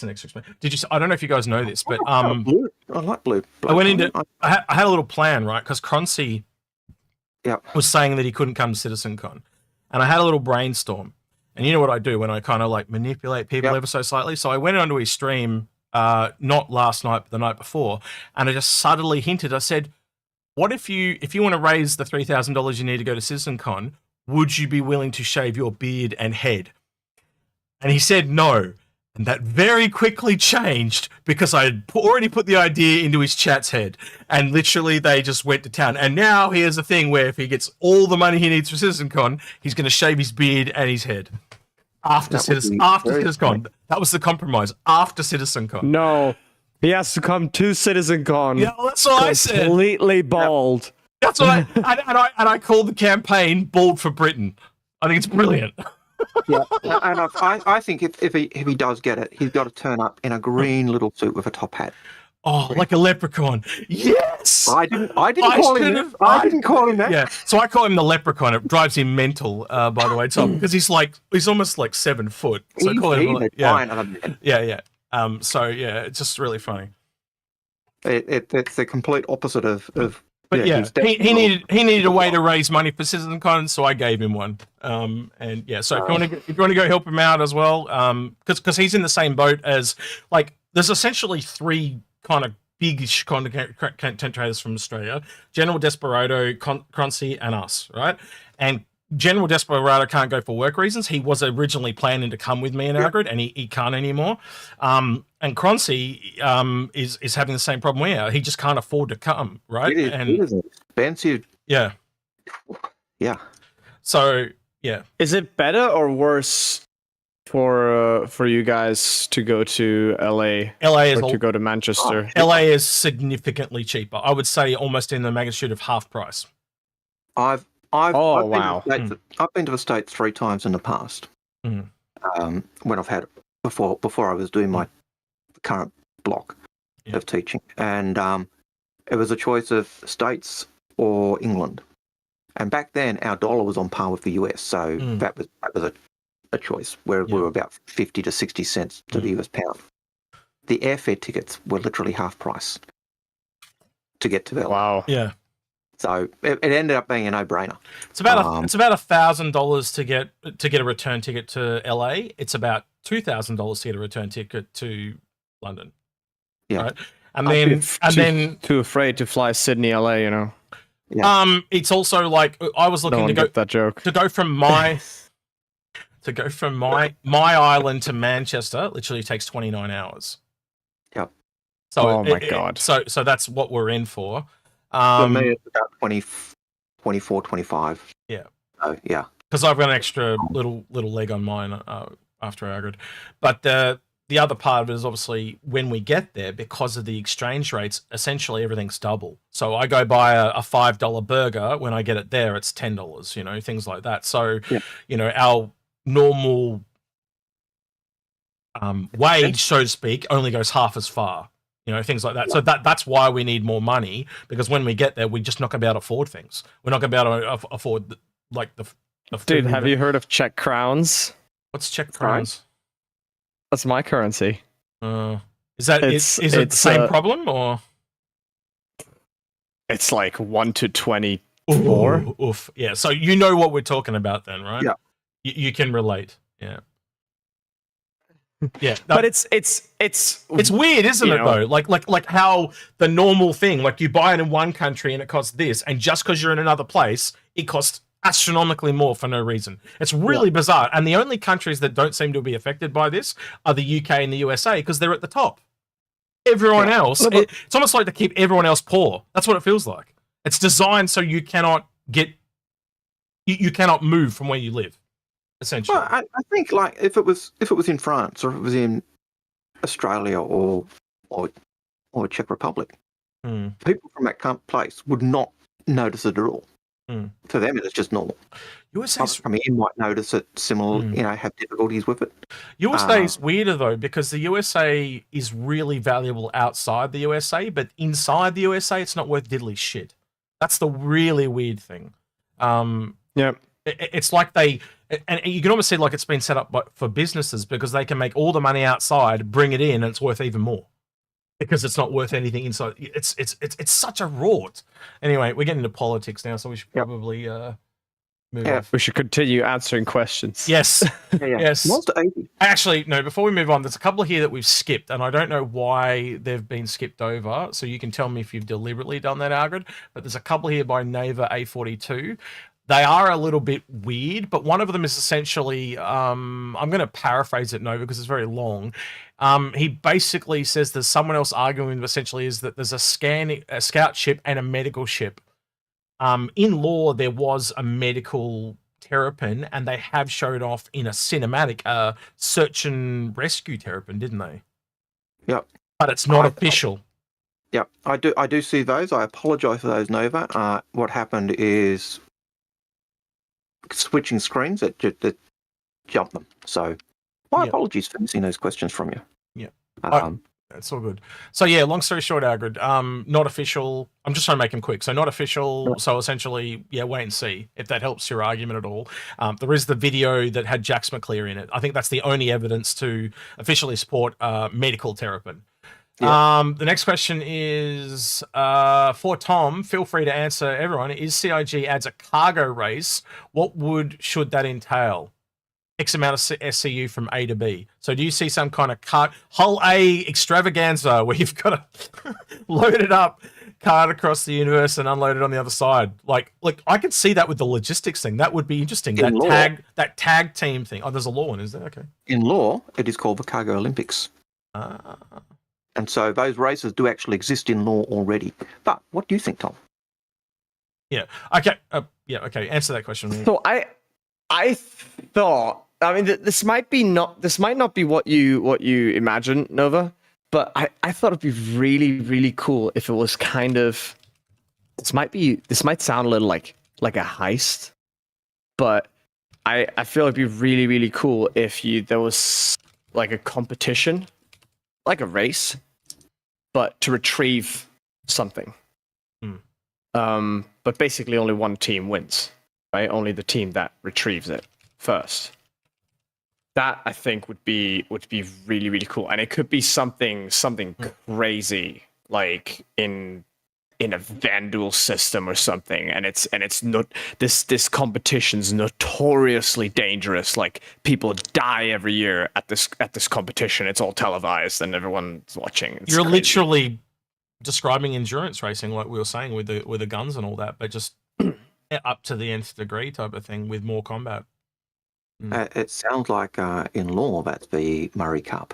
an extra expense. I don't know if you guys know this, but blue. I like blue. I went into. I had a little plan, right? Because Croncy was saying that he couldn't come to CitizenCon. And I had a little brainstorm. And you know what I do when I kind of like manipulate people ever so slightly? So I went onto his stream, not last night, but the night before, and I just subtly hinted. I said, what if you want to raise the $3,000 you need to go to CitizenCon, would you be willing to shave your beard and head? And he said no. And that very quickly changed because I had already put the idea into his chat's head, and literally they just went to town. And now here's the thing where if he gets all the money he needs for CitizenCon, he's going to shave his beard and his head. After That would be very CitizenCon. That was the compromise. After CitizenCon. No, he has to come to CitizenCon. Yeah, well, that's what I said. Completely bald. That's what I called the campaign "Bald for Britain." I think it's brilliant. Yeah, and I think if he does get it, he's got to turn up in a green little suit with a top hat. Oh, like a leprechaun. Yes. I didn't call him that. Yeah. So I call him the leprechaun. It drives him mental. By the way, Tom, because he's almost like 7 foot. So I call him yeah. So yeah, it's just really funny. It's the complete opposite of. But yeah, he needed a way to raise money for CitizenCon, so I gave him one. And yeah, so if you want to go help him out as well, because he's in the same boat as there's essentially 3 kind of big-ish content traders from Australia: General Desperado, Croncy, and us, right? And General Desperado can't go for work reasons. He was originally planning to come with me in Algared, and he can't anymore. And Croncy is having the same problem we are. He just can't afford to come, right? It is expensive. Yeah. Yeah. So yeah. Is it better or worse for you guys to go to LA? Or to go to Manchester? LA is significantly cheaper. I would say almost in the magnitude of half price. I've been to the States 3 times in the past. Mm. When I've had it before I was doing my current block of teaching, and it was a choice of States or England. And back then, our dollar was on par with the US, so that was a choice where we were about 50 to 60 cents to the US pound. The airfare tickets were literally half price to get to LA. Wow. Yeah. So it ended up being a no-brainer. It's about $1,000 to get a return ticket to LA. It's about $2,000 to get a return ticket to London. Yeah. Right? And then too afraid to fly Sydney, LA, you know. Yeah. It's also like I was looking to go that joke. To go from my island to Manchester literally takes 29 hours. Yep. So oh my god. So that's what we're in for. For me, it's about 24, 25. Yeah. Oh, yeah. Because I've got an extra little leg on mine after Algared. But the other part of it is obviously when we get there, because of the exchange rates, essentially everything's double. So I go buy a $5 burger. When I get it there, it's $10, you know, things like that. So, you know, our normal wage, so to speak, only goes half as far. You know, things like that. So that's why we need more money, because when we get there, we're just not going to be able to afford things. We're not going to be able to afford the Dude, have you heard of Czech crowns? What's Czech crowns? That's my currency. Is it the same problem, or? It's like 1 to 24. Oof. Yeah. So you know what we're talking about then, right? Yeah. You can relate. Yeah. Yeah, but it's weird, isn't it? Though, like how the normal thing, like you buy it in one country and it costs this, and just because you're in another place, it costs astronomically more for no reason. It's really bizarre. And the only countries that don't seem to be affected by this are the UK and the USA, because they're at the top. Everyone else, it's almost like to keep everyone else poor. That's what it feels like. It's designed so you cannot you cannot move from where you live. Essentially. Well, I think like if it was in France or if it was in Australia or Czech Republic, people from that place would not notice it at all. For them, it's just normal. I mean, you might notice it similar, you know, have difficulties with it. USA is weirder though, because the USA is really valuable outside the USA, but inside the USA, it's not worth diddly shit. That's the really weird thing. It's like and you can almost see like it's been set up for businesses, because they can make all the money outside, bring it in, and it's worth even more because it's not worth anything inside. It's such a rort. Anyway, we're getting into politics now, so we should probably move on. We should continue answering questions. Yes. Yes. Monster 80. Actually, no, before we move on, there's a couple here that we've skipped, and I don't know why they've been skipped over, so you can tell me if you've deliberately done that, Algared. But there's a couple here by Nava A42. They are a little bit weird, but one of them is essentially, I'm going to paraphrase it, Nova, because it's very long. He basically says there's someone else arguing essentially is that there's a scout ship and a medical ship. In law, there was a medical Terrapin, and they have showed off in a cinematic search and rescue Terrapin, didn't they? Yep. But it's not official. Yep, I do see those. I apologise for those, Nova. What happened is switching screens that jumped them. So my apologies for missing those questions from you. Yeah. It's all good. So yeah, long story short, Algared, not official. I'm just trying to make them quick. So not official. So essentially, yeah, wait and see if that helps your argument at all. There is the video that had Jax McClear in it. I think that's the only evidence to officially support medical Terrapin. Yeah. The next question is for Tom. Feel free to answer, everyone. Is CIG adds a cargo race? What should that entail? X amount of SCU from A to B. So do you see some kind of whole A extravaganza where you've got to load it up, cart across the universe, and unload it on the other side? Like I could see that with the logistics thing. That would be interesting. That tag team thing. Oh, there's a law one, is there? Okay. In law, it is called the Cargo Olympics. And so those races do actually exist in law already. But what do you think, Tom? Yeah. Okay. Okay. Answer that question. So I thought, I mean, this might not be what you imagine, Nova, but I thought it'd be really, really cool if it was kind of, this might sound a little like a heist, but I feel it'd be really, really cool if there was like a competition, like a race, but to retrieve something. But basically only one team wins. Right? Only the team that retrieves it first. That I think would be really, really cool, and it could be something crazy, like in a Vandal system or something. And it's not this competition's notoriously dangerous. Like people die every year at this competition. It's all televised and everyone's watching. It's You're crazy. literally describing endurance racing, like we were saying with the guns and all that, but just up to the nth degree type of thing with more combat. It sounds like in law that's the Murray Cup,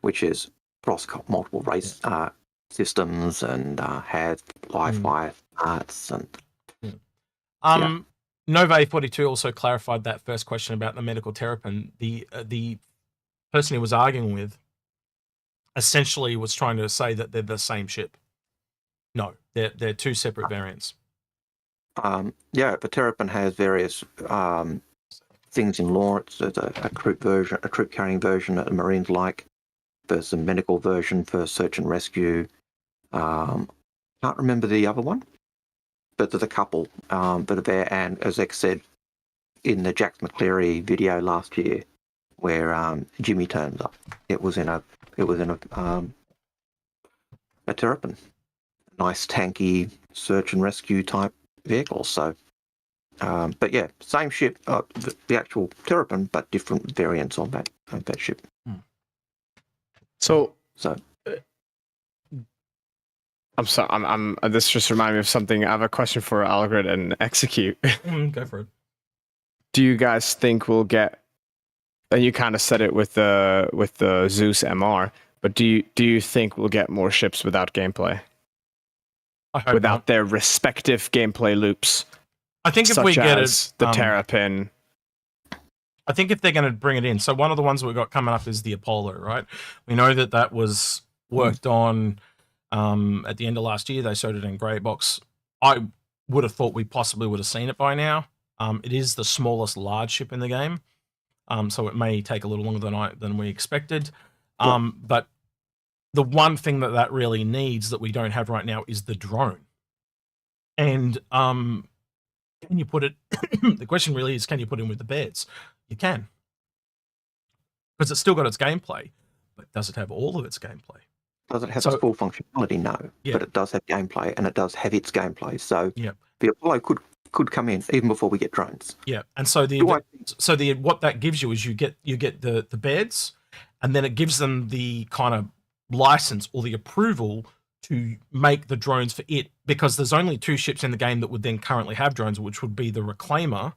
which is across multiple race systems and has live fire parts and. Nova 42 also clarified that first question about the medical Terrapin. The person he was arguing with essentially was trying to say that they're the same ship. No, they're two separate variants. The Terrapin has various things in law. There's a troop carrying version that the Marines like. There's a medical version for search and rescue. Can't remember the other one, but there's a couple that are there. And as X said in the Jax McCleary video last year, where Jimmy turns up, it was in a Terrapin, nice tanky search and rescue type vehicle. So, but yeah, same ship, the actual Terrapin, but different variants of that ship. So I'm sorry. I'm. This just reminded me of something. I have a question for Algared and Execute. Go for it. Do you guys think we'll get? And you kind of said it with the Zeus MR, but do you think we'll get more ships without gameplay? Without their respective gameplay loops. I think if we get it, the Terrapin. I think if they're going to bring it in, so one of the ones we've got coming up is the Apollo, right? We know that was worked on at the end of last year. They showed it in Grey Box. I would have thought we possibly would have seen it by now. It is the smallest large ship in the game, so it may take a little longer than we expected. But the one thing that really needs that we don't have right now is the drone. And can you put it? The question really is, can you put it in with the beds? You can, because it's still got its gameplay, but does it have all of its gameplay? Does it have its full functionality? No, but it does have gameplay, and it does have its gameplay. So the Apollo could come in even before we get drones. Yeah, and so what that gives you is you get the beds, and then it gives them the kind of license or the approval to make the drones for it, because there's only two ships in the game that would then currently have drones, which would be the Reclaimer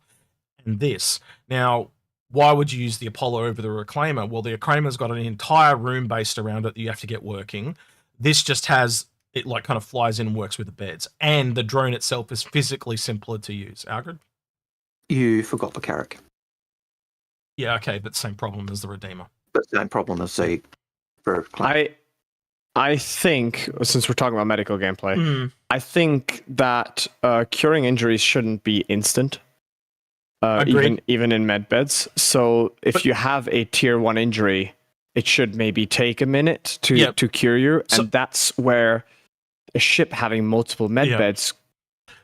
and this. Now, why would you use the Apollo over the Reclaimer? Well, the Reclaimer's got an entire room based around it that you have to get working. This just has it like kind of flies in and works with the beds, and the drone itself is physically simpler to use. Algared? You forgot the Carrack. Yeah, okay, but same problem as the Redeemer. But same problem as the claim. I think, since we're talking about medical gameplay, I think that curing injuries shouldn't be instant. Even in med beds. So if you have a tier 1 injury, it should maybe take a minute to cure you, and that's where a ship having multiple med beds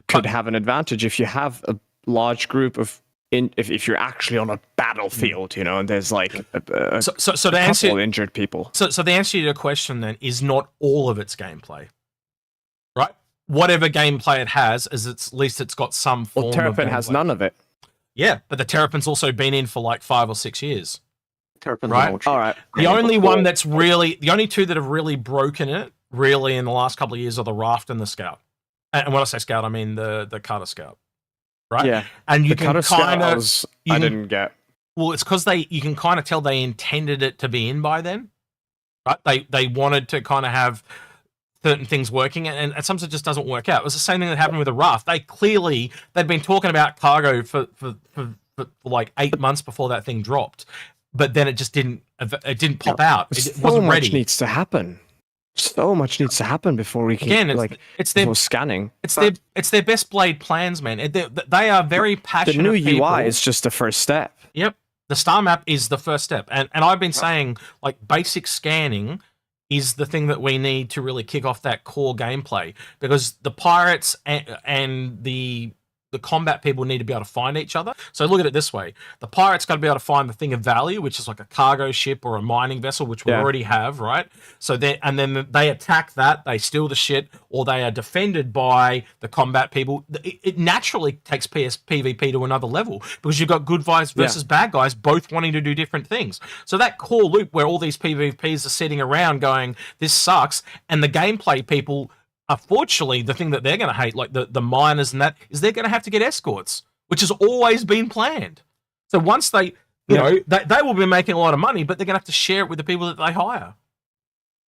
could have an advantage. If you have a large group of if you're actually on a battlefield, you know, and there's like a couple injured people. So the answer to your question then is not all of its gameplay, right? Whatever gameplay it has, is at least it's got some form. Well, Terrapin has none of it. Yeah, but the Terrapin's also been in for like 5 or 6 years. Terrapin's right? All right. The only one that's really, the only two that have really broken it, really, in the last couple of years are the Raft and the Scout. And when I say Scout, I mean the Cutter Scout. Right? Yeah. And you can kind of... I didn't get. Well, it's because you can kind of tell they intended it to be in by then. Right? They wanted to kind of have certain things working, and sometimes it just doesn't work out. It was the same thing that happened with the Raft. They'd been talking about cargo for like 8 months before that thing dropped, but then it just didn't pop out. It wasn't ready. So much needs to happen. So much needs to happen before we can it's their scanning. It's their best laid plans, man. They are very passionate. The new people. UI is just the first step. Yep, the star map is the first step, and I've been saying like basic scanning is the thing that we need to really kick off that core gameplay, because the pirates and the combat people need to be able to find each other. So look at it this way. The pirates got to be able to find the thing of value, which is like a cargo ship or a mining vessel, which we already have, right? So then they attack that, they steal the shit, or they are defended by the combat people. It naturally takes PvP to another level, because you've got good guys versus bad guys both wanting to do different things. So that core loop where all these PvPs are sitting around going, this sucks, and the gameplay people... Unfortunately, the thing that they're going to hate, like the miners and that, is they're going to have to get escorts, which has always been planned. So once they, you know, they will be making a lot of money, but they're going to have to share it with the people that they hire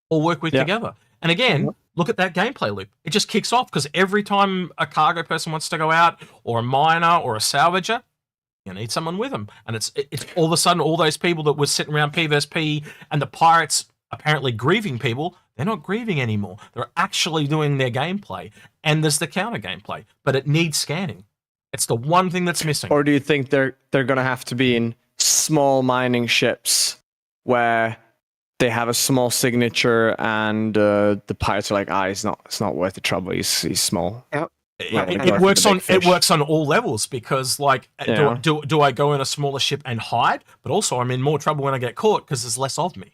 or work with together. And again, look at that gameplay loop. It just kicks off because every time a cargo person wants to go out, or a miner or a salvager, you need someone with them. And it's all of a sudden all those people that were sitting around PvP and the pirates apparently grieving people, they're not grieving anymore. They're actually doing their gameplay. And there's the counter gameplay. But it needs scanning. It's the one thing that's missing. Or do you think they're going to have to be in small mining ships where they have a small signature and the pirates are like, it's not worth the trouble. He's small. Yep. It works on all levels, because like do I go in a smaller ship and hide? But also I'm in more trouble when I get caught because there's less of me.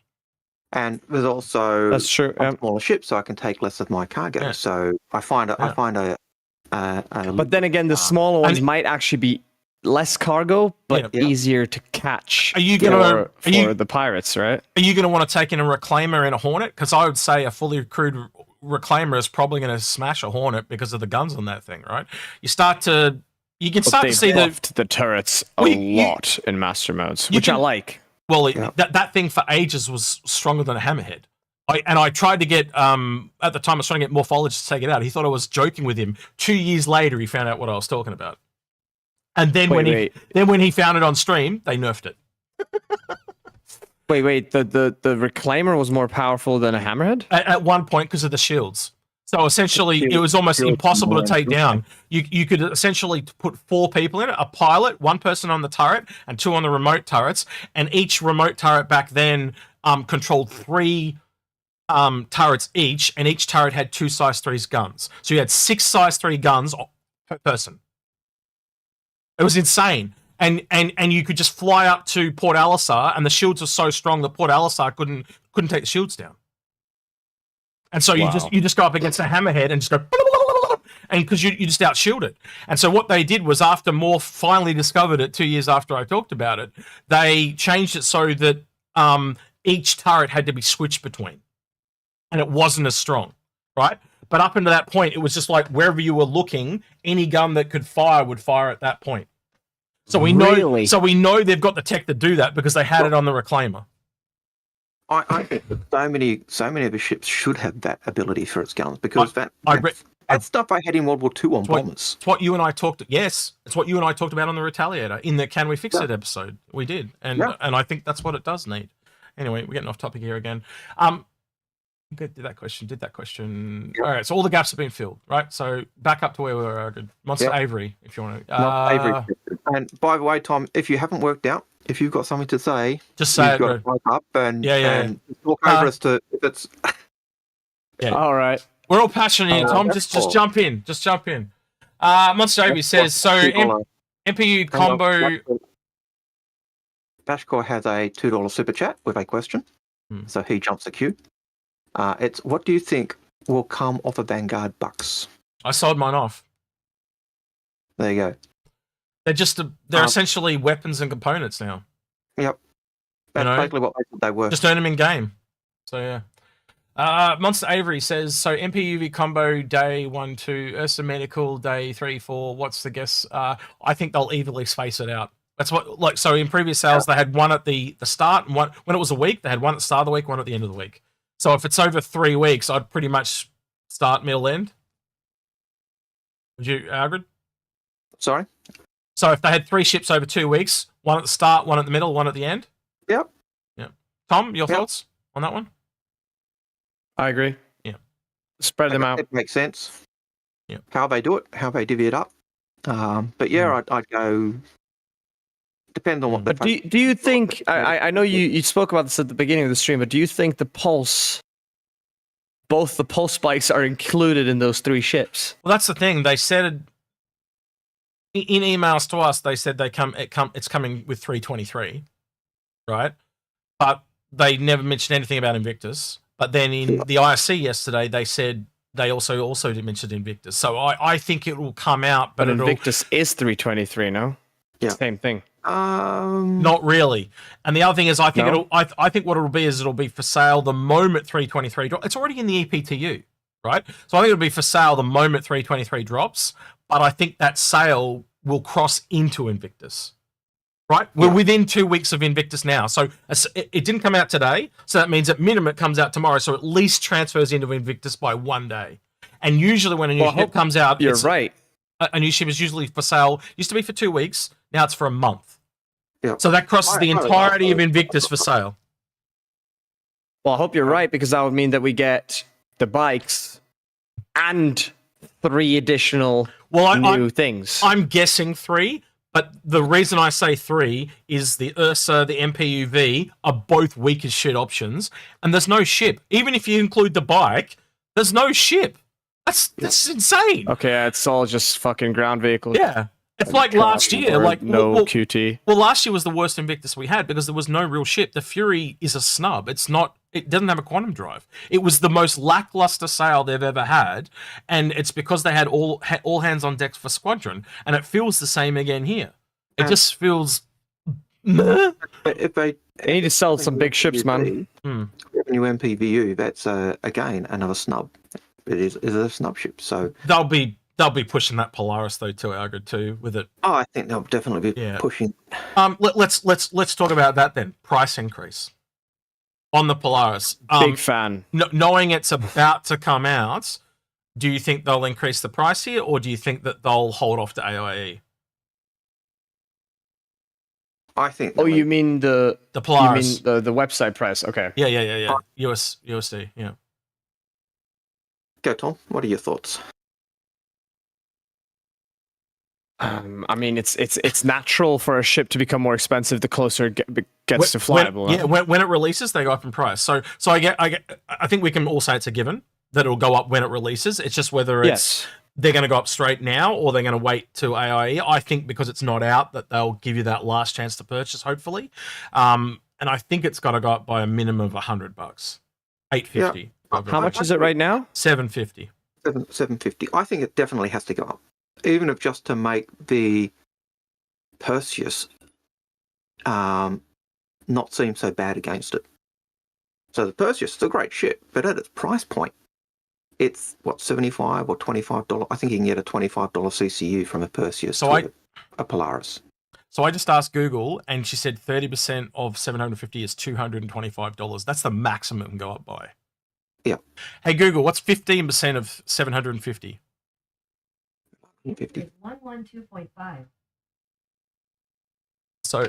And there's also that's true. A smaller ship, so I can take less of my cargo. Yeah. So I find a but then again, the smaller ones might actually be less cargo, but easier to catch. For the pirates, right? Are you going to want to take in a reclaimer and a Hornet? Because I would say a fully crewed reclaimer is probably going to smash a Hornet because of the guns on that thing, right? You can start to see the turrets a lot in master modes, which I like. Well, that thing for ages was stronger than a hammerhead. I tried to get, at the time I was trying to get Morphologist to take it out. He thought I was joking with him. 2 years later, he found out what I was talking about. And then when he found it on stream, they nerfed it. Wait, the Reclaimer was more powerful than a hammerhead? At one point, because of the shields. So essentially, it was almost impossible to take down. You could essentially put 4 people in it, a pilot, 1 person on the turret, and 2 on the remote turrets. And each remote turret back then controlled 3 turrets each, and each turret had 2 size 3 guns. So you had 6 size 3 guns per person. It was insane. And you could just fly up to Port Alisar, and the shields were so strong that Port Alisar couldn't take the shields down. And so you just go up against a hammerhead and just go, and because you just outshield it. And so what they did was, after Morph finally discovered it 2 years after I talked about it, they changed it so that each turret had to be switched between, and it wasn't as strong, right? But up until that point, it was just like wherever you were looking, any gun that could fire would fire at that point. So we know, they've got the tech to do that because they had it on the Reclaimer. I think that so many of the ships should have that ability for its guns, because That stuff I had in World War II on bombers. It's what you and I talked. Yes, it's what you and I talked about on the Retaliator in the "Can We Fix It" episode. We did, and I think that's what it does need. Anyway, we're getting off topic here again. Did that question. All right, so all the gaps have been filled, right? So back up to where we were. Monster Avery, if you want to. Avery. And by the way, Tom, if you haven't worked out, if you've got something to say, just say it. Got to wake up and talk over as to if it's. All right. We're all passionate here, Tom. Just jump in. Just jump in. Monster Avery says so. MPU combo. Bashcore has a $2 super chat with a question, so he jumps the queue. It's what do you think will come off of Vanguard bucks? I sold mine off. There you go. They're essentially weapons and components now. Yep. That's basically what they were. Just earn them in game. So yeah. Monster Avery says so. MPUV combo day 1, 2. Ursa Medical day 3, 4. What's the guess? I think they'll evenly space it out. That's what so in previous sales they had one at the start and one when it was a week. They had one at the start of the week, one at the end of the week. So if it's over 3 weeks, I'd pretty much start middle end. Would you, Algared? Sorry? So if they had 3 ships over 2 weeks, one at the start, one at the middle, one at the end? Yep. Tom, your thoughts on that one? I agree. Yeah. Spread them out. It makes sense. Yeah. How they do it, how they divvy it up. But yeah, I'd go... Depends on what the... But do you think... I know you spoke about this at the beginning of the stream, but do you think the pulse... Both the pulse spikes are included in those 3 ships? Well, that's the thing. They said... In emails to us, they said it's coming with 323, right? But they never mentioned anything about Invictus. But then in the IRC yesterday, they said they also did mention Invictus. So I think it will come out, but Invictus is 323, no? Yeah. Same thing. Not really. And the other thing is, I think I think what it'll be is it'll be for sale the moment 323 drops. It's already in the EPTU, right? So I think it'll be for sale the moment 323 drops. But I think that sale will cross into Invictus, right? We're within 2 weeks of Invictus now. So it didn't come out today. So that means at minimum it comes out tomorrow. So at least transfers into Invictus by 1 day. And usually when a new ship comes out... You're right. A new ship is usually for sale. Used to be for 2 weeks. Now it's for a month. Yeah. So that crosses the entirety of Invictus for sale. Well, I hope you're right, because that would mean that we get the bikes and 3 additional new things. I'm guessing 3, but the reason I say 3 is the Ursa, the MPUV are both weak as shit options, and there's no ship. Even if you include the bike, there's no ship. That's insane. Okay, it's all just fucking ground vehicles. Yeah. It's like last year, like no QT. Well, last year was the worst Invictus we had because there was no real ship. The Fury is a snub. It doesn't have a quantum drive. It was the most lackluster sale they've ever had, and it's because they had all hands on deck for Squadron, and it feels the same again here. It just feels. If they need to sell some big ships, man. Revenue MPVU, that's again another snub. It is a snub ship, so they'll be pushing that Polaris though too, Algared too, with it. Oh, I think they'll definitely be pushing. Let's talk about that then. Price increase on the Polaris. Big fan. Knowing it's about to come out, do you think they'll increase the price here, or do you think that they'll hold off to AIE? I think. Oh, you mean the Polaris? You mean the website price? Okay. Yeah. USD. Yeah. Go, Tom. What are your thoughts? I mean, it's natural for a ship to become more expensive the closer it gets to flyable. When it releases, they go up in price. So I think we can all say it's a given that it'll go up when it releases. It's just whether they're going to go up straight now or they're going to wait to AIE. I think because it's not out that they'll give you that last chance to purchase, hopefully. And I think it's got to go up by a minimum of $100, $850. Yeah. How much is it right now? $750. $750. I think it definitely has to go up. Even if just to make the Perseus not seem so bad against it. So the Perseus is a great ship, but at its price point, it's what, $75 or $25? I think you can get a $25 CCU from a Perseus a Polaris. So I just asked Google, and she said 30% of $750 is $225. That's the maximum it can go up by. Yeah. Hey Google, what's 15% of $750? 50. It's 112.5. So,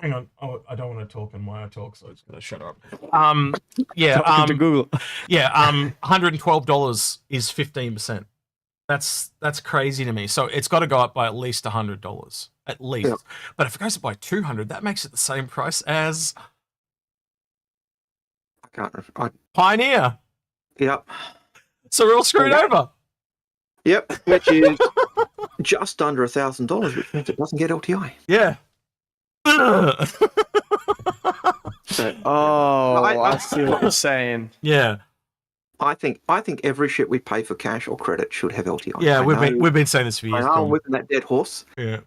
hang on. Oh, I don't want to talk in my talk, so I'm just gonna shut up. Talking to Google. $112 is 15%. That's crazy to me. So it's got to go up by at least $100, at least. Yeah. But if it goes up by 200, that makes it the same price as Pioneer. Yep. So we're all screwed over. Yep. Which is just under $1,000, which means it doesn't get LTI. Yeah. So, Oh, I- I see what you're saying. Yeah. I think every ship we pay for cash or credit should have LTI. Yeah, I we've been saying this for I years. know I'm Tom. whipping that dead horse. Yeah.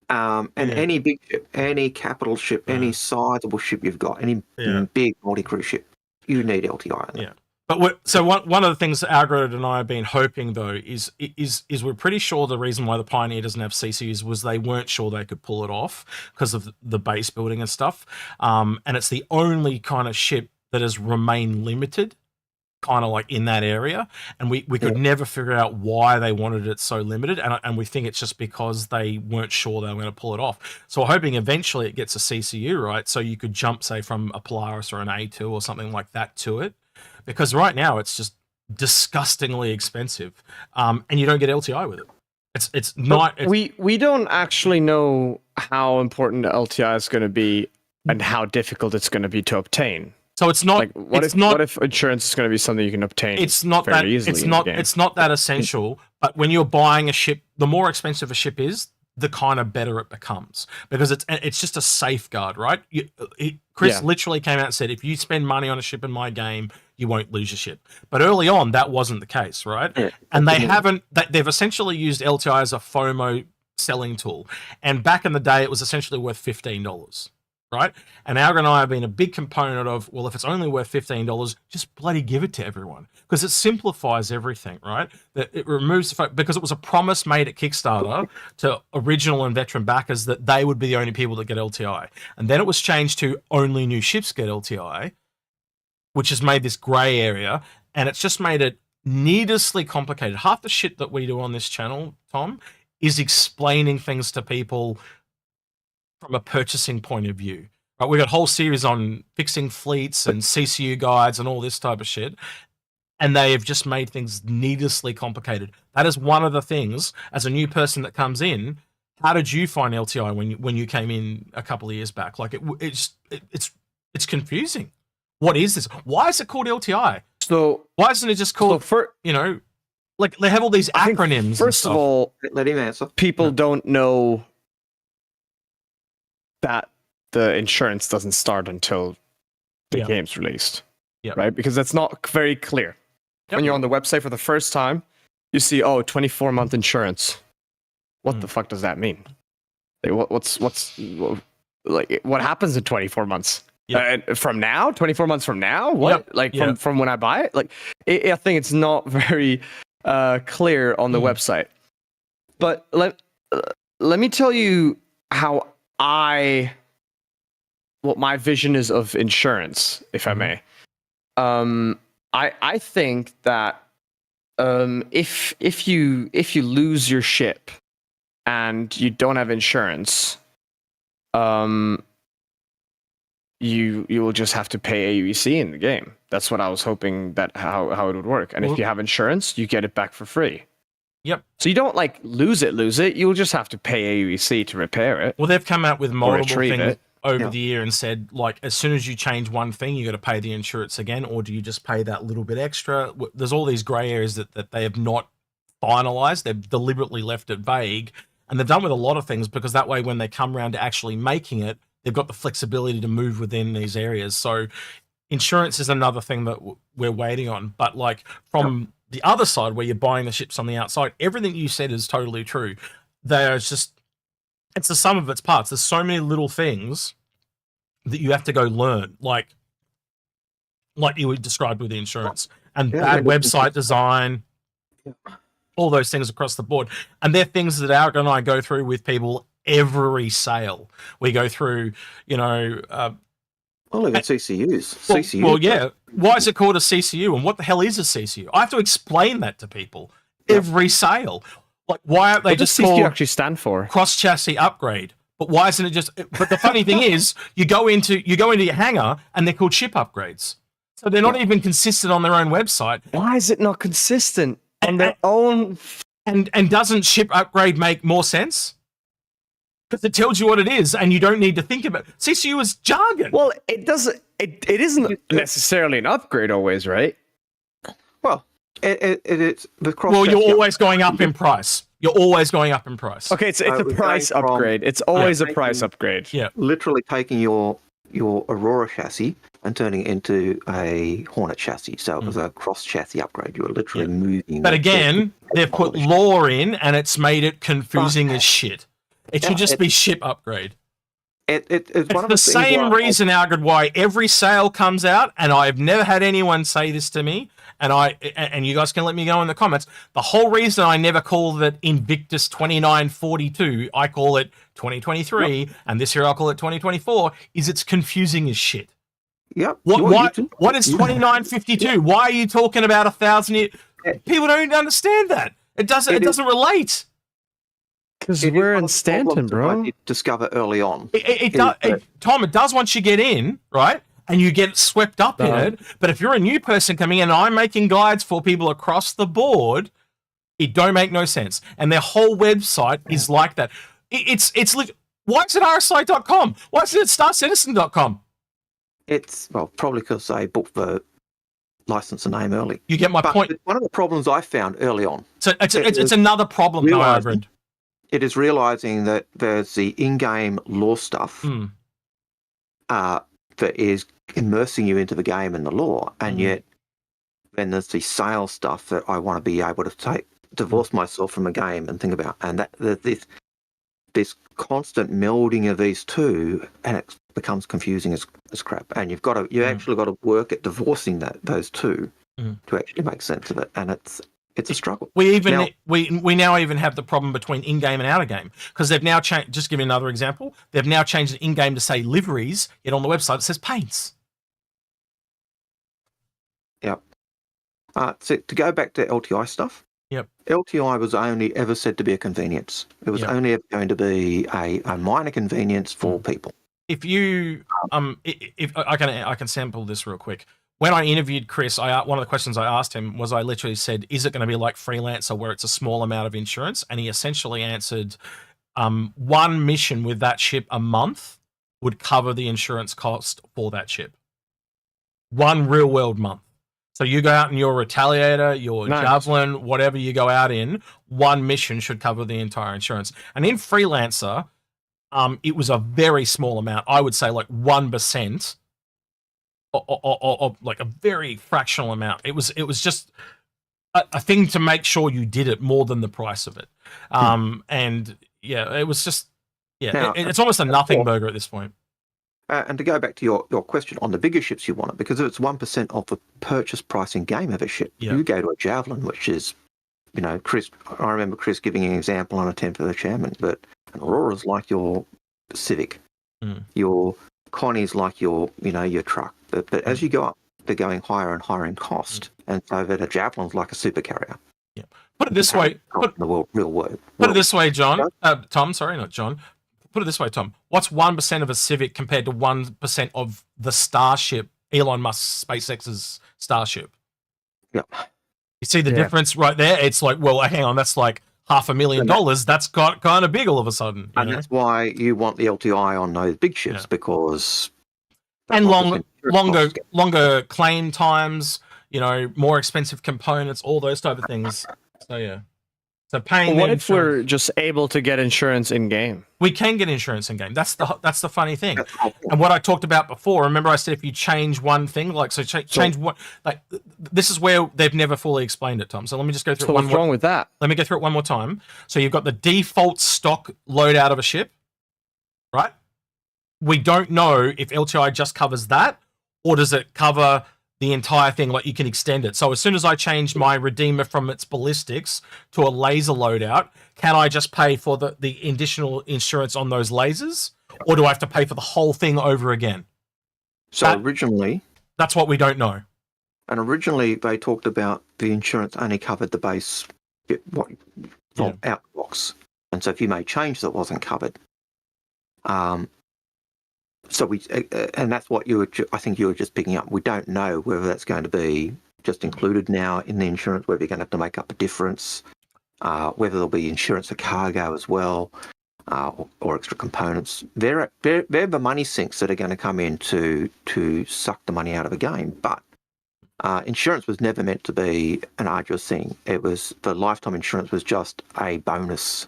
And Yeah. any big ship, any capital ship, any sizable ship you've got, any Yeah. big multi-cruise ship, you need LTI. On it. Yeah. But one of the things that Algared and I have been hoping though is we're pretty sure the reason why the Pioneer doesn't have CCUs was they weren't sure they could pull it off because of the base building and stuff. And it's the only kind of ship that has remained limited, kind of like in that area. And we could never figure out why they wanted it so limited. And we think it's just because they weren't sure they were going to pull it off. So we're hoping eventually it gets a CCU, right? So you could jump, say, from a Polaris or an A2 or something like that to it. Because right now it's just disgustingly expensive, and you don't get LTI with it. It's not. We don't actually know how important the LTI is going to be and how difficult it's going to be to obtain. So it's not. Like, what if insurance is going to be something you can obtain? It's not that. fairly easily It's in the not. game? It's not that essential. But when you're buying a ship, the more expensive a ship is, the kind of better it becomes, because it's just a safeguard, right? Chris literally came out and said, if you spend money on a ship in my game, you won't lose your ship. But early on, that wasn't the case, right? Yeah, and they've essentially used LTI as a FOMO selling tool. And back in the day, it was essentially worth $15, right? And Algared and I have been a big component of, well, if it's only worth $15, just bloody give it to everyone, because it simplifies everything, right? That it removes because it was a promise made at Kickstarter to original and veteran backers that they would be the only people that get LTI. And then it was changed to only new ships get LTI, which has made this gray area, and it's just made it needlessly complicated. Half the shit that we do on this channel, Tom, is explaining things to people from a purchasing point of view. Right? We've got a whole series on fixing fleets and CCU guides and all this type of shit, and they have just made things needlessly complicated. That is one of the things, as a new person that comes in, how did you find LTI when you came in a couple of years back? Like it's confusing. What is this? Why is it called LTI? So why isn't it just called, like they have all these acronyms? First of all, Let him answer. people don't know that the insurance doesn't start until the game's released. Yeah. Right? Because that's not very clear. Yep. When you're on the website for the first time, you see, 24-month insurance. What the fuck does that mean? Like, what happens in 24 months? From now? 24 months from now? What? From when I buy it? I think it's not very clear on the website. But let me tell you what my vision is of insurance, if I may. I think that if you lose your ship and you don't have insurance, you will just have to pay AUEC in the game. That's what I was hoping that how it would work. And if you have insurance, you get it back for free. Yep. So you don't lose it. You'll just have to pay AUEC to repair it. Well, they've come out with multiple things it. over the year and said, like, as soon as you change one thing, you got to pay the insurance again, or do you just pay that little bit extra? There's all these grey areas that they have not finalized. They've deliberately left it vague, and they've done with a lot of things because that way, when they come around to actually making it, they've got the flexibility to move within these areas. So insurance is another thing that we're waiting on. But like from the other side, where you're buying the ships on the outside, everything you said is totally true. It's the sum of its parts. There's so many little things that you have to go learn, like you described with the insurance and bad website design, all those things across the board. And they're things that Algared and I go through with people every sale. We go through, Well, even CCUs. CCUs. Well, yeah. Why is it called a CCU, and what the hell is a CCU? I have to explain that to people every sale. Like, why aren't they What does just CQ called actually stand for? cross chassis upgrade? But why isn't it just? But the funny thing is, you go into your hangar and they're called ship upgrades. So they're not even consistent on their own website. Why is it not consistent on their own? And doesn't ship upgrade make more sense? Because it tells you what it is, and you don't need to think about it. CCU is jargon. Well, it doesn't. It isn't necessarily an upgrade always, right? Well, it's the cross. Well, you're always going up in price. You're always going up in price. Okay, it's a we're price going from- upgrade. It's always a Yeah. price upgrade. Yeah. Literally taking your Aurora chassis and turning it into a Hornet chassis. So it was a cross chassis upgrade. You were literally moving. But again, they've put law in, and it's made it confusing as shit. It should just be ship upgrade. It's one of the same reason, Algared, why every sale comes out, and I've never had anyone say this to me, and you guys can let me know in the comments. The whole reason I never call it Invictus 2942, I call it 2023, and this year I'll call it 2024, is it's confusing as shit. Yep. What is 2952? Why are you talking about 1,000? People don't understand that. It doesn't relate. Because we're in Stanton, bro. I did discover early on. Tom, it does once you get in, right? And you get swept up in it. But if you're a new person coming in, and I'm making guides for people across the board, it don't make no sense. And their whole website is like that. Why is it RSI.com? Why is it StarCitizen.com? It's probably because they booked the license and name early. You get my point. One of the problems I found early on. So it's another problem, though, Algared. It is realizing that there's the in-game lore stuff that is immersing you into the game and the lore, and yet then there's the sales stuff that I want to be able to divorce myself from a game and think about, and this constant melding of these two, and it becomes confusing as crap. And you actually got to work at divorcing those two to actually make sense of it, and it's a struggle. We now even have the problem between in-game and out-of-game, because they've now changed. Just give you another example. They've now changed the in-game to say liveries, yet on the website it says paints. Yep. So to go back to LTI stuff. Yep. LTI was only ever said to be a convenience. It was only ever going to be a minor convenience for people. If you if I can sample this real quick. When I interviewed Chris, one of the questions I asked him was, I literally said, is it going to be like Freelancer where it's a small amount of insurance? And he essentially answered, one mission with that ship a month would cover the insurance cost for that ship. One real world month. So you go out in your Retaliator, your Javelin, whatever you go out in, one mission should cover the entire insurance. And in Freelancer, it was a very small amount. I would say like 1%. Or like a very fractional amount. It was just a thing to make sure you did it more than the price of it. And yeah, it was just now, it's almost a nothing burger at this point. And to go back to your question on the bigger ships you want it, because if it's 1% of the purchase price in game of a ship, you go to a Javelin, which is, Chris. I remember Chris giving an example on a 10th of the Chairman, but an Aurora's like your Civic, your Connie's like your truck. But as you go up, they're going higher and higher in cost, and so that a Javelin's like a supercarrier. Yeah. Put it this way. Real world. Put it this way, John. Tom, sorry, not John. Put it this way, Tom. What's 1% of a Civic compared to 1% of the Starship, Elon Musk SpaceX's Starship? Yeah. You see the difference right there? It's like, well, hang on, that's like $500,000. That's got kind of big all of a sudden. That's why you want the LTI on those big ships, because and longer claim times, more expensive components, all those type of things. So yeah. So paying. What if we're just able to get insurance in game? We can get insurance in game. That's the funny thing. And what I talked about before, remember I said if you change one thing, like change what, like this is where they've never fully explained it, Tom. So let me just go through it one more. What's wrong with that? Let me go through it one more time. So you've got the default stock loadout of a ship, right? We don't know if LTI just covers that, or does it cover the entire thing, like you can extend it. So as soon as I change my Redeemer from its ballistics to a laser loadout, can I just pay for the additional insurance on those lasers, or do I have to pay for the whole thing over again? So originally... That's what we don't know. And originally they talked about the insurance only covered the base, from out the box. And so if you made change that wasn't covered, so we, and that's what I think you were just picking up. We don't know whether that's going to be just included now in the insurance, whether you're going to have to make up a difference, whether there'll be insurance for cargo as well, or extra components. They're the money sinks that are going to come in to suck the money out of a game. But insurance was never meant to be an arduous thing. It was, the lifetime insurance was just a bonus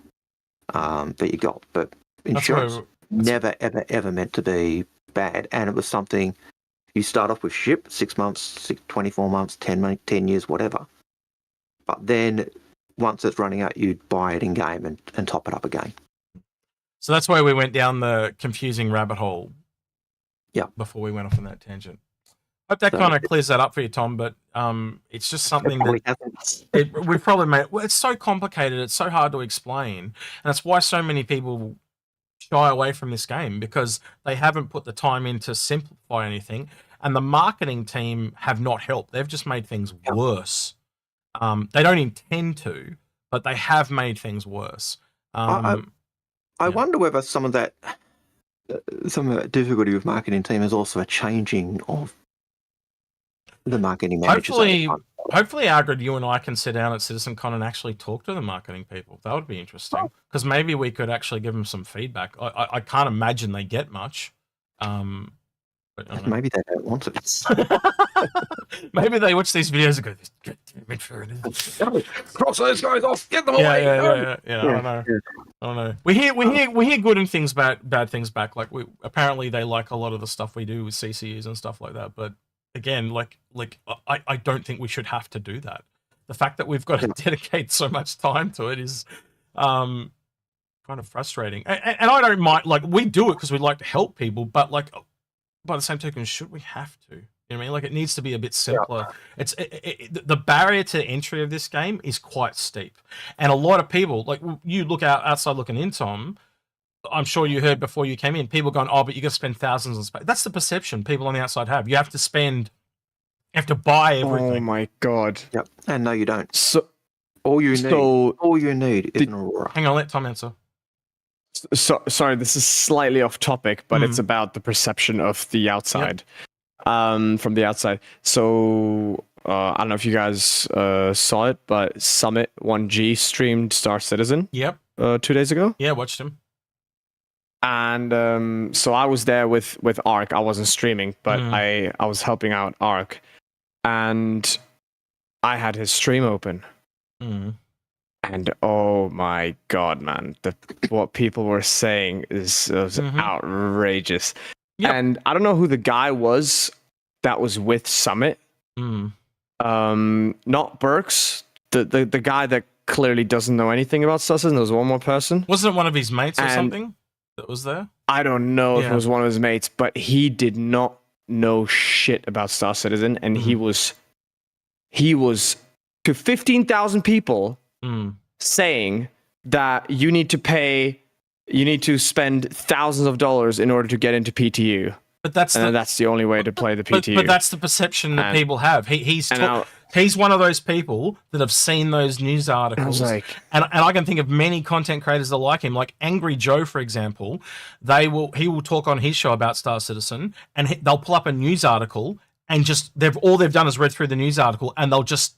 that you got. But insurance never, ever meant to be bad. And it was something you start off with ship, 6 months, 24 months, 10 years, whatever. But then once it's running out, you'd buy it in game and top it up again. So that's why we went down the confusing rabbit hole. Yeah. Before we went off on that tangent. Hope that kind of clears that up for you, Tom. But it's just something that we've probably made. Well, it's so complicated. It's so hard to explain, and that's why so many people shy away from this game, because they haven't put the time in to simplify anything, and the marketing team have not helped. They've just made things worse. They don't intend to, but they have made things worse. I wonder whether some of that difficulty with marketing team is also a changing of the marketing managers. Hopefully, Algared, you and I can sit down at CitizenCon and actually talk to the marketing people. That would be interesting, because maybe we could actually give them some feedback. I can't imagine they get much. But maybe they don't want it. Maybe they watch these videos and go, "God damn it, fair enough. Cross those guys off, get them away." Yeah. I don't know. We hear good things, bad things back. Like apparently they like a lot of the stuff we do with CCUs and stuff like that. But again, I don't think we should have to do that. The fact that we've got to dedicate so much time to it is kind of frustrating. And I don't mind. Like, we do it because we like to help people, but like, by the same token, should we have to? You know what I mean? Like, it needs to be a bit simpler. It's the barrier to entry of this game is quite steep, and a lot of people, like, you look outside looking in, Tom. I'm sure you heard before you came in, people going, "Oh, but you got to spend thousands on space." That's the perception people on the outside have. You have to spend, you have to buy everything. Oh my god! Yep. And no, you don't. So all you need is an Aurora. Hang on, let Tom answer. So sorry, this is slightly off topic, but it's about the perception of the outside. From the outside. So I don't know if you guys saw it, but Summit 1G streamed Star Citizen. Yep. 2 days ago. Yeah, watched him. And so I was there with Ark. I wasn't streaming, but I was helping out Ark, and I had his stream open. And oh my god, man, what people were saying was outrageous. Yep. And I don't know who the guy was that was with Summit. Not Burks, the guy that clearly doesn't know anything about Star Citizen. There was one more person. Wasn't it one of his mates or something that was there? I don't know if it was one of his mates, but he did not know shit about Star Citizen, and he was to 15,000 people saying that you need to spend thousands of dollars in order to get into PTU. But that's the only way to play the PTU. But that's the perception that people have. He's one of those people that have seen those news articles. And I can think of many content creators that like him, like Angry Joe, for example. He will talk on his show about Star Citizen, and they'll pull up a news article, and all they've done is read through the news article, and they'll just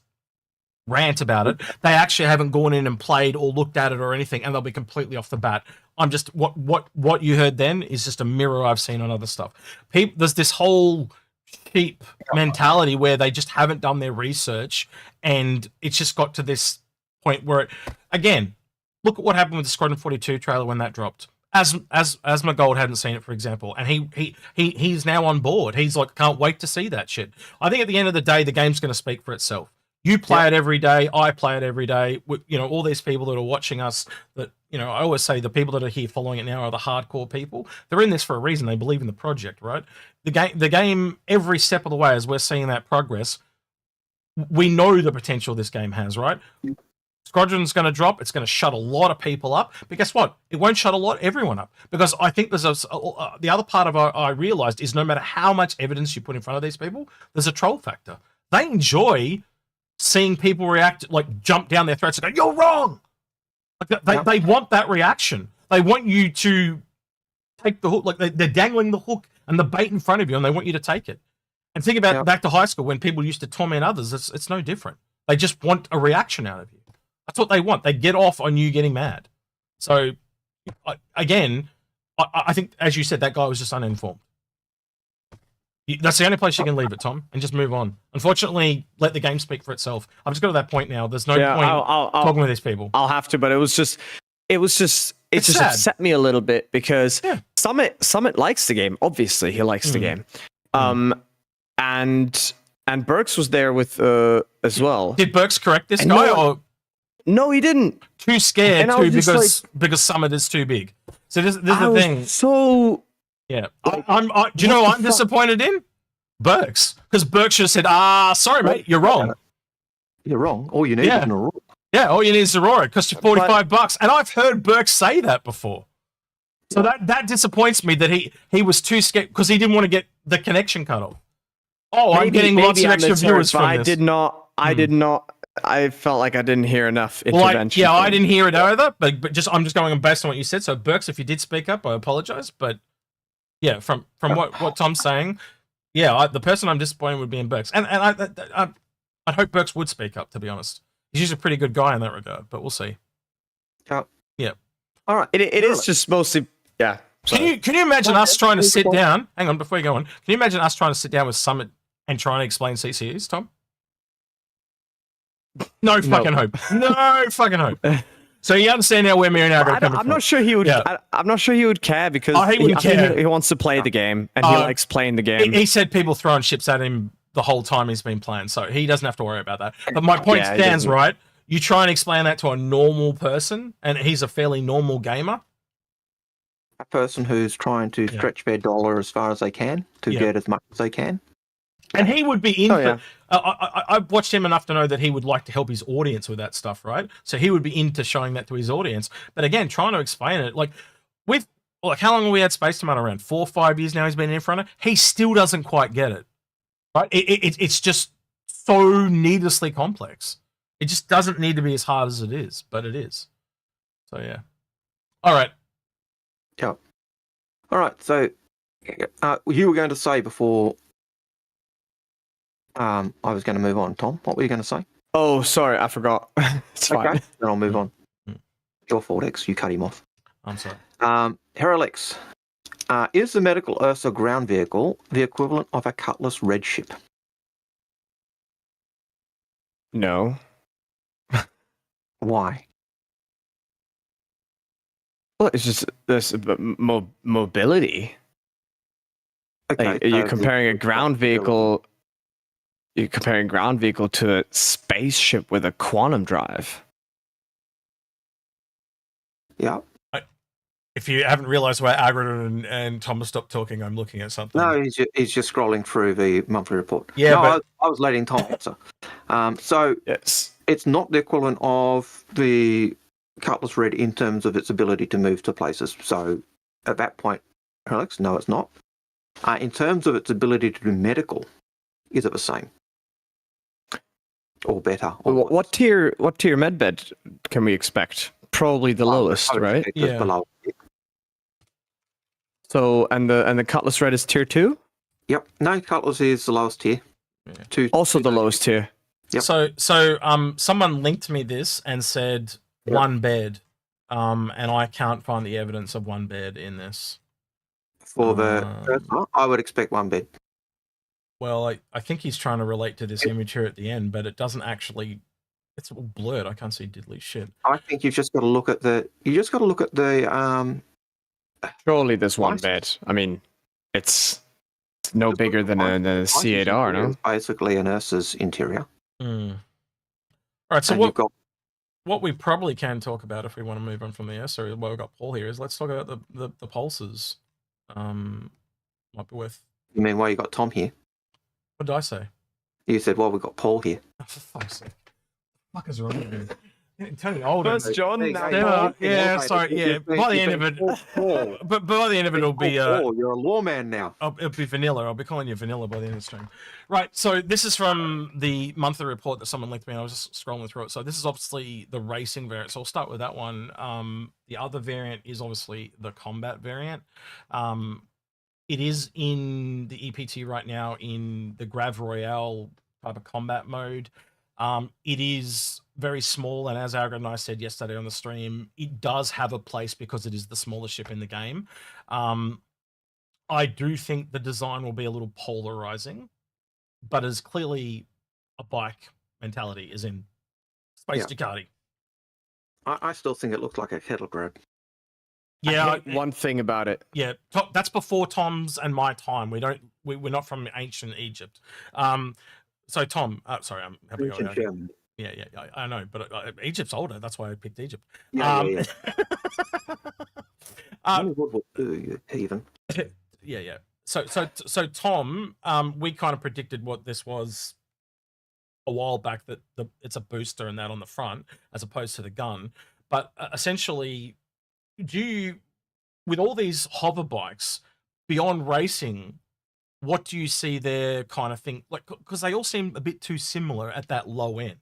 rant about it. They actually haven't gone in and played or looked at it or anything, and they'll be completely off the bat. I'm just what you heard then is just a mirror I've seen on other stuff. There's this whole cheap mentality where they just haven't done their research, and it's just got to this point where again, look at what happened with the Squadron 42 trailer when that dropped. As Gold hadn't seen it, for example, and he's now on board. He's like, can't wait to see that shit. I think at the end of the day, the game's going to speak for itself. You play it every day. I play it every day. You know, all these people that are watching us, that, you know, I always say the people that are here following it now are the hardcore people. They're in this for a reason. They believe in the project, right? The game, every step of the way, as we're seeing that progress, we know the potential this game has, right? Squadron's going to drop. It's going to shut a lot of people up. But guess what? It won't shut everyone up. Because I think there's the other part of I realized is no matter how much evidence you put in front of these people, there's a troll factor. They enjoy seeing people react, like jump down their throats and go, "You're wrong." Like they want that reaction. They want you to take the hook. Like they're dangling the hook and the bait in front of you, and they want you to take it. And think about back to high school when people used to torment others. It's no different. They just want a reaction out of you. That's what they want. They get off on you getting mad. So, again, I think, as you said, that guy was just uninformed. That's the only place you can leave it, Tom, and just move on. Unfortunately, let the game speak for itself. I've just got to that point now. There's no point talking with these people. I'll have to, but it just upset me a little bit because Summit likes the game. Obviously, he likes the game. And Burks was there with as well. Did Burks correct this guy or? No, he didn't. Too scared because Summit is too big. So this is the thing. So yeah, do you know what I'm disappointed in? Burks, because Burks should have said, sorry mate, you're wrong. You're wrong. All you need is an Aurora. Yeah, all you need is Aurora. It costs you $45, and I've heard Burks say that before. So that disappoints me that he was too scared because he didn't want to get the connection cut off. I'm getting lots of extra viewers from this. I did not. I felt like I didn't hear enough intervention. I didn't hear it either, but I'm just going based on what you said. So Burks, if you did speak up, I apologize. But yeah, from what Tom's saying, the person I'm disappointed would be in Burks, and I hope Burks would speak up. To be honest, he's usually a pretty good guy in that regard, but we'll see. Yeah. All right. It is just mostly Can you imagine us trying to sit down? Hang on, before you go on, can you imagine us trying to sit down with Summit and trying to explain CCUs, Tom? No fucking hope. No fucking hope. So you understand now where me and Algared are coming from. I'm not sure he would. I'm not sure he would care because he wouldn't care. He wants to play the game and he likes playing the game. He said people throwing ships at him the whole time he's been playing, so he doesn't have to worry about that. But my point stands, right? You try and explain that to a normal person, and he's a fairly normal gamer. A person who's trying to stretch their dollar as far as they can to get as much as they can. And he would be in. I've watched him enough to know that he would like to help his audience with that stuff, right? So he would be into showing that to his audience. But again, trying to explain it, how long have we had Space Tomato around? 4 or 5 years now he's been in front of. He still doesn't quite get it, right? It's just so needlessly complex. It just doesn't need to be as hard as it is, but it is. So yeah. All right. Yeah. All right. So you were going to say before I was going to move on, Tom. What were you going to say? Oh, sorry, I forgot. It's fine. Then I'll move on. Your fault, X. You cut him off. I'm sorry. Heralex, is the medical Ursa ground vehicle the equivalent of a Cutlass Red ship? No. Why? Well, it's just this mobility. Okay, you're comparing a ground vehicle. You're comparing a ground vehicle to a spaceship with a quantum drive. Yeah. If you haven't realised why Algared and Thomas stopped talking, I'm looking at something. No, he's just scrolling through the monthly report. Yeah, no, I was letting Tom answer. So yes, it's not the equivalent of the Cutlass Red in terms of its ability to move to places. So at that point, Alex, no, it's not. In terms of its ability to do medical, is it the same? Or better? Or what tier medbed can we expect? Probably the lowest, right? Yeah. Below. So and the Cutlass Red is tier 2? Yep. No, Cutlass is the lowest tier. Yeah. Also the lowest tier. Yep. So someone linked me this and said one bed. And I can't find the evidence of one bed in this. For I would expect one bed. Well, I think he's trying to relate to this image here at the end, but it doesn't actually. It's all blurred. I can't see diddly shit. I think you've just got to look at the. Surely there's one bed. I mean, it's no bigger than a C8R, no? It's basically an Ursa's interior. All right. So what we probably can talk about if we want to move on from the Ursa, while we've got Paul here, is let's talk about the pulses. Might be worth. You mean why you got Tom here? What did I say? You said, well, we've got Paul here. Oh, for fuck's sake. What the fuck is wrong with you? Tony older. First John, Hey, now hey, Paul. Yeah, sorry, yeah. By the end of it, but by the end of it, it'll be you're a lawman now. it'll be vanilla. I'll be calling you vanilla by the end of the stream. Right. So this is from the monthly report that someone linked me. And I was just scrolling through it. So this is obviously the racing variant. So I'll start with that one. The other variant is obviously the combat variant. It is in the EPT right now in the Grav Royale type of combat mode. It is very small, and as Algared and I said yesterday on the stream, it does have a place because it is the smallest ship in the game. I do think the design will be a little polarizing, but is clearly a bike mentality, as in Space Ducati. I still think it looks like a kettle grab. Yeah, One thing about it. yeah. That's before Tom's and my time. We're not from ancient Egypt. So Tom, sorry, I'm having Ancient German. Yeah, I know, but Egypt's older. That's why I picked Egypt. Yeah. What do you even? Yeah. So Tom, we kind of predicted what this was a while back, that it's a booster and that on the front as opposed to the gun. But essentially, with all these hover bikes beyond racing, what do you see there kind of thing? Like, because they all seem a bit too similar at that low end,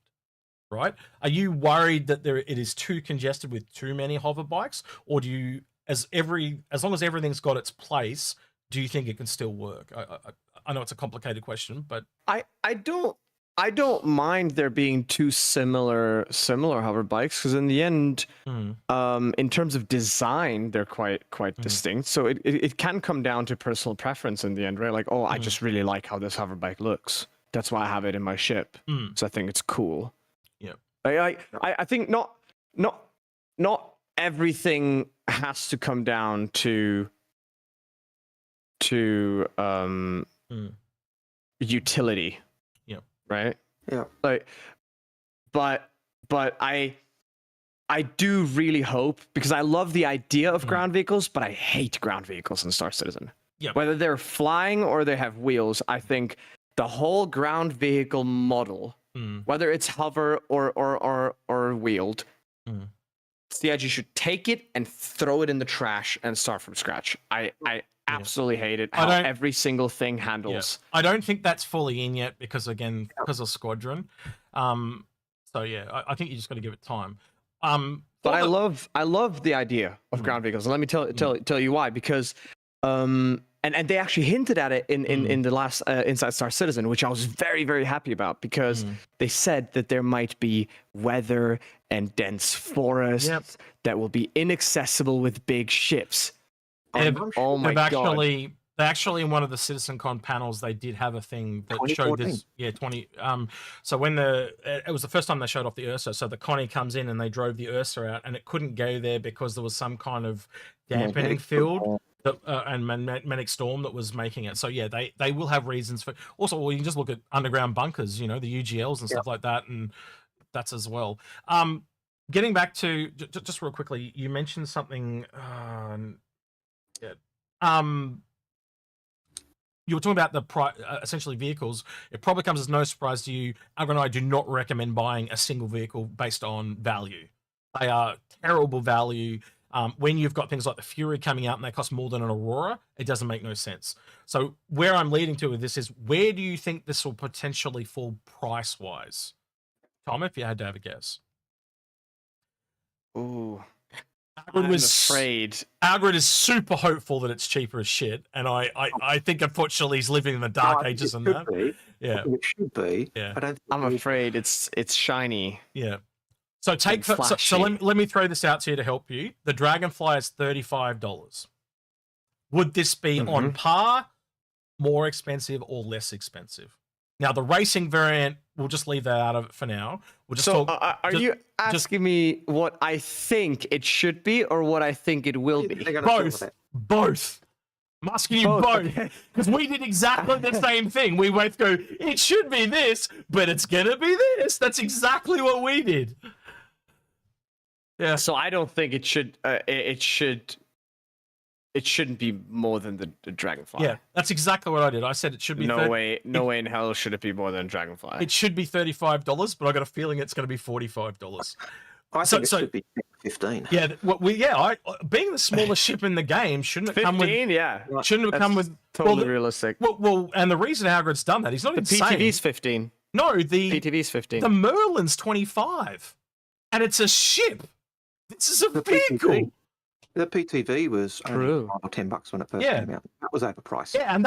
right? Are you worried that it is too congested with too many hover bikes, or do you, as long as everything's got its place, do you think it can still work? I know it's a complicated question, but I don't mind there being two similar hover bikes, because in the end, in terms of design, they're quite distinct. So it can come down to personal preference in the end, right? Like, I just really like how this hover bike looks. That's why I have it in my ship. So I think it's cool. Yeah. I think not everything has to come down to utility. Right? Yeah. Like, but I do really hope, because I love the idea of ground vehicles, but I hate ground vehicles in Star Citizen. Yeah. Whether they're flying or they have wheels, I think the whole ground vehicle model, whether it's hover or wheeled, it's the edge. You should take it and throw it in the trash and start from scratch. I absolutely hate it how every single thing handles. I don't think that's fully in yet because of Squadron. So yeah, I think you just got to give it time. But I love the idea of ground vehicles, and let me tell you why. Because and they actually hinted at it in the last Inside Star Citizen, which I was very, very happy about, because they said that there might be weather and dense forests that will be inaccessible with big ships. Oh my god! They actually in one of the CitizenCon panels, they did have a thing that showed this. Yeah, 20. So when it was the first time they showed off the Ursa. So the Connie comes in and they drove the Ursa out, and it couldn't go there because there was some kind of dampening field and magnetic storm that was making it. So yeah, they will have reasons for. Also, well, you can just look at underground bunkers, the UGLs and stuff like that, and that's as well. Getting back to just real quickly, you mentioned something. You were talking about the essentially vehicles. It probably comes as no surprise to you. Algared and I do not recommend buying a single vehicle based on value. They are terrible value. When you've got things like the Fury coming out and they cost more than an Aurora, it doesn't make no sense. So where I'm leading to with this is, where do you think this will potentially fall price-wise? Tom, if you had to have a guess. Ooh. I'm afraid. Algared is super hopeful that it's cheaper as shit, and I think unfortunately he's living in the dark ages on that. Yeah, it should be. Yeah, I'm afraid it's shiny. Yeah. So so let me throw this out to you to help you. The Dragonfly is $35. Would this be on par, more expensive, or less expensive? Now, the racing variant, we'll just leave that out of it for now. We'll just talk. Are you asking me what I think it should be or what I think it will be? Both. I'm asking you both. Because we did exactly the same thing. We both go, it should be this, but it's going to be this. That's exactly what we did. Yeah. So I don't think it should. It shouldn't be more than the Dragonfly. Yeah, that's exactly what I did. I said it should be. No way in hell should it be more than Dragonfly. It should be $35, but I got a feeling it's going to be $45. I So- think it so- should be 15. Yeah, being the smallest ship in the game, shouldn't it come with? 15, yeah. Shouldn't it come That's with? totally well, realistic. Well, and the reason Algared's done that, he's not The insane. PTV's 15. No, the PTV's 15. the Merlin's 25, and it's a ship. This is a The vehicle. PTV. The PTV was only True. $5 or $10 when it first Yeah. came out. That was overpriced. Yeah, and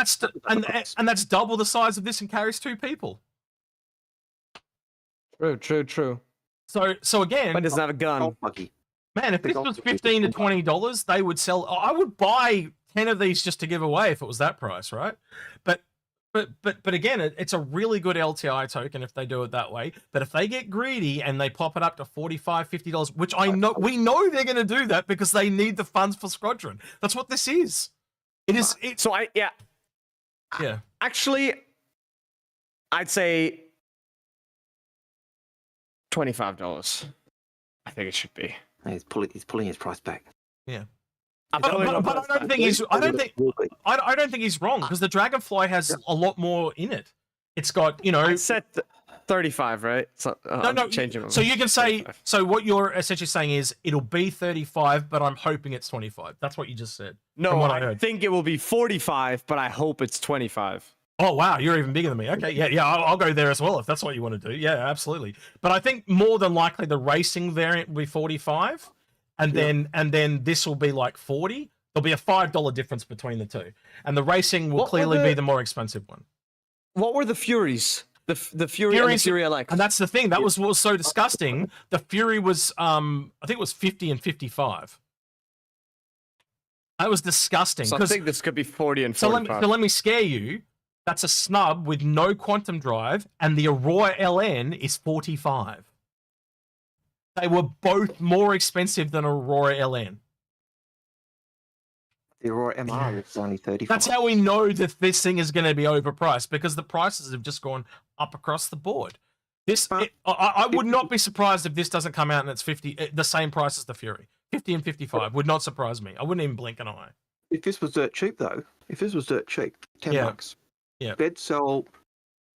that's double the size of this and carries 2 people. True. So again, But it doesn't have a gun. Gold buggy. man, if the this gold was buggy is $15 to $10. $20, they would sell. I would buy 10 of these just to give away if it was that price, right? But again, it's a really good LTI token if they do it that way. But if they get greedy and they pop it up to $45, $50, which we know they're going to do that because they need the funds for Squadron. That's what this is. It's So yeah. Actually, I'd say $25. I think it should be. He's pulling his price back. I'm But totally I not- don't think he's. I don't think. Will be. I don't think he's wrong because the Dragonfly has a lot more in it. It's got I said 35, right? So, no. changing. So you can say. 35. So what you're essentially saying is it'll be 35, but I'm hoping it's 25. That's what you just said. No, from what I I heard. think it will be 45, but I hope it's 25. Oh wow, you're even bigger than me. Okay, yeah, I'll go there as well if that's what you want to do. Yeah, absolutely. But I think more than likely the racing variant will be 45, and then this will be like 40. There'll be a $5 difference between the two, and the racing will What were clearly the- be the more expensive one. What were the Furies? The Fury and the Furies- Fury LX. And that's the thing. That was what was so disgusting. The Fury was, I think it was 50 and 55. That was disgusting. So I 'cause- think this could be 40 and so 45. let me scare you. That's a snub with no quantum drive, and the Aurora LN is 45. They were both more expensive than Aurora LN. The Aurora MR is only 35. That's how we know that this thing is going to be overpriced because the prices have just gone up across the board. I would not be surprised if this doesn't come out and it's 50, the same price as the Fury. 50 and 55 would not surprise me. I wouldn't even blink an eye. If this was dirt cheap, though, $10. Yeah. They'd sell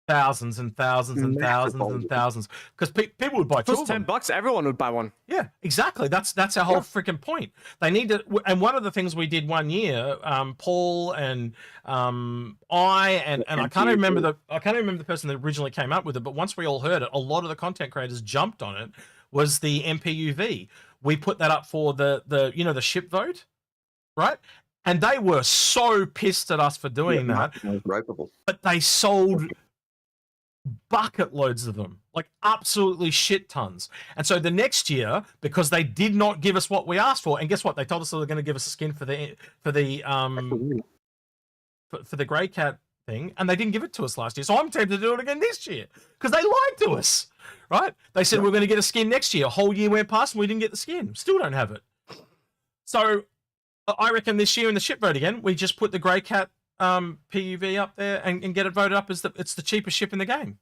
Thousands and thousands and thousands and thousands because people would buy two Plus of them. $10, everyone would buy one. Yeah, exactly. That's our whole freaking point. They need to. And one of the things we did one year, Paul and I can't remember the person that originally came up with it. But once we all heard it, a lot of the content creators jumped on it. Was the MPUV? We put that up for the ship vote, right? And they were so pissed at us for doing that. Ropeable. But they sold bucket loads of them, like absolutely shit tons. And so the next year, because they did not give us what we asked for, and guess what? They told us they were going to give us a skin for the Grey Cat thing, and they didn't give it to us last year. So I'm tempted to do it again this year because they lied to us, right? They said we're going to get a skin next year. A whole year went past and we didn't get the skin. Still don't have it. So I reckon this year in the ship vote again, we just put the Grey Cat PUV up there and get it voted up as it's the cheapest ship in the game.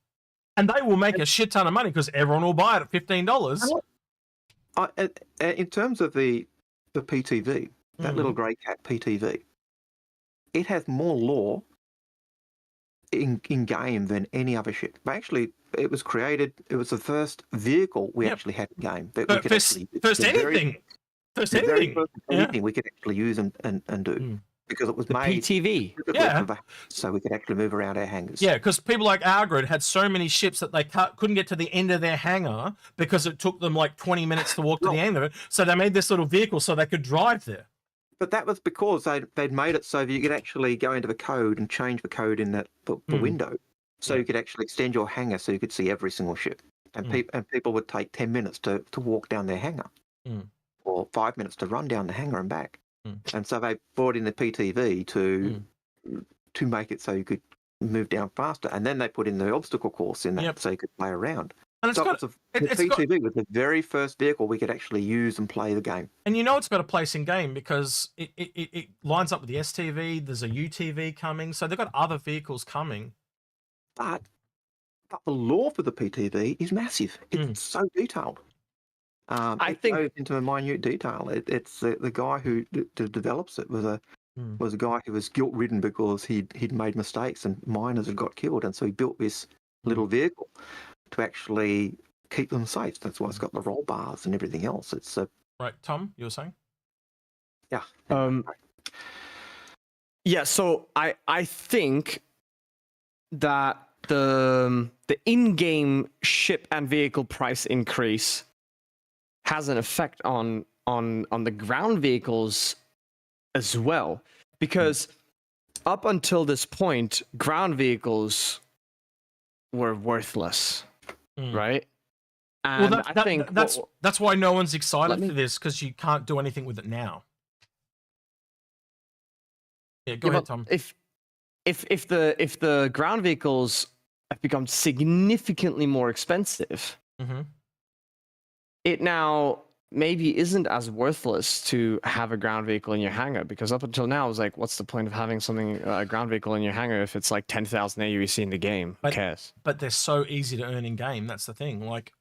And they will make a shit ton of money because everyone will buy it at $15. In terms of the PTV, that little Grey Cat PTV, it has more lore in game than any other ship. But actually, it was created. It was the first vehicle we actually had in game that we could First anything we could actually use and do. Because it was The made PTV. so we could actually move around our hangars. Yeah, because people like Algared had so many ships that they couldn't get to the end of their hangar because it took them like 20 minutes to walk to the end of it. So they made this little vehicle so they could drive there. But that was because they'd made it so that you could actually go into the code and change the code in the window. So you could actually extend your hangar so you could see every single ship. And people would take 10 minutes to walk down their hangar. Or 5 minutes to run down the hangar and back. And so they brought in the PTV to make it so you could move down faster. And then they put in the obstacle course in that so you could play around. And the PTV was the very first vehicle we could actually use and play the game. And you know it's got a place in game because it lines up with the STV. There's a UTV coming. So they've got other vehicles coming. But the lore for the PTV is massive. It's so detailed. I think goes into a minute detail. It's the guy who develops it was a guy who was guilt ridden because he'd made mistakes and miners had got killed, and so he built this little vehicle to actually keep them safe. That's why it's got the roll bars and everything else. It's Right, Tom, you were saying? yeah. Yeah, so I think that the in-game ship and vehicle price increase has an effect on the ground vehicles as well, because up until this point, ground vehicles were worthless, right? And Well, I think that's why no one's excited Let me- for this, because you can't do anything with it now. Yeah, go ahead, Tom. If the ground vehicles have become significantly more expensive, Mm-hmm. it now maybe isn't as worthless to have a ground vehicle in your hangar, because up until now, it was like, what's the point of having a ground vehicle in your hangar if it's like 10,000 AUEC in the game? Who cares? But they're so easy to earn in game. That's the thing. Like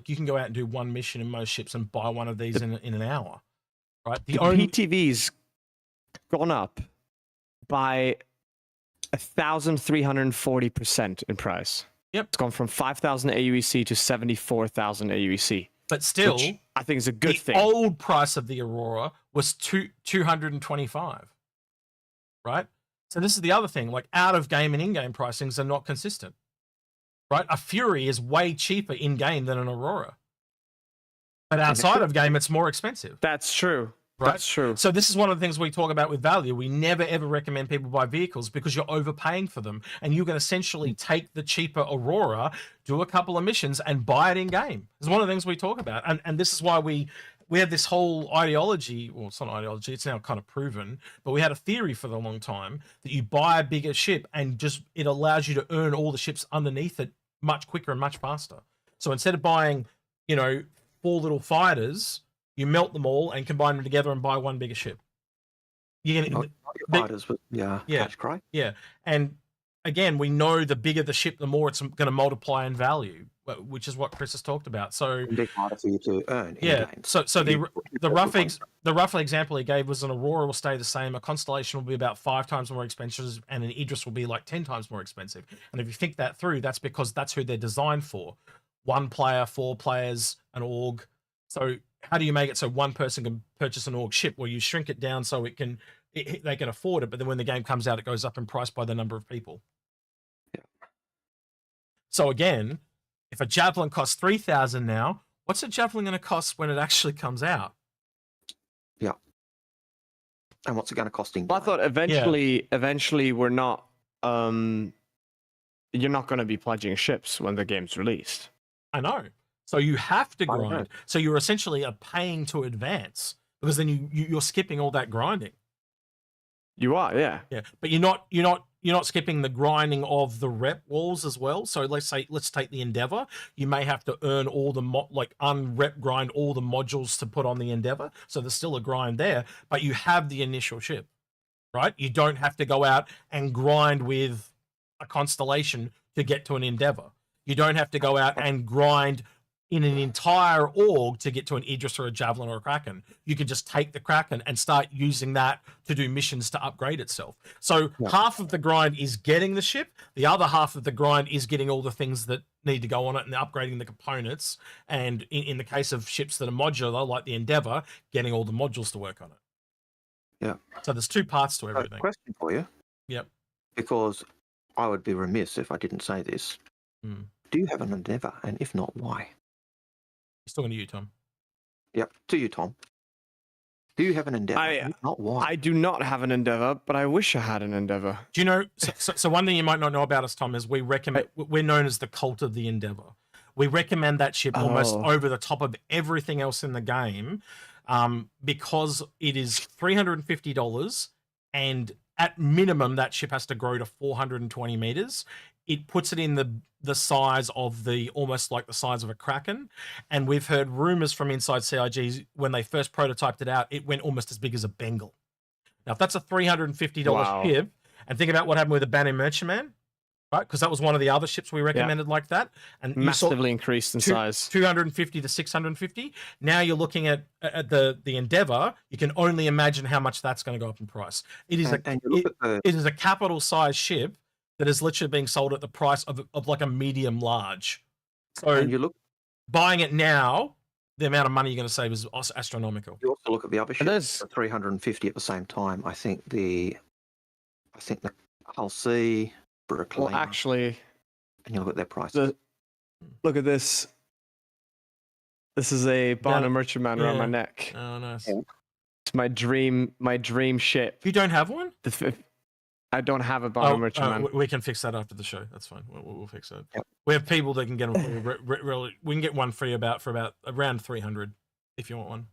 you can go out and do one mission in most ships and buy one of these in an hour, right? The PTV's gone up by 1,340% in price. Yep. It's gone from 5,000 AUEC to 74,000 AUEC. But still, which I think is a good thing. The old price of the Aurora was 225, right? So this is the other thing. Like, out of game and in-game pricings are not consistent, right? A Fury is way cheaper in game than an Aurora, but outside of game, it's more expensive. That's true. Right? That's true. So this is one of the things we talk about with value. We never ever recommend people buy vehicles because you're overpaying for them, and you can essentially take the cheaper Aurora, do a couple of missions, and buy it in game. It's one of the things we talk about, and this is why we have this whole ideology. Well, it's not ideology; it's now kind of proven. But we had a theory for a long time that you buy a bigger ship, and just it allows you to earn all the ships underneath it much quicker and much faster. So instead of buying, 4 little fighters, you melt them all and combine them together and buy one bigger ship. You're gonna, not your fighters, but catch cry. Yeah, and again, we know the bigger the ship, the more it's going to multiply in value, which is what Chris has talked about. So It'd be harder for you to earn. yeah. In So the rough example he gave was an Aurora will stay the same, a Constellation will be about 5 times more expensive, and an Idris will be like 10 times more expensive. And if you think that through, that's because that's who they're designed for: 1 player, 4 players, an org. So how do you make it so one person can purchase an org ship? Well, you shrink it down so they can afford it, but then when the game comes out, it goes up in price by the number of people. Yeah. So again, if a Javelin costs 3,000 now, what's a Javelin going to cost when it actually comes out? Yeah. And what's it going to cost in? Well, I thought eventually we're not. You're not going to be pledging ships when the game's released. I know. So you have to grind. So you're essentially paying to advance, because then you're skipping all that grinding. You are, yeah. Yeah, but you're not skipping the grinding of the rep walls as well. So let's take the Endeavor. You may have to earn all the unrep grind all the modules to put on the Endeavor. So there's still a grind there, but you have the initial ship, right? You don't have to go out and grind with a Constellation to get to an Endeavor. You don't have to go out and grind in an entire org to get to an Idris or a Javelin or a Kraken. You can just take the Kraken and start using that to do missions to upgrade itself. So half of the grind is getting the ship. The other half of the grind is getting all the things that need to go on it and upgrading the components. And in the case of ships that are modular, like the Endeavor, getting all the modules to work on it. Yeah. So there's 2 parts to everything. Question for you. Yep. Because I would be remiss if I didn't say this. Do you have an Endeavor? And if not, why? He's talking to you, Tom. Yep, to you, Tom. Do you have an Endeavor? If not, why? I do not have an Endeavor, but I wish I had an Endeavor. Do you know? So one thing you might not know about us, Tom, is we recommend. We're known as the cult of the Endeavor. We recommend that ship almost over the top of everything else in the game, because it is $350, and at minimum that ship has to grow to 420 meters. It puts it in the size of almost like the size of a Kraken. And we've heard rumors from inside CIG when they first prototyped it out, it went almost as big as a Bengal. Now, if that's a $350 ship, and think about what happened with the Banner Merchantman, right? Because that was one of the other ships we recommended like that. And massively increased in size. 250 to 650. Now you're looking at the Endeavor. You can only imagine how much that's going to go up in price. It is it is a capital size ship that is literally being sold at the price of like a medium large. So and you buying it now, the amount of money you're going to save is astronomical. You also look at the other ships there's- for 350 at the same time. I think the Hull C, Brooklyn, Well, actually, and you look at their prices. look at this. This is a Bana Merchantman around my neck. Oh, nice. Yeah. It's my dream ship. You don't have one? I don't have a Bana Merchantman. We can fix that after the show. That's fine. We'll fix that. Yep. We have people that can get them. We can get one free for about around 300 if you want one.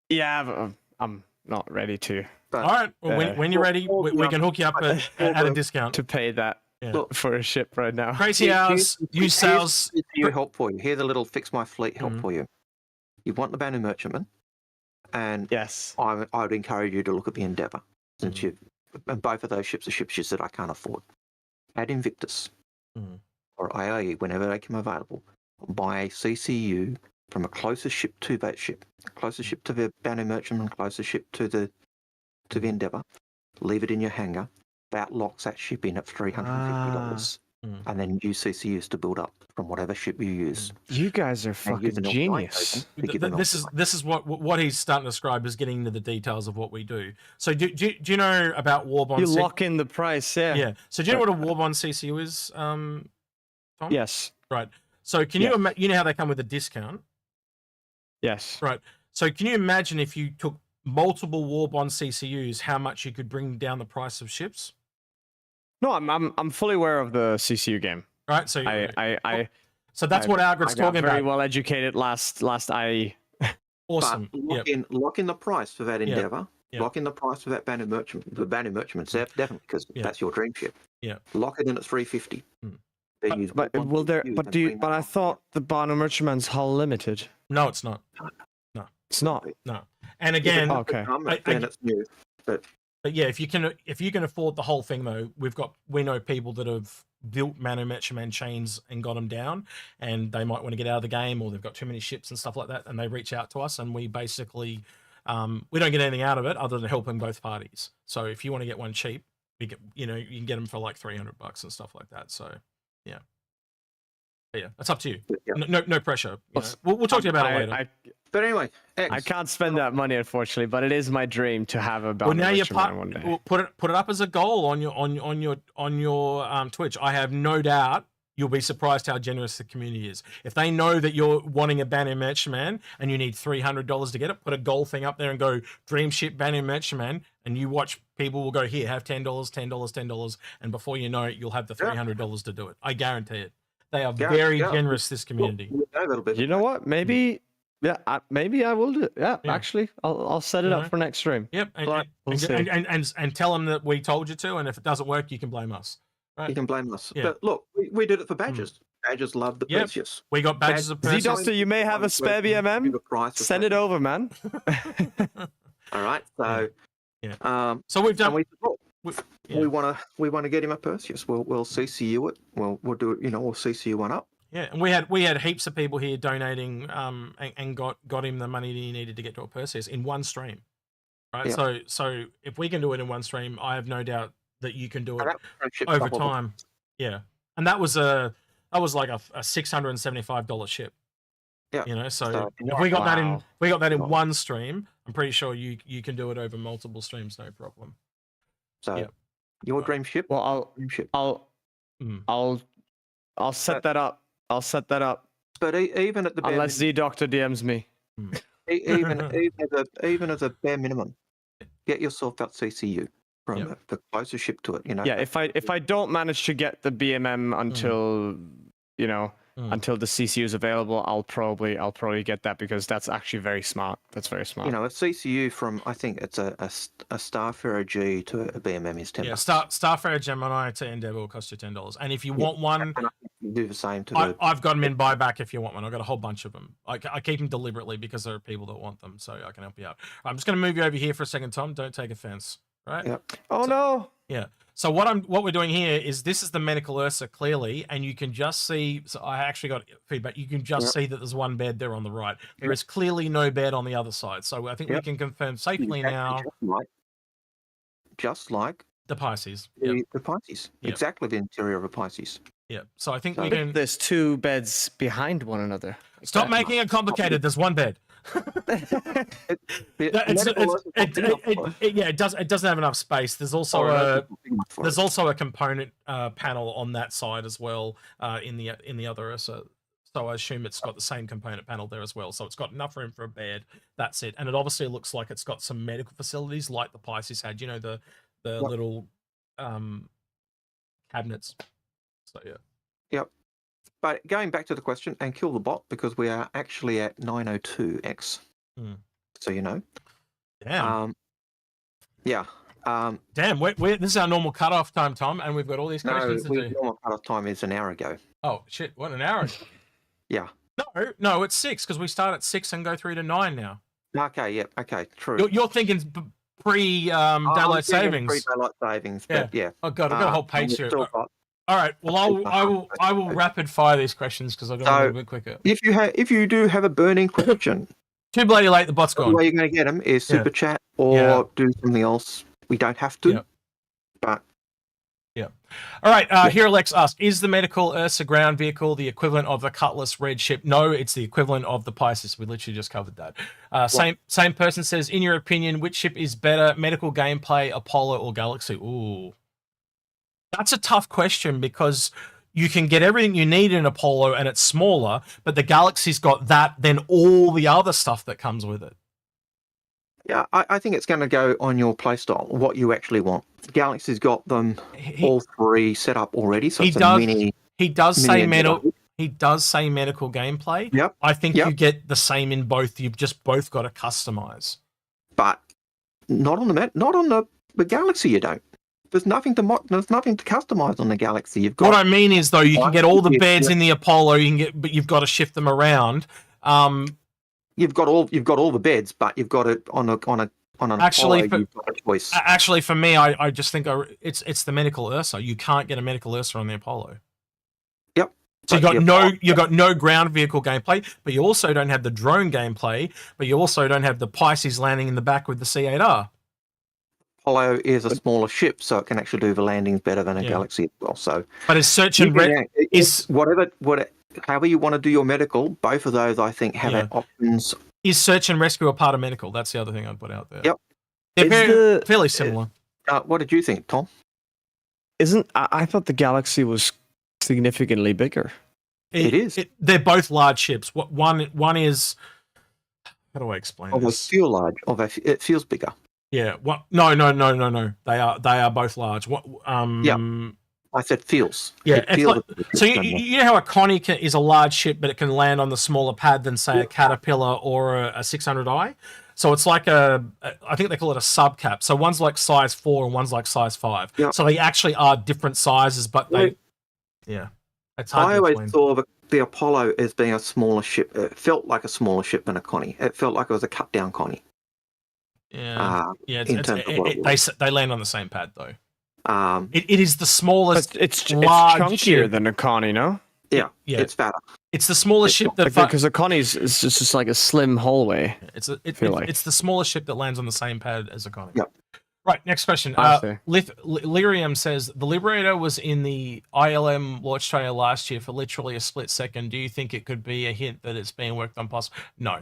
Yeah, but I'm not ready to But All right. Well, when you're ready, we can hook you up at a discount. pay that Yeah. for a ship right now. Crazy hours, use sales. Here's your help for you. Here's a little fix my fleet help Mhm. for you. You want the Banu Merchantman, and Yes. I would encourage you to look at the Endeavour, since Mhm. and both of those ships are ships you said I can't afford. Add Invictus Mhm. or IAE whenever they come available. Buy a CCU from a closest ship to that ship, closest ship to the Banu Merchantman, closest ship to the Endeavour. Leave it in your hangar. That locks that ship in at $350, and then use CCUs to build up from whatever ship you use. You guys are And use fucking an LPI genius. token to give them This is what he's starting to describe is getting into the details of what we do. So do you know about Warbond? You lock in the price, yeah. Yeah. So do you know what a Warbond CCU is, Tom? Yes. Right. So can you you know how they come with a discount? Yes. Right. So can you imagine if you took multiple Warbond CCUs, how much you could bring down the price of ships? No, I'm fully aware of the CCU game. Right. So So that's what Algared's talking very about. well educated last IE. Awesome. But Yep. lock in the price for that Yep. Endeavour. Yep. Lock in the price for that Banu Merchantman. The Banu Merchantman, definitely, because Yep. that's your dream ship. Yeah. Lock it in at 350. Mm. Then use But one will there? CCU But and do you? bring But that I up. thought the Banu Merchantman's hull limited. No, it's not. It's not. No. And again, Okay. Then it's new. But but yeah, if you can afford the whole thing though, we know people that have built Manu Merchantman chains and got them down, and they might want to get out of the game, or they've got too many ships and stuff like that, and they reach out to us, and we basically we don't get anything out of it other than helping both parties. So if you want to get one cheap, you can get them for like $300 and stuff like that. So yeah. But yeah, it's up to you. yeah. No pressure. You know. We'll talk to you about it later. But anyway, X, I can't spend that money, unfortunately, but it is my dream to have a Well, Banu now Merchantman one day. we'll put it up as a goal on your Twitch. I have no doubt you'll be surprised how generous the community is. If they know that you're wanting a Banu Merchantman and you need $300 to get it, put a goal thing up there and go Dream Ship Banu Merchantman, and you watch people will go here, have $10, $10, and before you know it, you'll have the $300 to do it. I guarantee it. They are very generous. This community. You know what? Maybe, maybe I will do it. Yeah, Yeah. actually, I'll set it up for next stream. Yep, We'll see. and tell them that we told you to, and if it doesn't work, you can blame us. Right? You can blame us. Yeah. But look, we did it for badges. Badges love the Yep. Perseus. We got badges of Perseus. Z-Doctor, you may have a spare BMM. Send it over, man. All right. So, So we've done. and Yeah. we want to get him a Perseus. We'll CCU it. We'll do it. We'll CCU one up. Yeah, and we had heaps of people here donating, and got him the money that he needed to get to a Perseus in one stream, right? Yeah. So if we can do it in one stream, I have no doubt that you can do it Ship over double. time. Yeah, and that was like a $675 ship. Yeah. You know, so So- if we got that in Wow. one stream, I'm pretty sure you can do it over multiple streams, no problem. So, Yep. your dream ship. Well, Dream ship. I'll set that up. I'll set that up. But even at the bare Unless Z-Doctor DMs me. even as a bare minimum, get yourself that CCU from Yep. the closest ship to it. Yeah, if I don't manage to get the BMM until until the CCU is available, I'll probably get that, because that's actually very smart. That's very smart. a CCU from, I think it's a Starfarer G to a BMM is $10. Yeah, Starfarer Gemini to Endeavour will cost you $10, and if you want one, And I think you do the same to I've got them in buyback if you want one. I've got a whole bunch of them. I keep them deliberately because there are people that want them, so I can help you out. I'm just going to move you over here for a second, Tom. Don't take offense, right? Yeah. Oh no! Yeah. So what we're doing here is this is the Medical Ursa clearly, and you can just see. So I actually got feedback. You can just see that there's one bed there on the right. There is clearly no bed on the other side. So I think we can confirm safely now. Just like The Pisces. the Pisces. Yep. Exactly the interior of a Pisces. Yeah. So I think So we can There's two beds behind one another. stop making it complicated. There's one bed. Yeah, It's- medical is not big enough for us. yeah, it doesn't have enough space. There's also Or a it's not big enough for there's us. also a component panel on that side as well in the other Ursa. So I assume it's got the same component panel there as well. So it's got enough room for a bed. That's it. And it obviously looks like it's got some medical facilities like the Pisces had. You know, the Yep. little cabinets. So yeah. Yep. But going back to the question, and kill the bot, because we are actually at 902x. So you know. Damn. Yeah. Damn. This is our normal cutoff time, Tom, and we've got all these No, questions to do. normal cut-off time is an hour ago. Oh shit! What, an hour? Yeah. No, it's 6 because we start at 6 and go through to 9 now. Okay. Yep. Okay. True. You're thinking pre daylight savings. Pre-daylight savings. But yeah. Oh god, I've got a whole page here. Still got, All right. Well, I will rapid fire these questions because I don't want to be a bit quicker. if you do have a burning question, Too bloody late. The bot's the gone. way you're going to get them is super chat or do something else. We don't have to. Yeah. But All right. Here, Alex asked: is the medical Ursa ground vehicle the equivalent of the Cutlass Red ship? No, it's the equivalent of the Pisces. We literally just covered that. Same person says: in your opinion, which ship is better, medical gameplay, Apollo or Galaxy? Ooh, that's a tough question because you can get everything you need in Apollo and it's smaller, but the Galaxy's got that, then all the other stuff that comes with it. yeah, I think it's going to go on your playstyle, what you actually want. Galaxy's got them all three set up already, so it's a mini. He does say mini He does say medical gameplay. Yep. I think you get the same in both. You've just both got to customize. But not on the Galaxy. You don't. There's nothing to customize on the Galaxy. You've got. What I mean is though, you can get all the beds in the Apollo. You can get, but you've got to shift them around. You've got all the beds, but you've got it on an actually Apollo, you've got a choice. Actually, for me, I just think it's the medical Ursa. You can't get a medical Ursa on the Apollo. Yep. So you got no ground vehicle gameplay, but you also don't have the drone gameplay, but you also don't have the Pisces landing in the back with the C8R. Apollo is a smaller ship, so it can actually do the landings better than a Galaxy as well. So, but is search and however you want to do your medical, both of those I think have options. Is search and rescue a part of medical? That's the other thing I'd put out there. Yep. They're fairly similar. What did you think, Tom? I thought the Galaxy was significantly bigger. It is. They're both large ships. One is. How do I explain this? They feel large. It feels bigger. Yeah. No. They are both large. I said feels. Yeah. So you know how a Connie is a large ship, but it can land on the smaller pad than say a Caterpillar or a 600i. So it's like I think they call it a subcap. So one's like size 4 and one's like size 5. Yep. So they actually are different sizes, but it's hard. I always saw the Apollo as being a smaller ship. It felt like a smaller ship than a Connie. It felt like it was a cut down Connie. Yeah. They land on the same pad though. It is the smallest. It's chunkier ship than a Connie, no? Yeah, it's fatter. It's the smallest ship that because a Connie's is just like a slim hallway. It's the smallest ship that lands on the same pad as a Connie. Yep. Right. Next question. Lyrium says the Liberator was in the ILM launch trailer last year for literally a split second. Do you think it could be a hint that it's being worked on? No.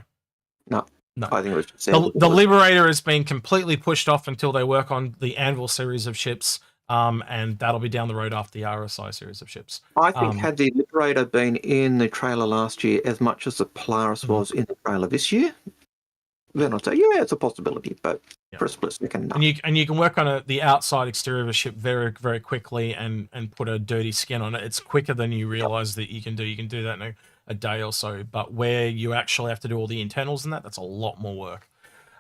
I think it was the Liberator has been completely pushed off until they work on the Anvil series of ships. And that'll be down the road after the RSI series of ships. I think had the Liberator been in the trailer last year as much as the Polaris was in the trailer this year, then I'd say, it's a possibility, but for a split second, no. And you can work on the outside exterior of a ship very, very quickly and put a dirty skin on it. It's quicker than you realise that you can do. You can do that in a day or so, but where you actually have to do all the internals and that's a lot more work.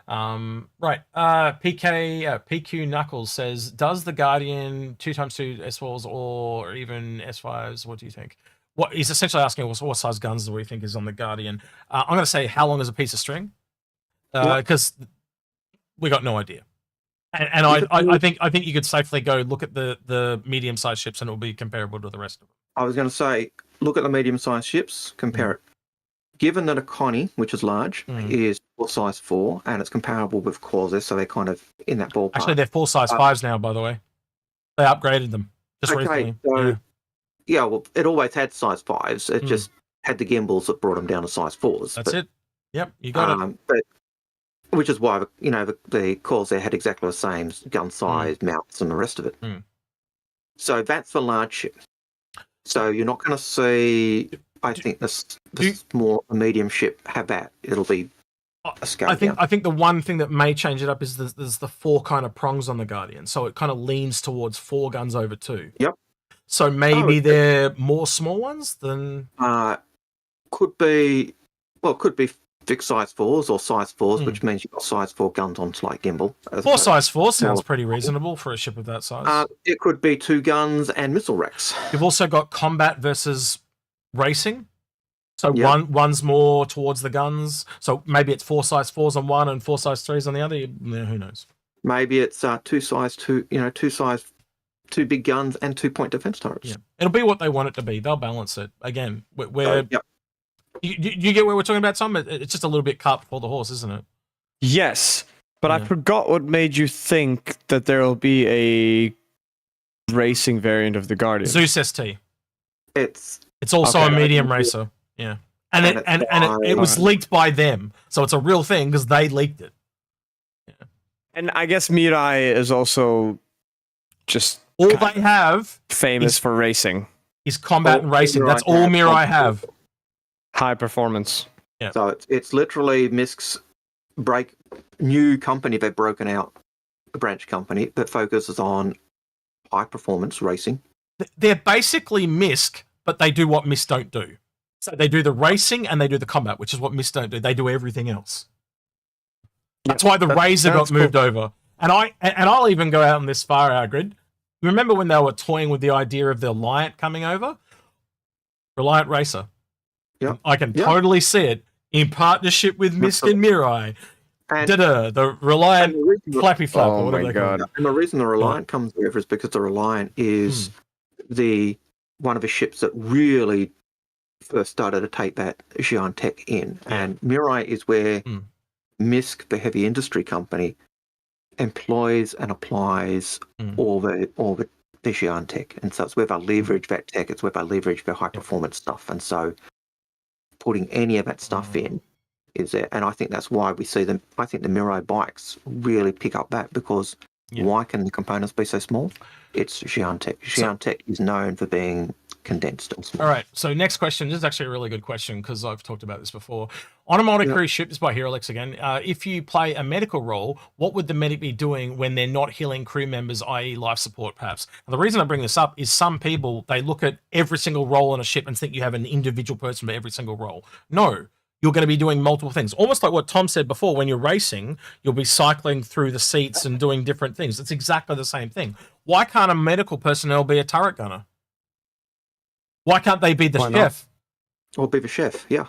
PQ Knuckles says, does the Guardian 2x2 S4s or even S5s, what do you think? What he's essentially asking what size guns do we think is on the Guardian? I'm going to say how long is a piece of string? Because we got no idea. And I think you could safely go look at the medium-sized ships and it will be comparable to the rest of them. I was going to say, look at the medium-sized ships, compare it. Given that a Connie, which is large, is full size 4, and it's comparable with Quasar, so they're kind of in that ballpark. Actually, they're full size 5s now, by the way. They upgraded them just recently. So Yeah, well, it always had size 5s. It just had the gimbals that brought them down to size 4s. That's it. Yep, you got it. But which is why the Corsair had exactly the same gun size, mounts, and the rest of it. So that's the large ship. So you're not going to see, I think, the small, medium ship have that. It'll be a scale down. I think the one thing that may change it up is there's the 4 kind of prongs on the Guardian, so it kind of leans towards 4 guns over 2. Yep. So maybe they're more small ones than. Could be fixed size 4s or size 4s, which means you've got size 4 guns on slight gimbal. 4 size 4 sounds pretty reasonable for a ship of that size. It could be 2 guns and missile racks. You've also got combat versus racing. So one's more towards the guns. So maybe it's 4 size 4s on one and 4 size 3s on the other. Yeah, who knows? Maybe it's 2 big guns and 2-point defense turrets. Yeah. It'll be what they want it to be. They'll balance it. Again, You get what we're talking about, Tom? It's just a little bit cart before the horse, isn't it? Yes, but I forgot what made you think that there will be a racing variant of the Guardian. Zeus ST. It's also a medium racer. Yeah. And it was leaked by them. So it's a real thing because they leaked it. Yeah. And I guess Mirai is also just all they have famous for racing. Is combat and racing. That's all Mirai have. High performance. Yeah. So it's literally MISC's new company. They've broken out a branch company that focuses on high performance racing. They're basically MISC, but they do what MISC don't do. So they do the racing and they do the combat, which is what MISC don't do. They do everything else. That's why the Razor got moved over. And I'll even go out on this far, Algared. Remember when they were toying with the idea of the Reliant coming over? Reliant Racer. Yeah, I can totally see it in partnership with MISC and Mirai. The Reliant Flappy Flap. Oh my god! And the reason the Reliant comes over is because the Reliant is one of the ships that really first started to take that Xi'an tech in, and Mirai is where MISC, the heavy industry company, employs and applies all the Xi'an tech, and so it's where they leverage that tech. It's where they leverage their high performance stuff, and so putting any of that stuff in is there. And I think that's why we see them. I think the Mirai bikes really pick up that because why can the components be so small? It's Xi'an tech. Xi'an tech is known for being condensed and small. All right. So next question. This is actually a really good question because I've talked about this before. On a multi-cruise ship, this is by HeroLex again. If you play a medical role, what would the medic be doing when they're not healing crew members, i.e. life support perhaps? And the reason I bring this up is some people, they look at every single role on a ship and think you have an individual person for every single role. No. You're going to be doing multiple things. Almost like what Tom said before, when you're racing, you'll be cycling through the seats and doing different things. It's exactly the same thing. Why can't a medical personnel be a turret gunner? Why can't they be the chef? Or be the chef, yeah.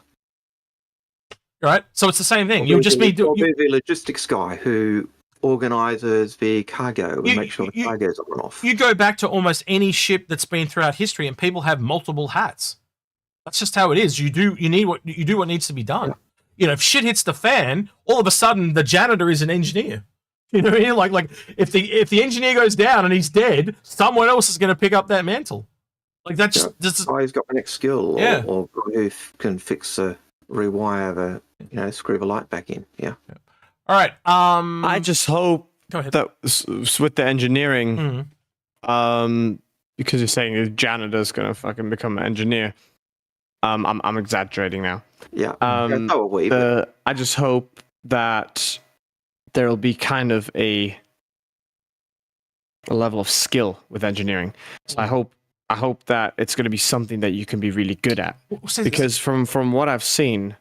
Right? So it's the same thing. You'll just be the logistics guy who organizes the cargo and makes sure the cargo's on and off. You go back to almost any ship that's been throughout history and people have multiple hats. That's just how it is. You do what needs to be done. Yeah. If shit hits the fan, all of a sudden the janitor is an engineer. You know what I mean? Like if the engineer goes down and he's dead, someone else is going to pick up that mantle. Like that's just he's got the next skill, or who can fix rewire the screw the light back in. Yeah. All right. I just hope that with the engineering, because you're saying the janitor's gonna fucking become an engineer. I'm exaggerating now. Yeah. I just hope that there will be kind of a level of skill with engineering. So I hope that it's going to be something that you can be really good at. Because from what I've seen,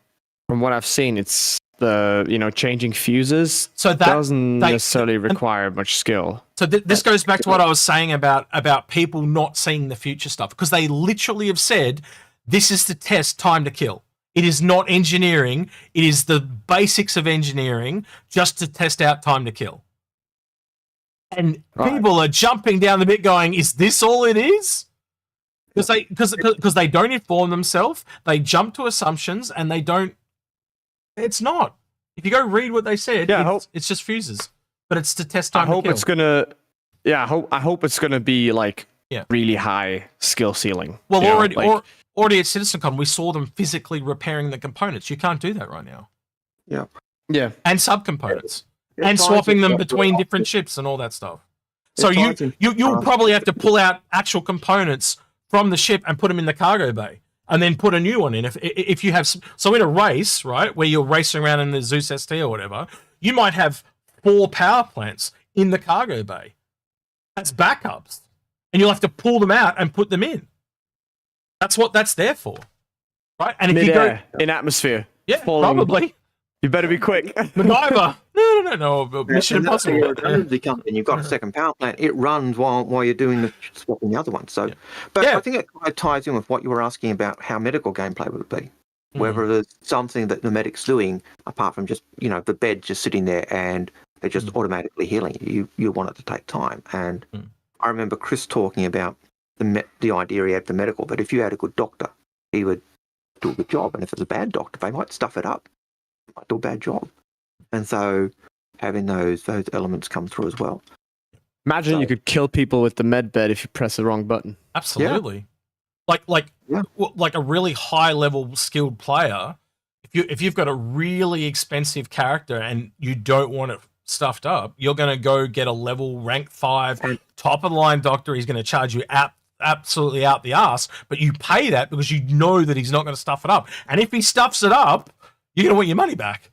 it's the changing fuses. So that doesn't necessarily require much skill. So this goes back to what I was saying about people not seeing the future stuff, because they literally have said, this is the test time to kill. It is not engineering. It is the basics of engineering just to test out time to kill. And people are jumping down the bit going, is this all it is? Because they don't inform themselves. They jump to assumptions and they don't. It's not. If you go read what they said, it's just fuses. But it's to test time to kill. I hope it's gonna be like really high skill ceiling. Well, you know, already, like- already at CitizenCon, we saw them physically repairing the components. You can't do that right now. Yeah. yeah. And subcomponents. It And ties swapping in them what between we're different offering. ships and all that stuff. It So ties in you'll fast. probably have to pull out actual components from the ship and put them in the cargo bay, and then put a new one in. If you have so in a race, right, where you're racing around in the Zeus ST or whatever, you might have 4 power plants in the cargo bay. That's backups, and you'll have to pull them out and put them in. That's what that's there for, right? And if you go, Mid-air, in atmosphere. yeah, falling. probably You better be quick. MacGyver. No. Mission And that's where your Impossible. redundancy comes in. You've got a second power plant. It runs while you're doing the swapping the other one. So, but Yeah. I think it kind of ties in with what you were asking about how medical gameplay would be. Whether there's something that the medic's doing apart from just the bed just sitting there and they're just automatically healing. You want it to take time. And I remember Chris talking about the idea he had for medical, that if you had a good doctor, he would do a good job. And if it's a bad doctor, they might stuff it up. They might do a bad job. And so having those elements come through as well. Imagine you could kill people with the med bed if you press the wrong button. Absolutely. Yeah. Like a really high level skilled player, if you've got a really expensive character and you don't want it stuffed up, you're going to go get a level rank 5 top of the line doctor. He's going to charge you absolutely out the ass, but you pay that because you know that he's not going to stuff it up. And if he stuffs it up, you're going to want your money back.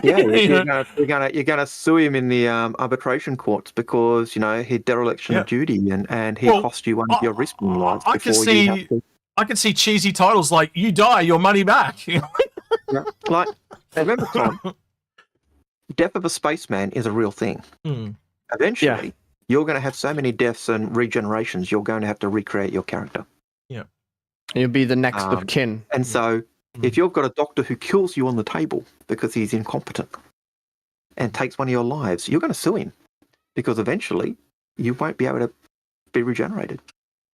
Yeah, you're gonna sue him in the arbitration courts because he dereliction of duty and he cost you one of your respawn lives. I can see cheesy titles like "You die, your money back." Yeah. Like, remember, Tom, death of a spaceman is a real thing. Eventually, you're going to have so many deaths and regenerations. You're going to have to recreate your character. Yeah, You'll be the next of kin. And so, if you've got a doctor who kills you on the table because he's incompetent and takes one of your lives, you're going to sue him because eventually you won't be able to be regenerated.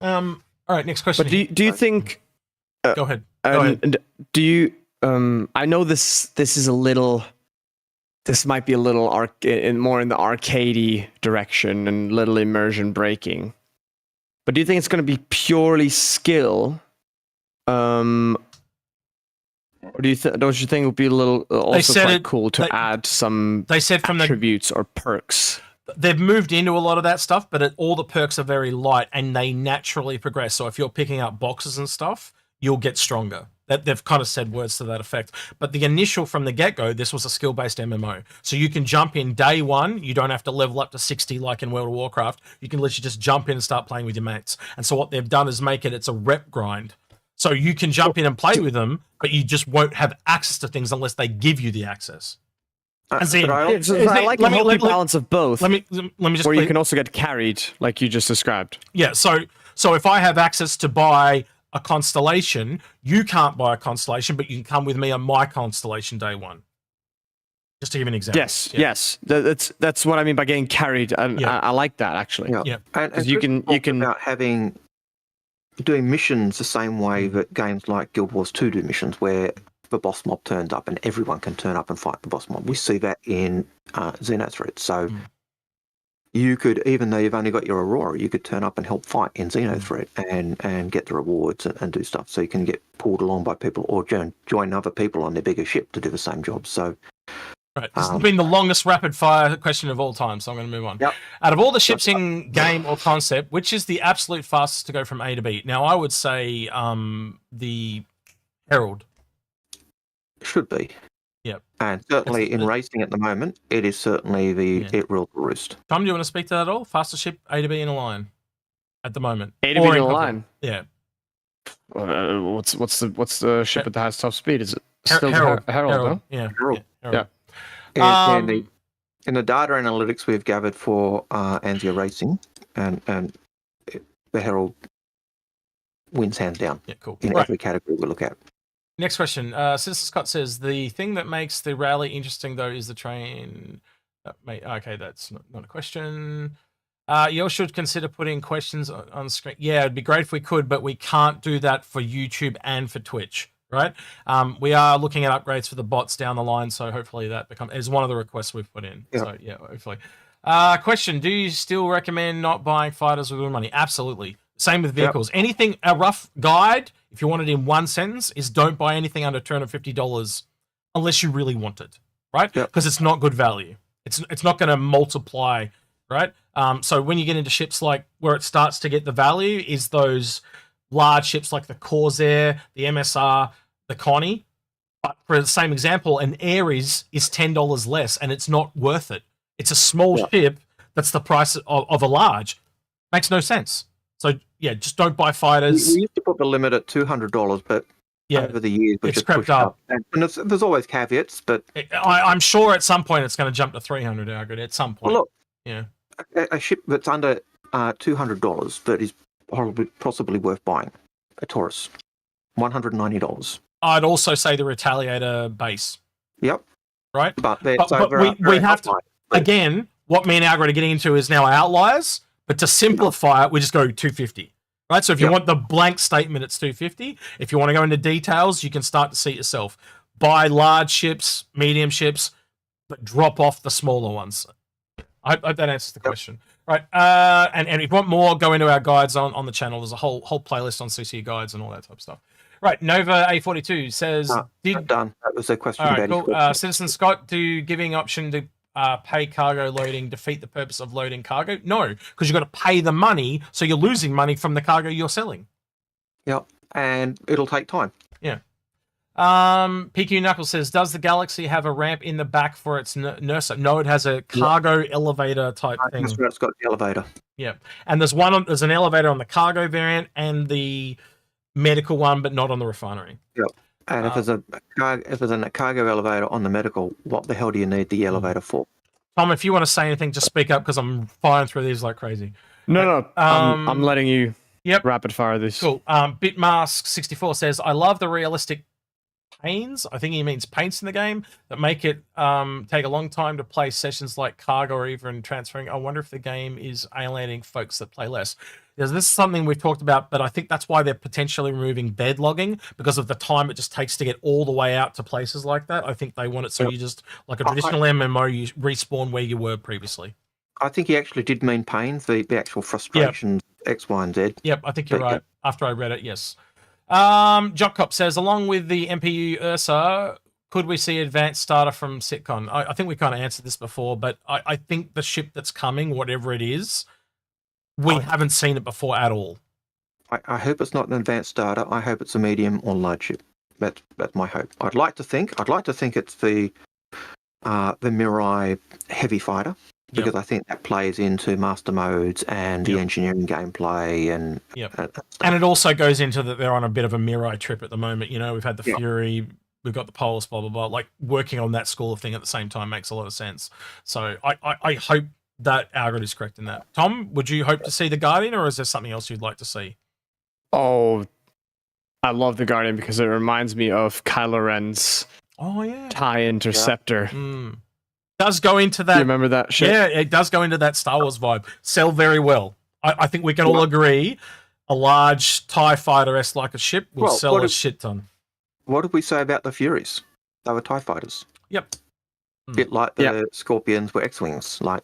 All right, next question. But do you think? Go ahead. Go ahead. Do you? I know this is a little. This might be a little more in the arcadey direction and little immersion breaking. But do you think it's going to be purely skill? Or don't you think it would be a little also quite cool to add some attributes or perks? They've moved into a lot of that stuff, but all the perks are very light and they naturally progress. So if you're picking up boxes and stuff, you'll get stronger. They've kind of said words to that effect. But the initial from the get-go, this was a skill-based MMO. So you can jump in day one. You don't have to level up to 60 like in World of Warcraft. You can literally just jump in and start playing with your mates. And so what they've done is it's a rep grind. So you can jump in and play with them, but you just won't have access to things unless they give you the access. I like a healthy balance of both. Let me just. Where you can also get carried, like you just described. Yeah. So if I have access to buy a constellation, you can't buy a constellation, but you can come with me on my constellation day one. Just to give an example. Yes. That's what I mean by getting carried, and I like that actually. Yeah. And you can about doing missions the same way that games like Guild Wars 2 do missions, where the boss mob turns up and everyone can turn up and fight the boss mob. We see that in Xenothread. So you could, even though you've only got your Aurora, you could turn up and help fight in Xenothread and get the rewards and do stuff. So you can get pulled along by people or join other people on their bigger ship to do the same job. So right. This has been the longest rapid fire question of all time, so I'm going to move on. Yep. Out of all the ships in game or concept, which is the absolute fastest to go from A to B? Now, I would say the Herald. Should be. Yep. And certainly in racing at the moment, it is certainly it ruled the roost. Tom, do you want to speak to that at all? Fastest ship A to B in a line at the moment. A to B in a line. Yeah. What's the ship that has top speed? Is it still Herald? Herald? Yeah. Herald. Yeah. In the data analytics we've gathered for Anzio Racing, and the Herald wins hands down. Yeah, cool. In every category we look at. Next question. Citizen Scott says, the thing that makes the rally interesting, though, is the train. Okay, that's not a question. You should consider putting questions on screen. Yeah, it'd be great if we could, but we can't do that for YouTube and for Twitch, right? We are looking at upgrades for the bots down the line, so hopefully that is one of the requests we've put in. Yeah. So, yeah, hopefully. Question, do you still recommend not buying fighters with real money? Absolutely. Same with vehicles. Anything, a rough guide, if you want it in one sentence, is don't buy anything under $250 unless you really want it, right? Because it's not good value. It's not going to multiply, right? So when you get into ships like where it starts to get the value is those large ships like the Corsair, the MSR, the Connie. But for the same example, an Ares is $10 less, and it's not worth it. It's a small ship that's the price of a large. Makes no sense. So yeah, just don't buy fighters. We used to put the limit at $200, but over the years we just crept up. And there's always caveats, but I'm sure at some point it's going to jump to 300. Algared, at some point. Well, look, yeah, a ship that's under $200 that is possibly worth buying. A Taurus, $190. I'd also say the Retaliator base. Yep. Right, but we have to again. What me and Algared are getting into is now outliers. But to simplify it, we just go 250. Right? So if you want the blank statement, it's 250. If you want to go into details, you can start to see it yourself. Buy large ships, medium ships, but drop off the smaller ones. I hope that answers the question. Right. And if you want more, go into our guides on the channel. There's a whole playlist on CC guides and all that type of stuff. Right. Nova A42 says... done. That was a question. All right, cool. Citizen Scott, do giving option to pay cargo loading defeat the purpose of loading cargo? No, because you've got to pay the money, so you're losing money from the cargo you're selling. Yep, and it'll take time. Yeah. PQ Knuckles says, does the Galaxy have a ramp in the back for its nurser? No, it has a cargo elevator type thing. That's where it's got the elevator. Yeah, and there's an elevator on the cargo variant and the medical one, but not on the refinery. Yep. And if there's a cargo elevator on the medical, what the hell do you need the elevator for? Tom, if you want to say anything, just speak up because I'm firing through these like crazy. No. I'm letting you rapid fire this. Cool. Bitmask64 says, I love the realistic pains. I think he means paints in the game that make it take a long time to play sessions like cargo or even transferring. I wonder if the game is alienating folks that play less. This is something we've talked about, but I think that's why they're potentially removing bed logging because of the time it just takes to get all the way out to places like that. I think they want it so you just, like a traditional MMO, you respawn where you were previously. I think he actually did mean pains, the actual frustrations, X, Y, and Z. Yep, I think you're right. After I read it, yes. Jockcop says, along with the MPU Ursa, could we see advanced starter from CitizenCon? I think we kind of answered this before, but I think the ship that's coming, whatever it is, we haven't seen it before at all. I hope it's not an advanced starter. I hope it's a medium or large ship. That's my hope. I'd like to think it's the Mirai heavy fighter because I think that plays into master modes and the engineering gameplay and and it also goes into that they're on a bit of a Mirai trip at the moment. You know, we've had the Fury, we've got the Pulse, blah blah blah. Like working on that school of thing at the same time makes a lot of sense. So I hope that Algared is correct in that. Tom, would you hope to see the Guardian, or is there something else you'd like to see? Oh, I love the Guardian because it reminds me of Kylo Ren's TIE Interceptor. Does go into that. Do you remember that shit? Yeah, it does go into that Star Wars vibe. Sell very well. I think we can all agree a large TIE fighter-esque like a ship will sell a shit ton. What did we say about the Furies? They were TIE fighters. Yep. A bit like the Scorpions were X-Wings. Like,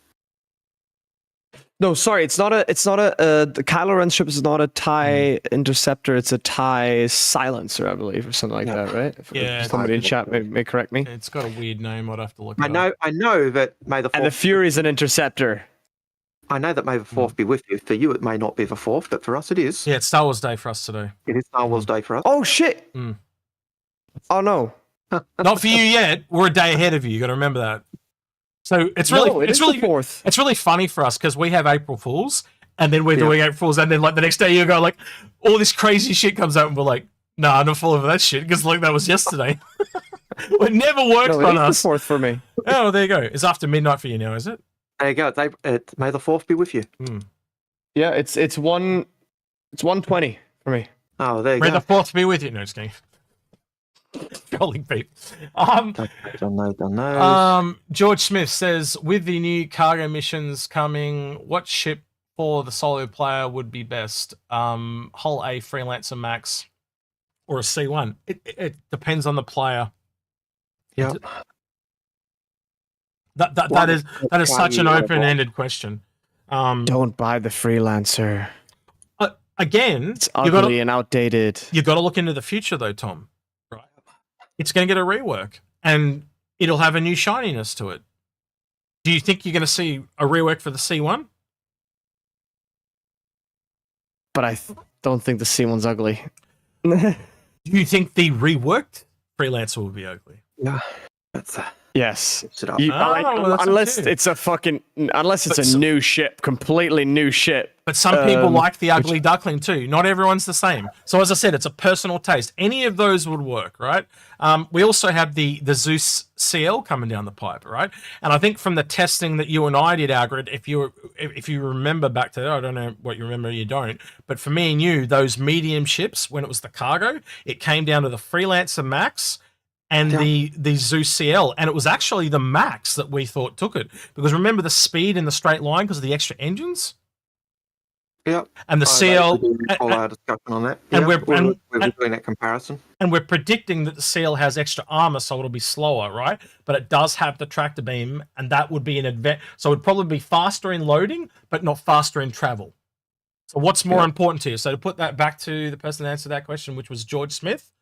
no, sorry, it's not a the Kylo Ren ship is not a TIE Interceptor, it's a TIE Silencer, I believe, or something like that, right? Yeah. Somebody in chat may correct me. It's got a weird name, I'd have to look it up. I know that May the 4th... And the Fury's an Interceptor. I know that May the 4th be with you. For you, it may not be the 4th, but for us, it is. Yeah, it's Star Wars Day for us today. It is Star Wars Day for us. Oh, shit! Oh, no. Not for you yet. We're a day ahead of you. You got to remember that. So it's really funny for us because we have April Fools and then we're doing April Fools and then like the next day you go like all this crazy shit comes out and we're like, nah, I'm not falling for that shit because like that was yesterday. It never works on us. The 4th for me. Oh, well, there you go. It's after midnight for you now, is it? There you go. May the 4th be with you. Yeah, it's 1:20 for me. Oh, there you go. May the 4th be with you. No, just kidding. Trolling people. George Smith says, with the new cargo missions coming, what ship for the solo player would be best? Hull A, Freelancer Max, or a C1? It depends on the player. Yeah. That is such an open-ended question. Don't buy the Freelancer. again, It's you got ugly and outdated. you got to look into the future though, Tom. Right? It's going to get a rework, and it'll have a new shininess to it. Do you think you're going to see a rework for the C1? But I don't think the C1's ugly. Do you think the reworked Freelancer will be ugly? Yeah, that's Yes. mix it up. Well, that's unless up to you. it's But a new ship, completely new ship. But some people like the ugly duckling too. Not everyone's the same. So as I said, it's a personal taste. Any of those would work, right? We also have the Zeus CL coming down the pipe, right? And I think from the testing that you and I did, Algared, if you remember back to that, I don't know what you remember, you don't. But for me and you, those medium ships, when it was the cargo, it came down to the Freelancer Max and the Zeus CL, and it was actually the Max that we thought took it, because remember the speed in the straight line because of the extra engines. Yep. And the CL, All our discussion on that. and Yep, we're doing that comparison. and we're predicting that the CL has extra armor, so it'll be slower, right? But it does have the tractor beam, and that would be an advantage. So it'd probably be faster in loading, but not faster in travel. So what's more important to you? So to put that back to the person that answered that question, which was George Smith,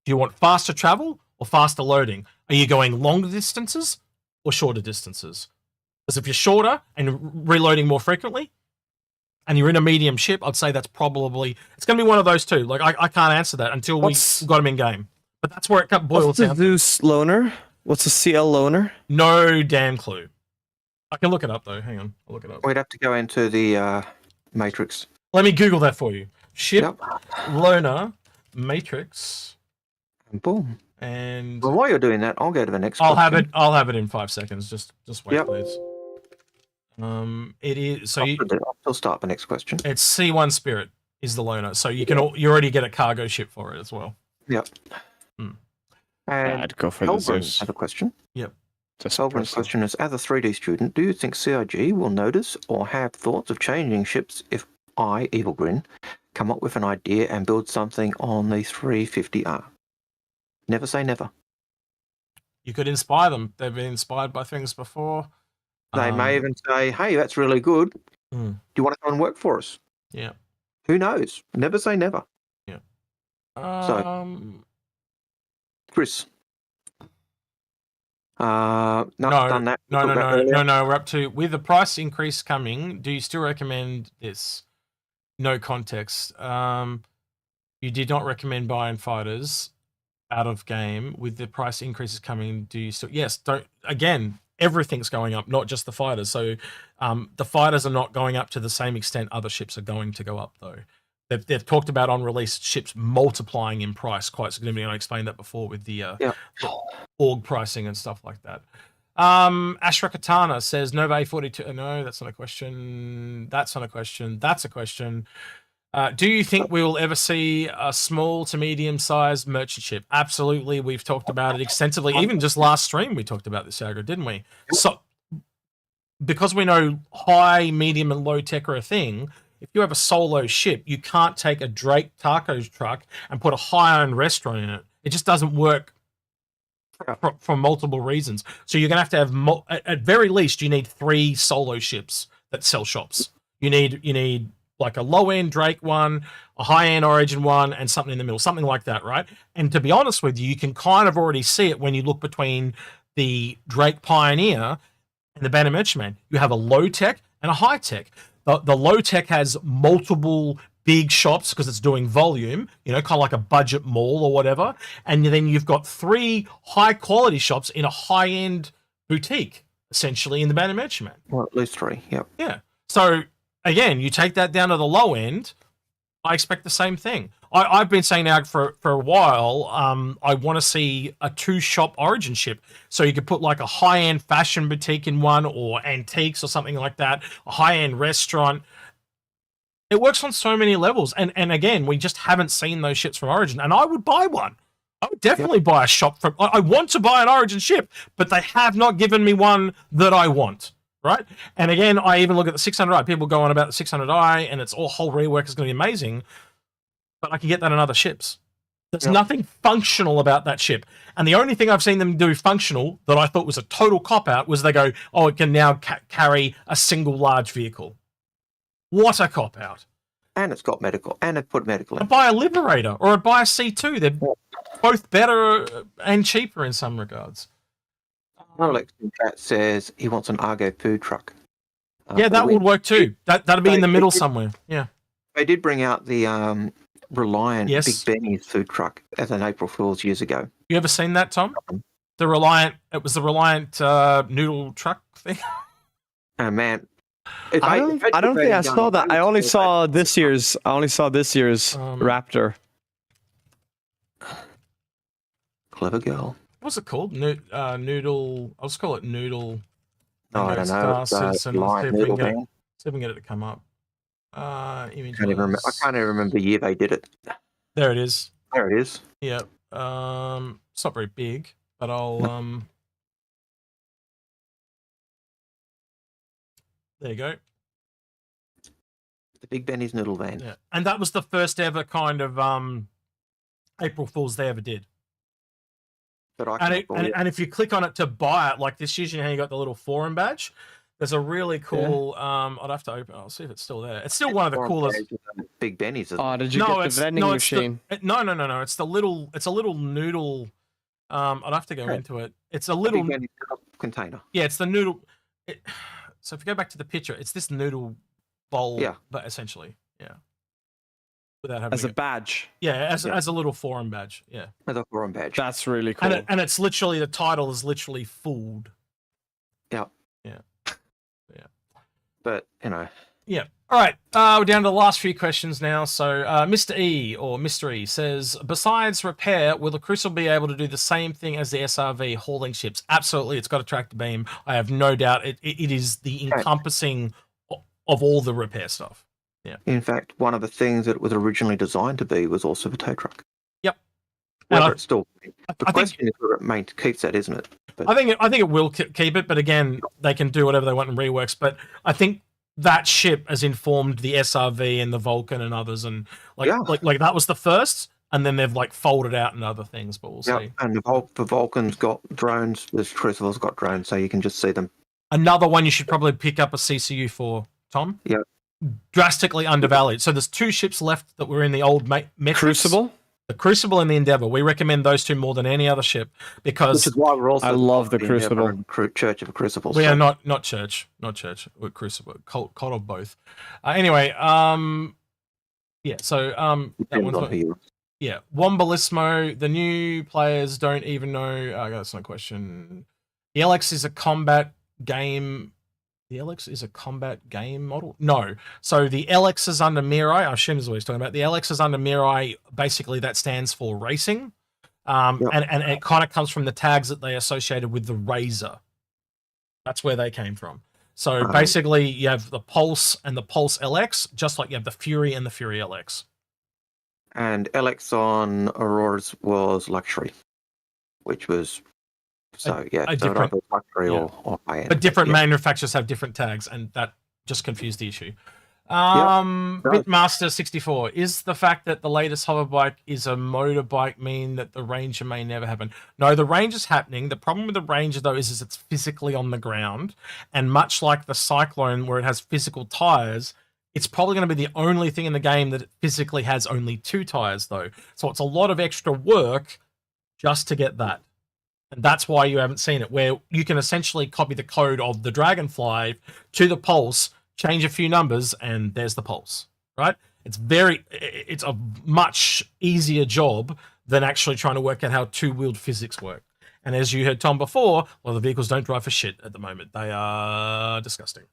do you want faster travel or faster loading? Are you going longer distances or shorter distances? Because if you're shorter and reloading more frequently, and you're in a medium ship, I'd say that's probably, it's going to be one of those two. Like, I can't answer that until we got them in game. But that's where it boils What's the down. Zeus loaner? What's the CL loaner? No damn clue. I can look it up, though. Hang on. I'll look it up. We'd have to go into the matrix. Let me Google that for you. Ship, Yep. loaner, matrix, And boom. and Well, while you're doing that, I'll go to the next I'll have question. it. I'll have it in 5 seconds. Just wait, Yep. please. It is so. I'll still start the next question. It's C1 Spirit is the loaner, so you can you already get a cargo ship for it as well. Yep. Hmm. And I'd go for the Helbrin Zeus. have a question. Just Helbrin's personal. question is, as a 3D student, do you think CIG will notice or have thoughts of changing ships if I, Evil Grin, come up with an idea and build something on the 350R? Never say never. You could inspire them. They've been inspired by things before. They may even say, hey, that's really good. Hmm. Do you want to come and work for us? Yeah. Who knows? Never say never. Chris. No, done that. No, Talked about earlier. no. We're up to, with the price increase coming, do you still recommend this? No context. You did not recommend buying fighters out of game. With the price increases coming, do you still? Yes. Don't. Again, everything's going up, not just the fighters. So the fighters are not going up to the same extent other ships are going to go up, though. They've talked about on-release ships multiplying in price quite significantly. I explained that before with the org pricing and stuff like that. Ashra Katana says, Nova A42. No, that's not a question. That's not a question. That's a question. Do you think we will ever see a small to medium-sized merchant ship? Absolutely. We've talked about it extensively. Even just last stream, we talked about this, Algared, didn't we? So, because we know high, medium, and low tech are a thing, if you have a solo ship, you can't take a Drake taco truck and put a high-end restaurant in it. It just doesn't work for multiple reasons. So you're going to have at very least, you need 3 solo ships that sell shops. You need like a low-end Drake one, a high-end Origin one, and something in the middle, something like that, right? And to be honest with you, you can kind of already see it when you look between the Drake Pioneer and the Banner Merchantman. You have a low-tech and a high-tech. The low-tech has multiple big shops because it's doing volume, kind of like a budget mall or whatever. And then you've got 3 high-quality shops in a high-end boutique, essentially, in the Banner Merchantman. Well, at least 3, yep. Yeah. So, again, you take that down to the low end, I expect the same thing. I've been saying now for a while, I want to see a 2-shop Origin ship. So you could put like a high-end fashion boutique in one, or antiques or something like that, a high-end restaurant. It works on so many levels. And again, we just haven't seen those ships from Origin. And I would buy one. I would definitely buy a shop from... I want to buy an Origin ship, but they have not given me one that I want. Right? And again, I even look at the 600i. People go on about the 600i, and it's all whole rework is going to be amazing. But I can get that on other ships. There's nothing functional about that ship. And the only thing I've seen them do functional that I thought was a total cop-out was they go, it can now carry a single large vehicle. What a cop-out. and it's got medical, and it put medical in. I'd buy a Liberator or I'd buy a C2. They're both better and cheaper in some regards. Alex in chat says he wants an Argo food truck. Yeah, that would work too. That'd be in the middle somewhere. Yeah. They did bring out the Reliant Yes. Big Benny's food truck as an April Fool's years ago. You ever seen that, Tom? The Reliant. It was the Reliant noodle truck thing. Oh man, I don't think I saw that. I only saw this year's Raptor. Clever girl. What's it called? Noodle. I'll just call it Noodle. Oh, I don't know. Citizen. Lion Noodle Van. See if we can get it to come up. Images. I can't even remember the year they did it. There it is. There it is. Yeah. It's not very big, but I'll there you go. The Big Benny's Noodle Van. Yeah. And that was the first ever kind of April Fools they ever did. But I And if you click on it to buy it, like this usually how you got the little forum badge, there's a really cool I'd have to open. I'll see if it's still there. It's still one of the coolest. Big Benny's. Oh, did you get the vending machine? No. It's a little noodle. I'd have to go into it. It's a little Big Benny's container. Yeah, it's the noodle. So if you go back to the picture, it's this noodle bowl, but essentially, without having as a badge. Yeah, as a little forum badge. Yeah, as a forum badge. That's really cool. And it's literally the title is literally food. Yeah. But Yeah. All right. We're down to the last few questions now. So Mr. E or Mr. E says, besides repair, will the Crucible be able to do the same thing as the SRV hauling ships? Absolutely. It's got a tractor beam. I have no doubt it is the encompassing of all the repair stuff. Yeah. In fact, one of the things that it was originally designed to be was also a tow truck. Yep. Whether it's still the question is whether it keeps that, isn't it? But I think it will keep it, but again, they can do whatever they want in reworks. But I think that ship has informed the SRV and the Vulcan and others, and like that was the first, and then they've like folded out and other things. But we'll see. And the Vulcan's got drones. The Crucible's got drones, so you can just see them. Another one you should probably pick up a CCU for, Tom. Yeah. Drastically undervalued. So there's two ships left that were in the old metrics. Crucible? The Crucible and the Endeavor. We recommend those two more than any other ship because which is why we're also. I love the Crucible. Church of Crucible. We are not church. We're Crucible. Cult of both. Anyway, yeah. So that one's Wombalismo. The new players don't even know. That's not a question. The LX is a combat game. The LX is a combat game model? No. So the LX is under Mirai. I assume is what he's talking about. The LX is under Mirai. Basically, that stands for racing. And it kind of comes from the tags that they associated with the Razor. That's where they came from. So basically, you have the Pulse and the Pulse LX, just like you have the Fury and the Fury LX. And LX on Aurora's was luxury, which was... So a different luxury or high end. But different manufacturers have different tags, and that just confused the issue. Bitmaster 64, is the fact that the latest hoverbike is a motorbike mean that the Ranger may never happen? No, the Ranger's happening. The problem with the Ranger though is it's physically on the ground, and much like the Cyclone where it has physical tires, it's probably going to be the only thing in the game that it physically has only 2 tires though. So it's a lot of extra work just to get that. And that's why you haven't seen it, where you can essentially copy the code of the Dragonfly to the Pulse, change a few numbers, and there's the Pulse, right? It's a much easier job than actually trying to work out how two-wheeled physics work. And as you heard Tom before, well, the vehicles don't drive for shit at the moment. They are disgusting.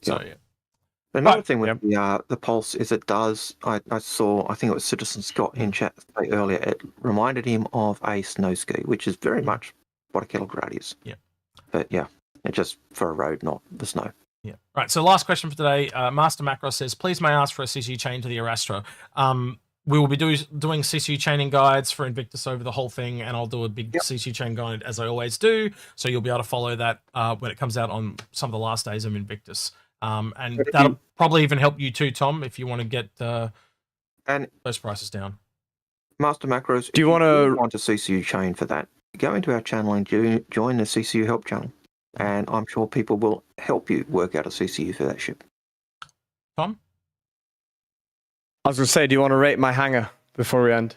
So, yeah. Another thing with the Pulse is it does, I saw, I think it was Citizen Scott in chat earlier, it reminded him of a snow ski, which is very much what a kettle grad is. Yeah. But yeah, it's just for a road, not the snow. Yeah. Right. So last question for today. Master Macro says, please may I ask for a CCU chain to the Arastra. We will be doing CCU chaining guides for Invictus over the whole thing, and I'll do a big CCU chain guide as I always do. So you'll be able to follow that when it comes out on some of the last days of Invictus. And that'll probably even help you too, Tom, if you want to get those prices down. Master Macros, do you want a CCU chain for that? Go into our channel and join the CCU help channel, and I'm sure people will help you work out a CCU for that ship. Tom? I was gonna say, do you want to rate my hangar before we end?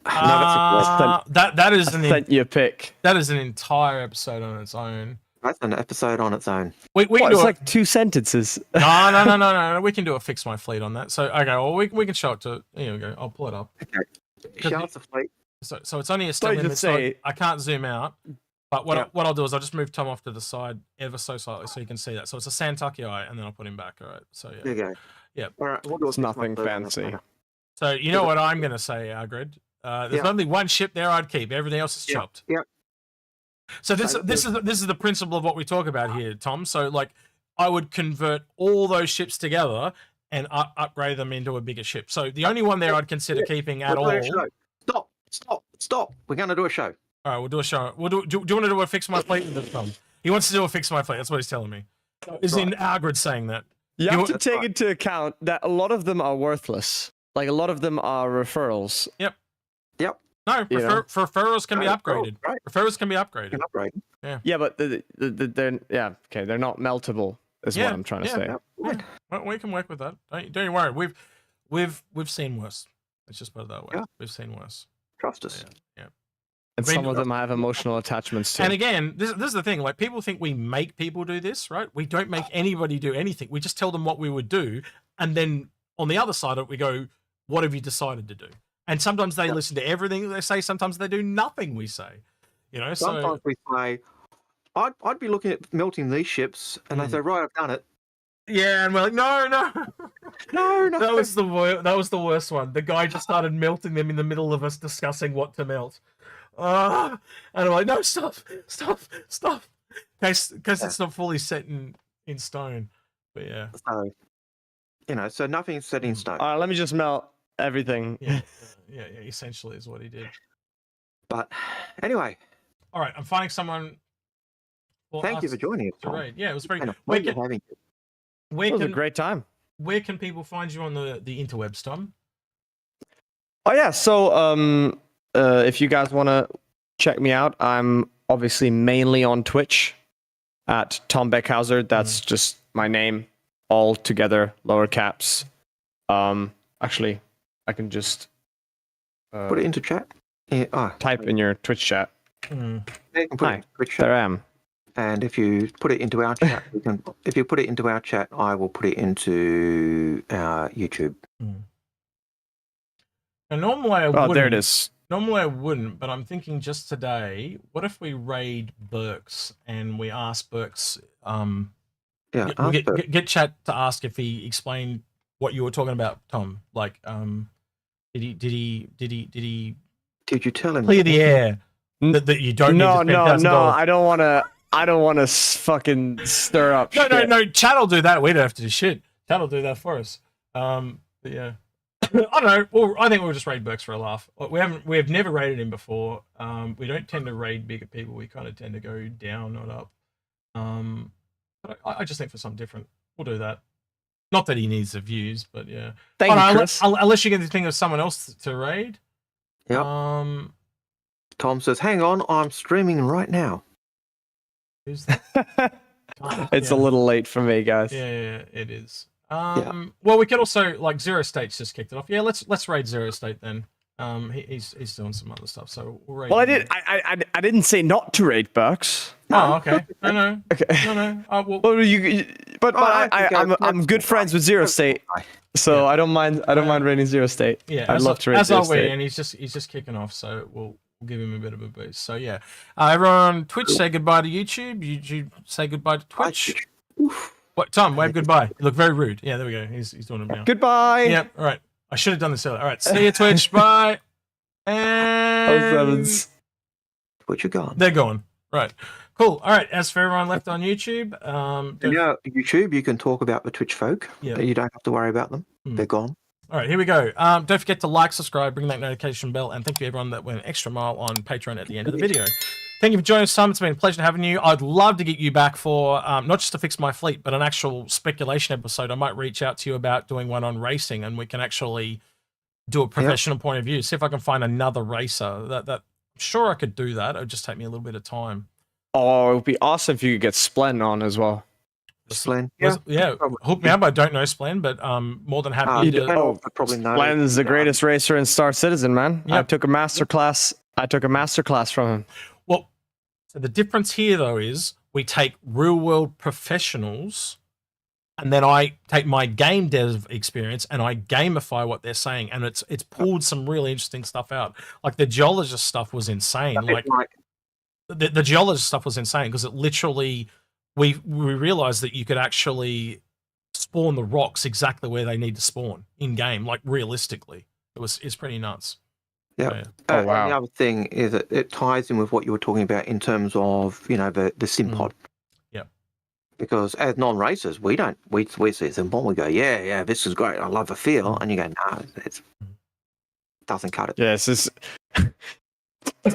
That is I sent you a pic. that is an entire episode on its own. That's an episode on its own. We can What, do it's it. like 2 sentences. No. We can do a fix my fleet on that. So okay, well we can show it to. Here we go. I'll pull it up. Okay. Show us the fleet. So it's only a still Don't image. just So say- I can't zoom out. But what Yeah. what I'll do is I'll just move Tom off to the side ever so slightly so you can see that. So it's a Santucky eye, and then I'll put him back. All right. So There yeah. you go. Yeah. All right. We'll do It's a nothing fix my fleet. fancy. So you know what I'm gonna say, Algared. There's Yeah. only one ship there I'd keep. Everything else is Yeah, chopped. yeah. So this is the principle of what we talk about here, Tom. So like I would convert all those ships together and upgrade them into a bigger ship. So the only one there I'd consider keeping at all. We'll do a show. Stop. We're going to do a show. All right, we'll do a show. Do you want to do a fix my fleet with this, Tom? He wants to do a fix my fleet. That's what he's telling me. Is in Algared saying that? You have to That's take right. into account that a lot of them are worthless. Like a lot of them are referrals. Yep. No, You know? referrals can be upgraded. Right. Referrals can be upgraded. Can upgrade. Yeah, but they're not meltable. Is Yeah, what I'm trying to yeah. say. Yeah. Well, we can work with that. Don't you worry. We've seen worse. Let's just put it that way. Yeah. We've seen worse. Trust us. Yeah. And I mean, some of them I have emotional attachments to. And again, this is the thing. Like people think we make people do this, right? We don't make anybody do anything. We just tell them what we would do, and then on the other side of it, we go, "What have you decided to do?" And sometimes they listen to everything they say. Sometimes they do nothing we say. You know, Sometimes we say, I'd be looking at melting these ships, and they say, right, I've done it. yeah, and we're like, no. No. That was the worst one. The guy just started melting them in the middle of us discussing what to melt. And I'm like, no, stop. Because it's not fully set in stone. But yeah. So nothing's set in stone. All right, let me just melt everything. Yeah, essentially is what he did. But anyway, All right, I'm finding someone. thank you for joining us. to Tom. raid. Yeah, it was very And a Where pleasure can, having you. where It was a can great time. where can people find you on the interwebs, Tom? Oh yeah, so if you guys want to check me out, I'm obviously mainly on Twitch at Tom Beckhäuser. That's just my name, all together, lower caps. Actually, I can just Put it into chat. Yeah, type in your Twitch chat. Hmm. yeah, you can put Hi, it into Twitch chat. There I am. And if you put it into our chat, if you put it into our chat, I will put it into our YouTube. And normally I Oh, wouldn't. there it is. Normally I wouldn't, but I'm thinking just today. What if we raid Burks and we ask Burks? Yeah, Get chat to ask if he explained what you were talking about, Tom. Like, did he did you tell him? clear the air that you don't No, need to spend no, $1,000? I don't want to fucking stir up. No. Chat will do that. We don't have to do shit. Chat will do that for us. But yeah, I don't know. Well, I think we'll just raid Burks for a laugh. We have never raided him before. We don't tend to raid bigger people. We kind of tend to go down, not up. But I just think for something different, we'll do that. Not that he needs the views, but yeah. Thank you, Chris. Unless you get the thing of someone else to raid. Yep. Tom says, "Hang on, I'm streaming right now." Who's that? It's Yeah. a little late for me, guys. Yeah, it is. Well, we could also like Zero State's just kicked it off. Yeah, let's raid Zero State then. He's doing some other stuff, so we'll raid. Well, him. I didn't say not to raid Burks. Oh, okay. No. Okay. No. Well, Well, but I think I'm good friends with Zero State, so Yeah. I don't mind raiding Zero State. yeah. I'd love to raid as Zero are we, State. and he's just kicking off, so we'll give him a bit of a boost. So yeah, everyone on Twitch, say goodbye to YouTube. YouTube, say goodbye to Twitch. What, Tom? Wave goodbye. You look very rude. Yeah, there we go. He's doing it now. Goodbye. Yep. All right. I should have done this earlier. All right. See you, Twitch. Bye. And sevens. What you got? they're gone. Right. Cool. All right. As for everyone left on YouTube, YouTube, you can talk about the Twitch folk. Yeah. You don't have to worry about them. Hmm. They're gone. all right, here we go. Don't forget to like, subscribe, ring that notification bell, and thank you everyone that went an extra mile on Patreon at the end of the video. Thank you for joining us, Tom. It's been a pleasure having you. I'd love to get you back for not just to fix my fleet, but an actual speculation episode. I might reach out to you about doing one on racing, and we can actually do a professional point of view. See if I can find another racer. That I'm sure I could do that. It would just take me a little bit of time. Oh, it would be awesome if you could get Splen on as well. Splen. Yeah, probably. hook me up. I don't know Splen, but more than happy You to. do- oh, probably know. Glenn's the greatest racer in Star Citizen, man. I Yep. took a master class. I took a master class from him. Well, so the difference here though is we take real world professionals, and then I take my game dev experience and I gamify what they're saying, and it's pulled some really interesting stuff out. Like the geologist stuff was insane. Like the geologist stuff was insane because it literally we realized that you could actually spawn the rocks exactly where they need to spawn in game, like realistically. It's pretty nuts. Yeah. Yeah. Oh, wow. And the other thing is that it ties in with what you were talking about in terms of the sim pod. Yeah. Because as non-racers, we see a sim pod, we go, yeah, this is great. I love the feel, and you go, no, it doesn't cut it. Yeah, it's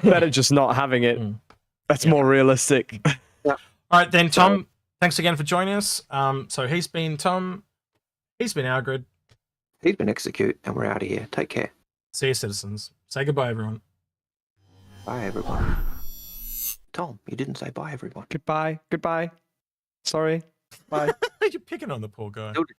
better just not having it. That's Yeah. more realistic. All right, then, Tom. Thanks again for joining us. So he's been Tom. He's been Algared. He's been Execute, and we're out of here. Take care. See you, citizens. Say goodbye, everyone. Bye, everyone. Tom, you didn't say bye, everyone. Goodbye. Sorry. Bye. You're picking on the poor guy.